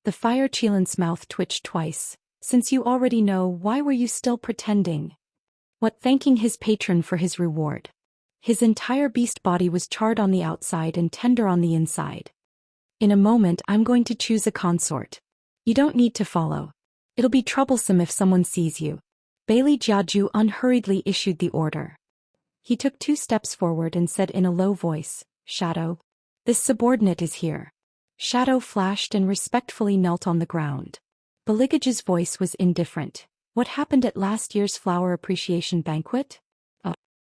The fire Qilin's mouth twitched twice. Since you already know, why were you still pretending? What, thanking his patron for his reward? His entire beast body was charred on the outside and tender on the inside. In a moment I'm going to choose a consort. You don't need to follow. It'll be troublesome if someone sees you. Bailey Jiaju unhurriedly issued the order. He took 2 steps forward and said in a low voice, Shadow. This subordinate is here. Shadow flashed and respectfully knelt on the ground. Baligaju's voice was indifferent. What happened at last year's flower appreciation banquet?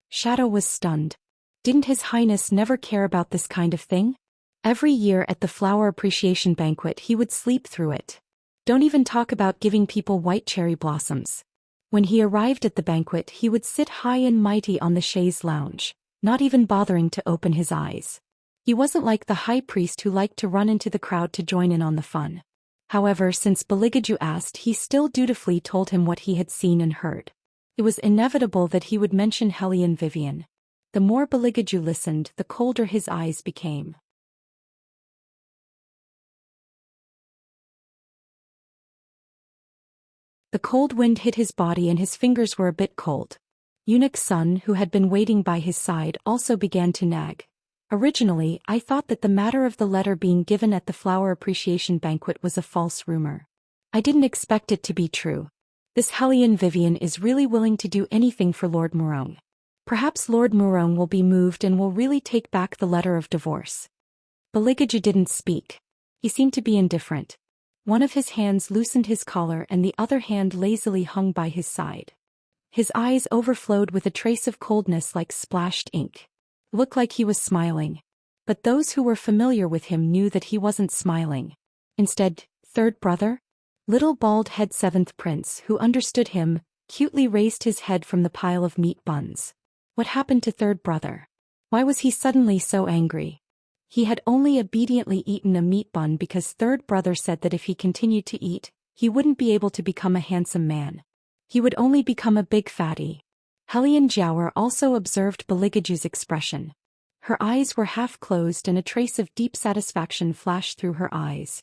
Shadow was stunned. Didn't His Highness never care about this kind of thing? Every year at the flower appreciation banquet he would sleep through it. Don't even talk about giving people white cherry blossoms. When he arrived at the banquet he would sit high and mighty on the chaise lounge, not even bothering to open his eyes. He wasn't like the high priest who liked to run into the crowd to join in on the fun. However, since Baligaju asked, he still dutifully told him what he had seen and heard. It was inevitable that he would mention Hellion Vivian. The more Baligaju listened, the colder his eyes became. The cold wind hit his body and his fingers were a bit cold. Eunuch Sun, who had been waiting by his side, also began to nag. Originally, I thought that the matter of the letter being given at the flower appreciation banquet was a false rumor. I didn't expect it to be true. This Hellion Vivian is really willing to do anything for Lord Murong. Perhaps Lord Murong will be moved and will really take back the letter of divorce. Baligaju didn't speak. He seemed to be indifferent. One of his hands loosened his collar and the other hand lazily hung by his side. His eyes overflowed with a trace of coldness like splashed ink. Looked like he was smiling. But those who were familiar with him knew that he wasn't smiling. Instead, third brother? Little bald-head 7th prince, who understood him, cutely raised his head from the pile of meat buns. What happened to third brother? Why was he suddenly so angry? He had only obediently eaten a meat bun because third brother said that if he continued to eat, he wouldn't be able to become a handsome man. He would only become a big fatty. Hellion Jiawer also observed Baligaju's expression. Her eyes were half closed and a trace of deep satisfaction flashed through her eyes.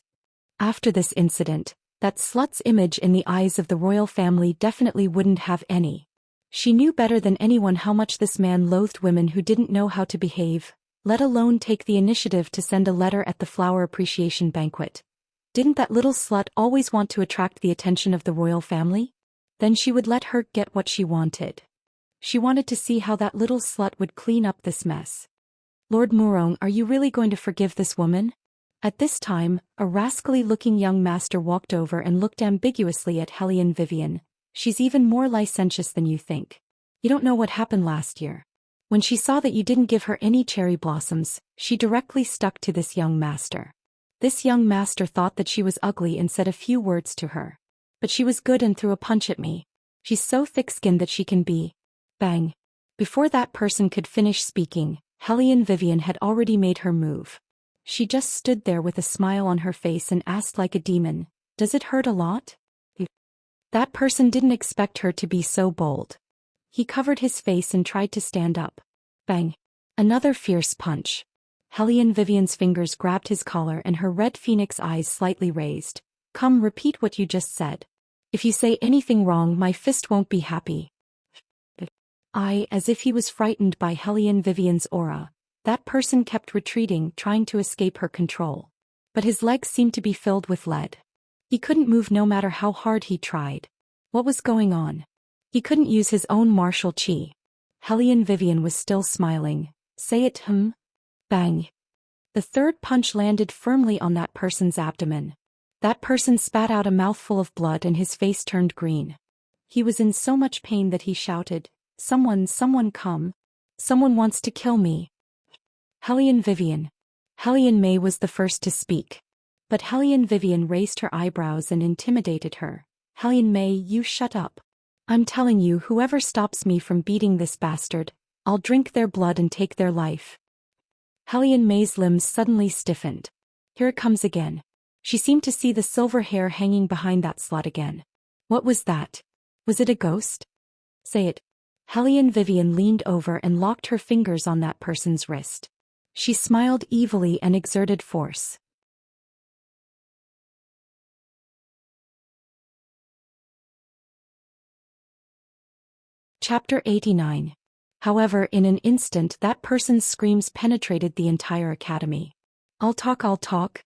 After this incident, that slut's image in the eyes of the royal family definitely wouldn't have any. She knew better than anyone how much this man loathed women who didn't know how to behave, let alone take the initiative to send a letter at the flower appreciation banquet. Didn't that little slut always want to attract the attention of the royal family? Then she would let her get what she wanted. She wanted to see how that little slut would clean up this mess. Lord Murong, are you really going to forgive this woman? At this time, a rascally-looking young master walked over and looked ambiguously at Hellion Vivian. She's even more licentious than you think. You don't know what happened last year. When she saw that you didn't give her any cherry blossoms, she directly stuck to this young master. This young master thought that she was ugly and said a few words to her. But she was good and threw a punch at me. She's so thick-skinned that she can be. Bang. Before that person could finish speaking, Hellion Vivian had already made her move. She just stood there with a smile on her face and asked like a demon, "Does it hurt a lot?" That person didn't expect her to be so bold. He covered his face and tried to stand up. Bang. Another fierce punch. Hellion Vivian's fingers grabbed his collar and her red phoenix eyes slightly raised. Come, repeat what you just said. If you say anything wrong, my fist won't be happy. As if he was frightened by Hellion Vivian's aura, that person kept retreating, trying to escape her control. But his legs seemed to be filled with lead. He couldn't move no matter how hard he tried. What was going on? He couldn't use his own martial chi. Hellion Vivian was still smiling. Say it, Bang. The third punch landed firmly on that person's abdomen. That person spat out a mouthful of blood and his face turned green. He was in so much pain that he shouted, someone come. Someone wants to kill me. Hellion Vivian. Hellion May was the first to speak. But Hellion Vivian raised her eyebrows and intimidated her. Hellion May, you shut up. I'm telling you, whoever stops me from beating this bastard, I'll drink their blood and take their life. Hellion May's limbs suddenly stiffened. Here it comes again. She seemed to see the silver hair hanging behind that slut again. What was that? Was it a ghost? Say it. Hellion Vivian leaned over and locked her fingers on that person's wrist. She smiled evilly and exerted force. Chapter 89. However, in an instant that person's screams penetrated the entire academy. I'll talk.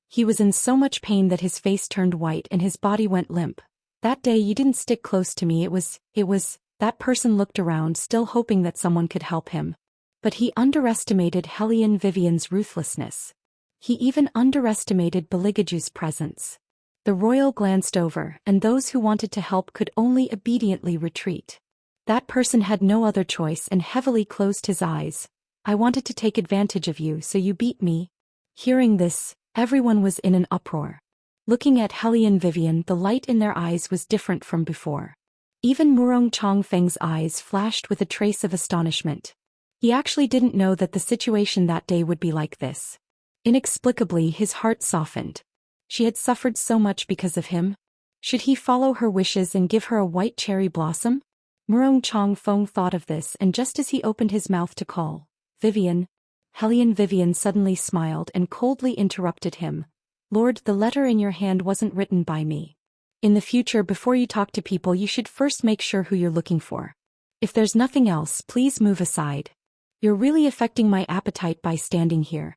He was in so much pain that his face turned white and his body went limp. That day you didn't stick close to me, it was, that person looked around still hoping that someone could help him. But he underestimated Hellion Vivian's ruthlessness. He even underestimated Beligaju's presence. The royal glanced over, and those who wanted to help could only obediently retreat. That person had no other choice and heavily closed his eyes. I wanted to take advantage of you, so you beat me. Hearing this, everyone was in an uproar. Looking at Hellion Vivian, the light in their eyes was different from before. Even Murong Chongfeng's eyes flashed with a trace of astonishment. He actually didn't know that the situation that day would be like this. Inexplicably, his heart softened. She had suffered so much because of him. Should he follow her wishes and give her a white cherry blossom? Murong Chongfeng thought of this, and just as he opened his mouth to call, Vivian, Hellion Vivian suddenly smiled and coldly interrupted him. Lord, the letter in your hand wasn't written by me. In the future, before you talk to people, you should first make sure who you're looking for. If there's nothing else, please move aside. You're really affecting my appetite by standing here.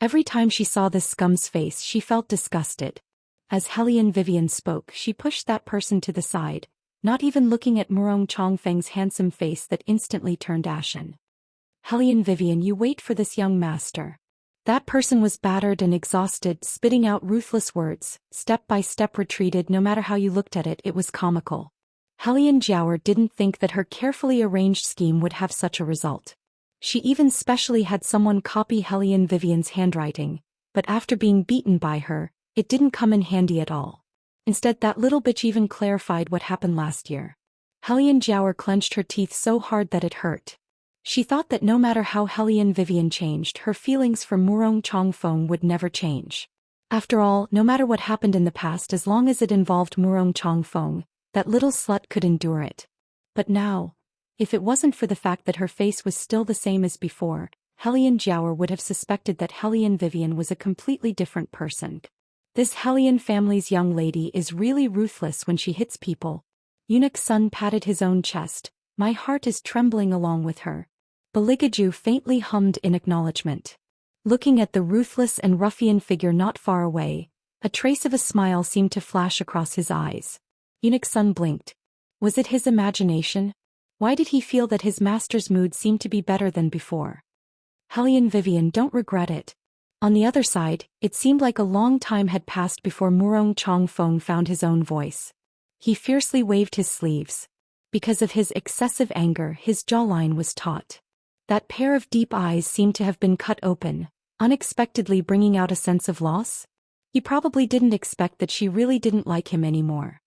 Every time she saw this scum's face, she felt disgusted. As Hellion Vivian spoke, she pushed that person to the side, not even looking at Murong Chongfeng's handsome face that instantly turned ashen. Hellion Vivian, you wait for this young master. That person was battered and exhausted, spitting out ruthless words, step by step retreated. No matter how you looked at it, it was comical. Hellion Jiaoer didn't think that her carefully arranged scheme would have such a result. She even specially had someone copy Hellion Vivian's handwriting, but after being beaten by her, it didn't come in handy at all. Instead, that little bitch even clarified what happened last year. Hellion Jiaoer clenched her teeth so hard that it hurt. She thought that no matter how Hellion Vivian changed, her feelings for Murong Chongfeng would never change. After all, no matter what happened in the past, as long as it involved Murong Chongfeng, that little slut could endure it. But now, if it wasn't for the fact that her face was still the same as before, Hellion Jiaoer would have suspected that Hellion Vivian was a completely different person. This Hellion family's young lady is really ruthless when she hits people. Eunuch Sun patted his own chest. My heart is trembling along with her. Beligaju faintly hummed in acknowledgement. Looking at the ruthless and ruffian figure not far away, a trace of a smile seemed to flash across his eyes. Eunuch Sun blinked. Was it his imagination? Why did he feel that his master's mood seemed to be better than before? Hellion Vivian, don't regret it. On the other side, it seemed like a long time had passed before Murong Chongfeng found his own voice. He fiercely waved his sleeves. Because of his excessive anger, his jawline was taut. That pair of deep eyes seemed to have been cut open, unexpectedly bringing out a sense of loss. He probably didn't expect that she really didn't like him anymore.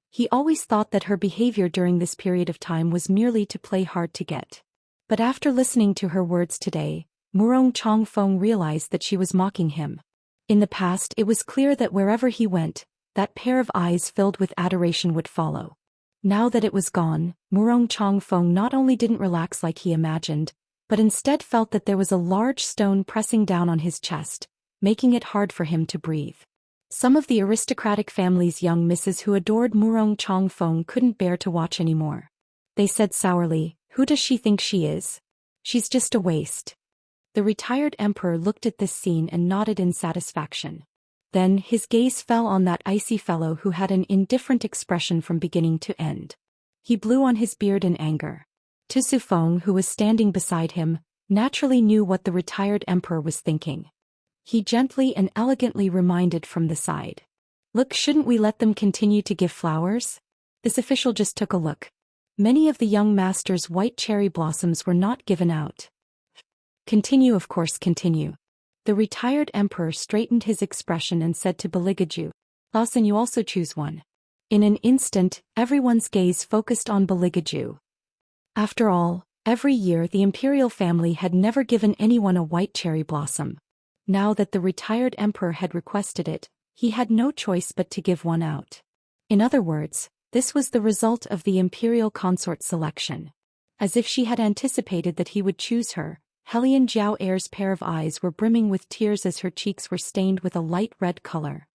He always thought that her behavior during this period of time was merely to play hard to get. But after listening to her words today, Murong Chongfeng realized that she was mocking him. In the past, it was clear that wherever he went, that pair of eyes filled with adoration would follow. Now that it was gone, Murong Chongfeng not only didn't relax like he imagined, but instead felt that there was a large stone pressing down on his chest, making it hard for him to breathe. Some of the aristocratic family's young misses who adored Murong Chongfeng couldn't bear to watch anymore. They said sourly, "Who does she think she is? She's just a waste." The retired emperor looked at this scene and nodded in satisfaction. Then his gaze fell on that icy fellow who had an indifferent expression from beginning to end. He blew on his beard in anger. Tu Sufeng, who was standing beside him, naturally knew what the retired emperor was thinking. He gently and elegantly reminded from the side. "Look, shouldn't we let them continue to give flowers?" This official just took a look. Many of the young master's white cherry blossoms were not given out. "Continue, of course, continue." The retired emperor straightened his expression and said to Beligaju, "Lawson, you also choose one." In an instant, everyone's gaze focused on Beligaju. After all, every year the imperial family had never given anyone a white cherry blossom. Now that the retired emperor had requested it, he had no choice but to give one out. In other words, this was the result of the imperial consort selection. As if she had anticipated that he would choose her, Hellion Jiao Heir's pair of eyes were brimming with tears as her cheeks were stained with a light red color.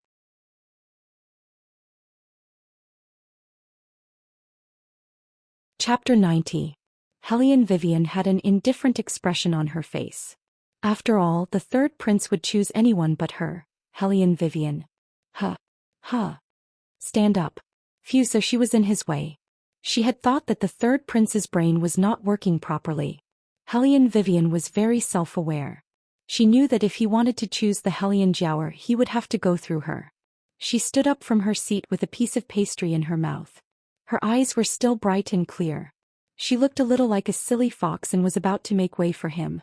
Chapter 90. Hellion Vivian had an indifferent expression on her face. After all, the third prince would choose anyone but her, Hellion Vivian. Huh. Stand up. Phew, so she was in his way. She had thought that the third prince's brain was not working properly. Hellion Vivian was very self-aware. She knew that if he wanted to choose the Hellion Jiao, he would have to go through her. She stood up from her seat with a piece of pastry in her mouth. Her eyes were still bright and clear. She looked a little like a silly fox and was about to make way for him.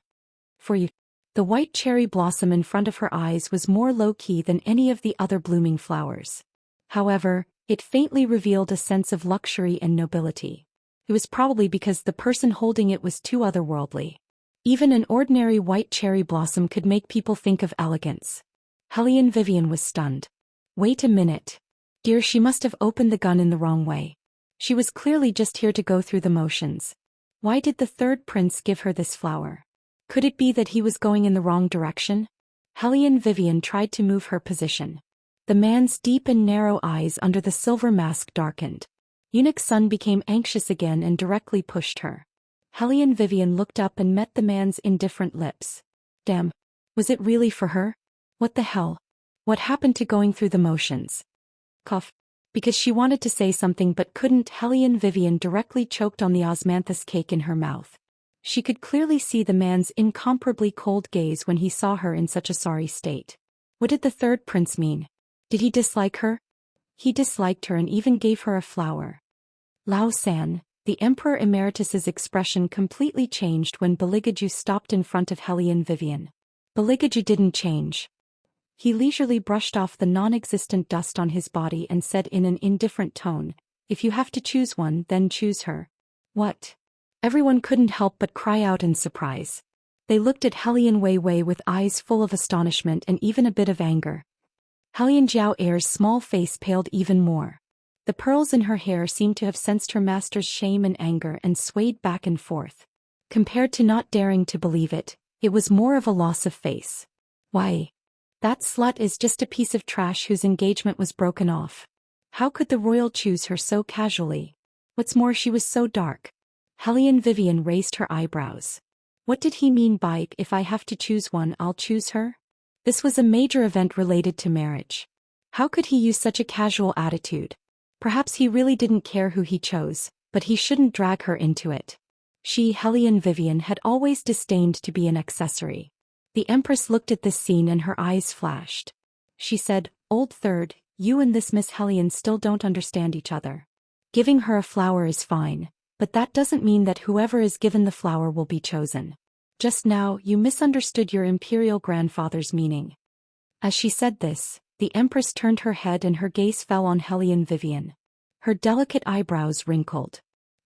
For you. The white cherry blossom in front of her eyes was more low-key than any of the other blooming flowers. However, it faintly revealed a sense of luxury and nobility. It was probably because the person holding it was too otherworldly. Even an ordinary white cherry blossom could make people think of elegance. Hellion Vivian was stunned. Wait a minute. Dear, she must have opened the gun in the wrong way. She was clearly just here to go through the motions. Why did the third prince give her this flower? Could it be that he was going in the wrong direction? Hellion Vivian tried to move her position. The man's deep and narrow eyes under the silver mask darkened. Eunuch Sun became anxious again and directly pushed her. Hellion Vivian looked up and met the man's indifferent lips. Damn. Was it really for her? What the hell? What happened to going through the motions? Cough. Because she wanted to say something but couldn't, Hellion Vivian directly choked on the osmanthus cake in her mouth. She could clearly see the man's incomparably cold gaze when he saw her in such a sorry state. What did the third prince mean? Did he dislike her? He disliked her and even gave her a flower. Lao San, the Emperor Emeritus's expression completely changed when Beligaju stopped in front of Hellion Vivian. Beligaju didn't change. He leisurely brushed off the non-existent dust on his body and said in an indifferent tone, "If you have to choose one, then choose her." What? Everyone couldn't help but cry out in surprise. They looked at Hellion Wei Wei with eyes full of astonishment and even a bit of anger. Hellion Jiao Heir's small face paled even more. The pearls in her hair seemed to have sensed her master's shame and anger and swayed back and forth. Compared to not daring to believe it, it was more of a loss of face. Why? That slut is just a piece of trash whose engagement was broken off. How could the royal choose her so casually? What's more, she was so dark. Hellion Vivian raised her eyebrows. What did he mean by, "If I have to choose one, I'll choose her"? This was a major event related to marriage. How could he use such a casual attitude? Perhaps he really didn't care who he chose, but he shouldn't drag her into it. She, Hellion Vivian, had always disdained to be an accessory. The Empress looked at this scene and her eyes flashed. She said, "Old third, you and this Miss Hellion still don't understand each other. Giving her a flower is fine, but that doesn't mean that whoever is given the flower will be chosen. Just now, you misunderstood your imperial grandfather's meaning." As she said this, the Empress turned her head and her gaze fell on Hellion Vivian. Her delicate eyebrows wrinkled.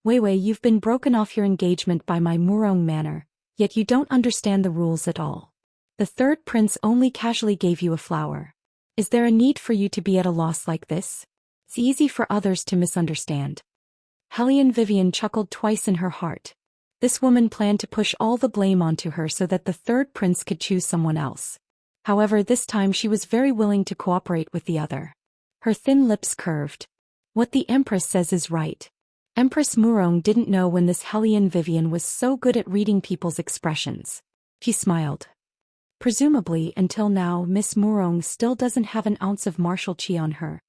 "Wei Wei, you've been broken off your engagement by my Murong manner, yet you don't understand the rules at all. The third prince only casually gave you a flower. Is there a need for you to be at a loss like this? It's easy for others to misunderstand." Hellion Vivian chuckled twice in her heart. This woman planned to push all the blame onto her so that the third prince could choose someone else. However, this time she was very willing to cooperate with the other. Her thin lips curved. What the Empress says is right. Empress Murong didn't know when this Hellion Vivian was so good at reading people's expressions. She smiled. Presumably, until now, Miss Murong still doesn't have an ounce of martial chi on her.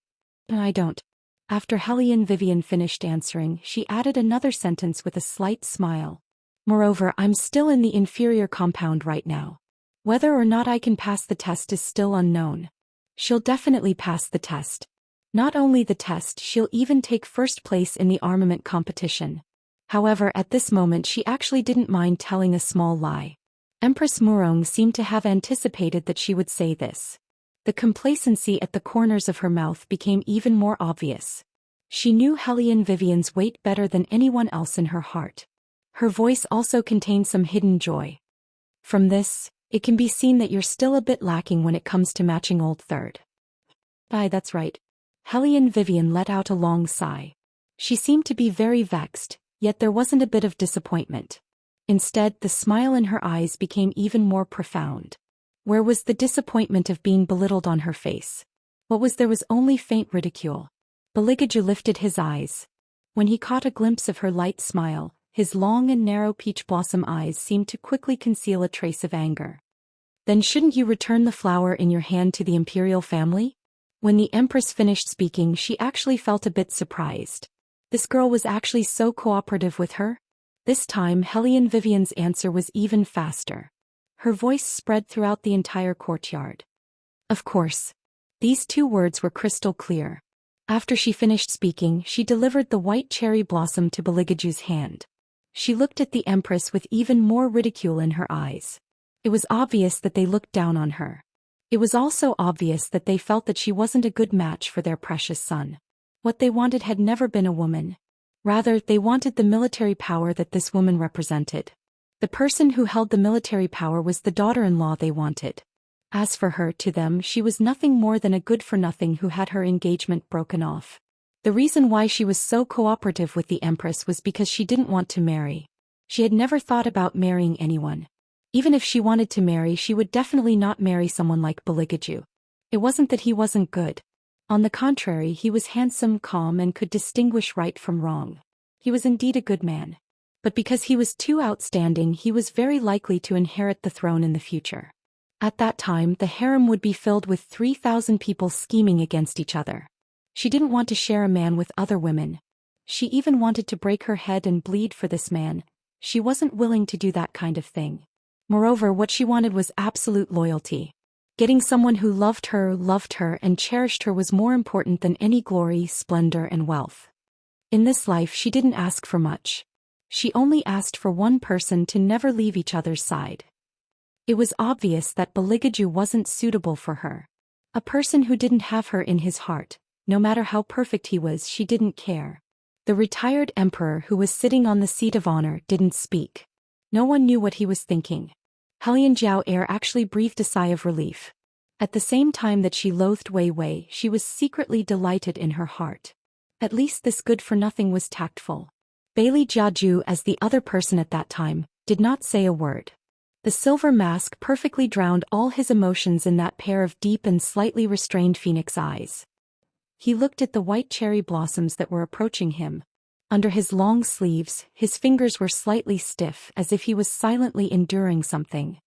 I don't. After Hellion Vivian finished answering, she added another sentence with a slight smile. Moreover, I'm still in the inferior compound right now. Whether or not I can pass the test is still unknown. She'll definitely pass the test. Not only the test, she'll even take first place in the armament competition. However, at this moment she actually didn't mind telling a small lie. Empress Murong seemed to have anticipated that she would say this. The complacency at the corners of her mouth became even more obvious. She knew Hellion Vivian's weight better than anyone else in her heart. Her voice also contained some hidden joy. From this, it can be seen that you're still a bit lacking when it comes to matching old third. Aye, that's right. Hellion Vivian let out a long sigh. She seemed to be very vexed, yet there wasn't a bit of disappointment. Instead, the smile in her eyes became even more profound. Where was the disappointment of being belittled on her face? What was there was only faint ridicule. Beligaju lifted his eyes. When he caught a glimpse of her light smile, his long and narrow peach blossom eyes seemed to quickly conceal a trace of anger. Then shouldn't you return the flower in your hand to the imperial family? When the Empress finished speaking, she actually felt a bit surprised. This girl was actually so cooperative with her? This time Hellion Vivian's answer was even faster. Her voice spread throughout the entire courtyard. Of course. These 2 words were crystal clear. After she finished speaking, she delivered the white cherry blossom to Beligaju's hand. She looked at the Empress with even more ridicule in her eyes. It was obvious that they looked down on her. It was also obvious that they felt that she wasn't a good match for their precious son. What they wanted had never been a woman. Rather, they wanted the military power that this woman represented. The person who held the military power was the daughter-in-law they wanted. As for her, to them she was nothing more than a good-for-nothing who had her engagement broken off. The reason why she was so cooperative with the Empress was because she didn't want to marry. She had never thought about marrying anyone. Even if she wanted to marry, she would definitely not marry someone like Beligaju. It wasn't that he wasn't good. On the contrary, he was handsome, calm, and could distinguish right from wrong. He was indeed a good man. But because he was too outstanding, he was very likely to inherit the throne in the future. At that time, the harem would be filled with 3,000 people scheming against each other. She didn't want to share a man with other women. She even wanted to break her head and bleed for this man. She wasn't willing to do that kind of thing. Moreover, what she wanted was absolute loyalty. Getting someone who loved her, and cherished her was more important than any glory, splendor, and wealth. In this life, she didn't ask for much. She only asked for one person to never leave each other's side. It was obvious that Beligaju wasn't suitable for her. A person who didn't have her in his heart, no matter how perfect he was, she didn't care. The retired emperor who was sitting on the seat of honor didn't speak. No one knew what he was thinking. Hellion Jiao Air actually breathed a sigh of relief. At the same time that she loathed Wei Wei, she was secretly delighted in her heart. At least this good-for-nothing was tactful. Bailey Jiaju, as the other person at that time, did not say a word. The silver mask perfectly drowned all his emotions in that pair of deep and slightly restrained phoenix eyes. He looked at the white cherry blossoms that were approaching him. Under his long sleeves, his fingers were slightly stiff, as if he was silently enduring something.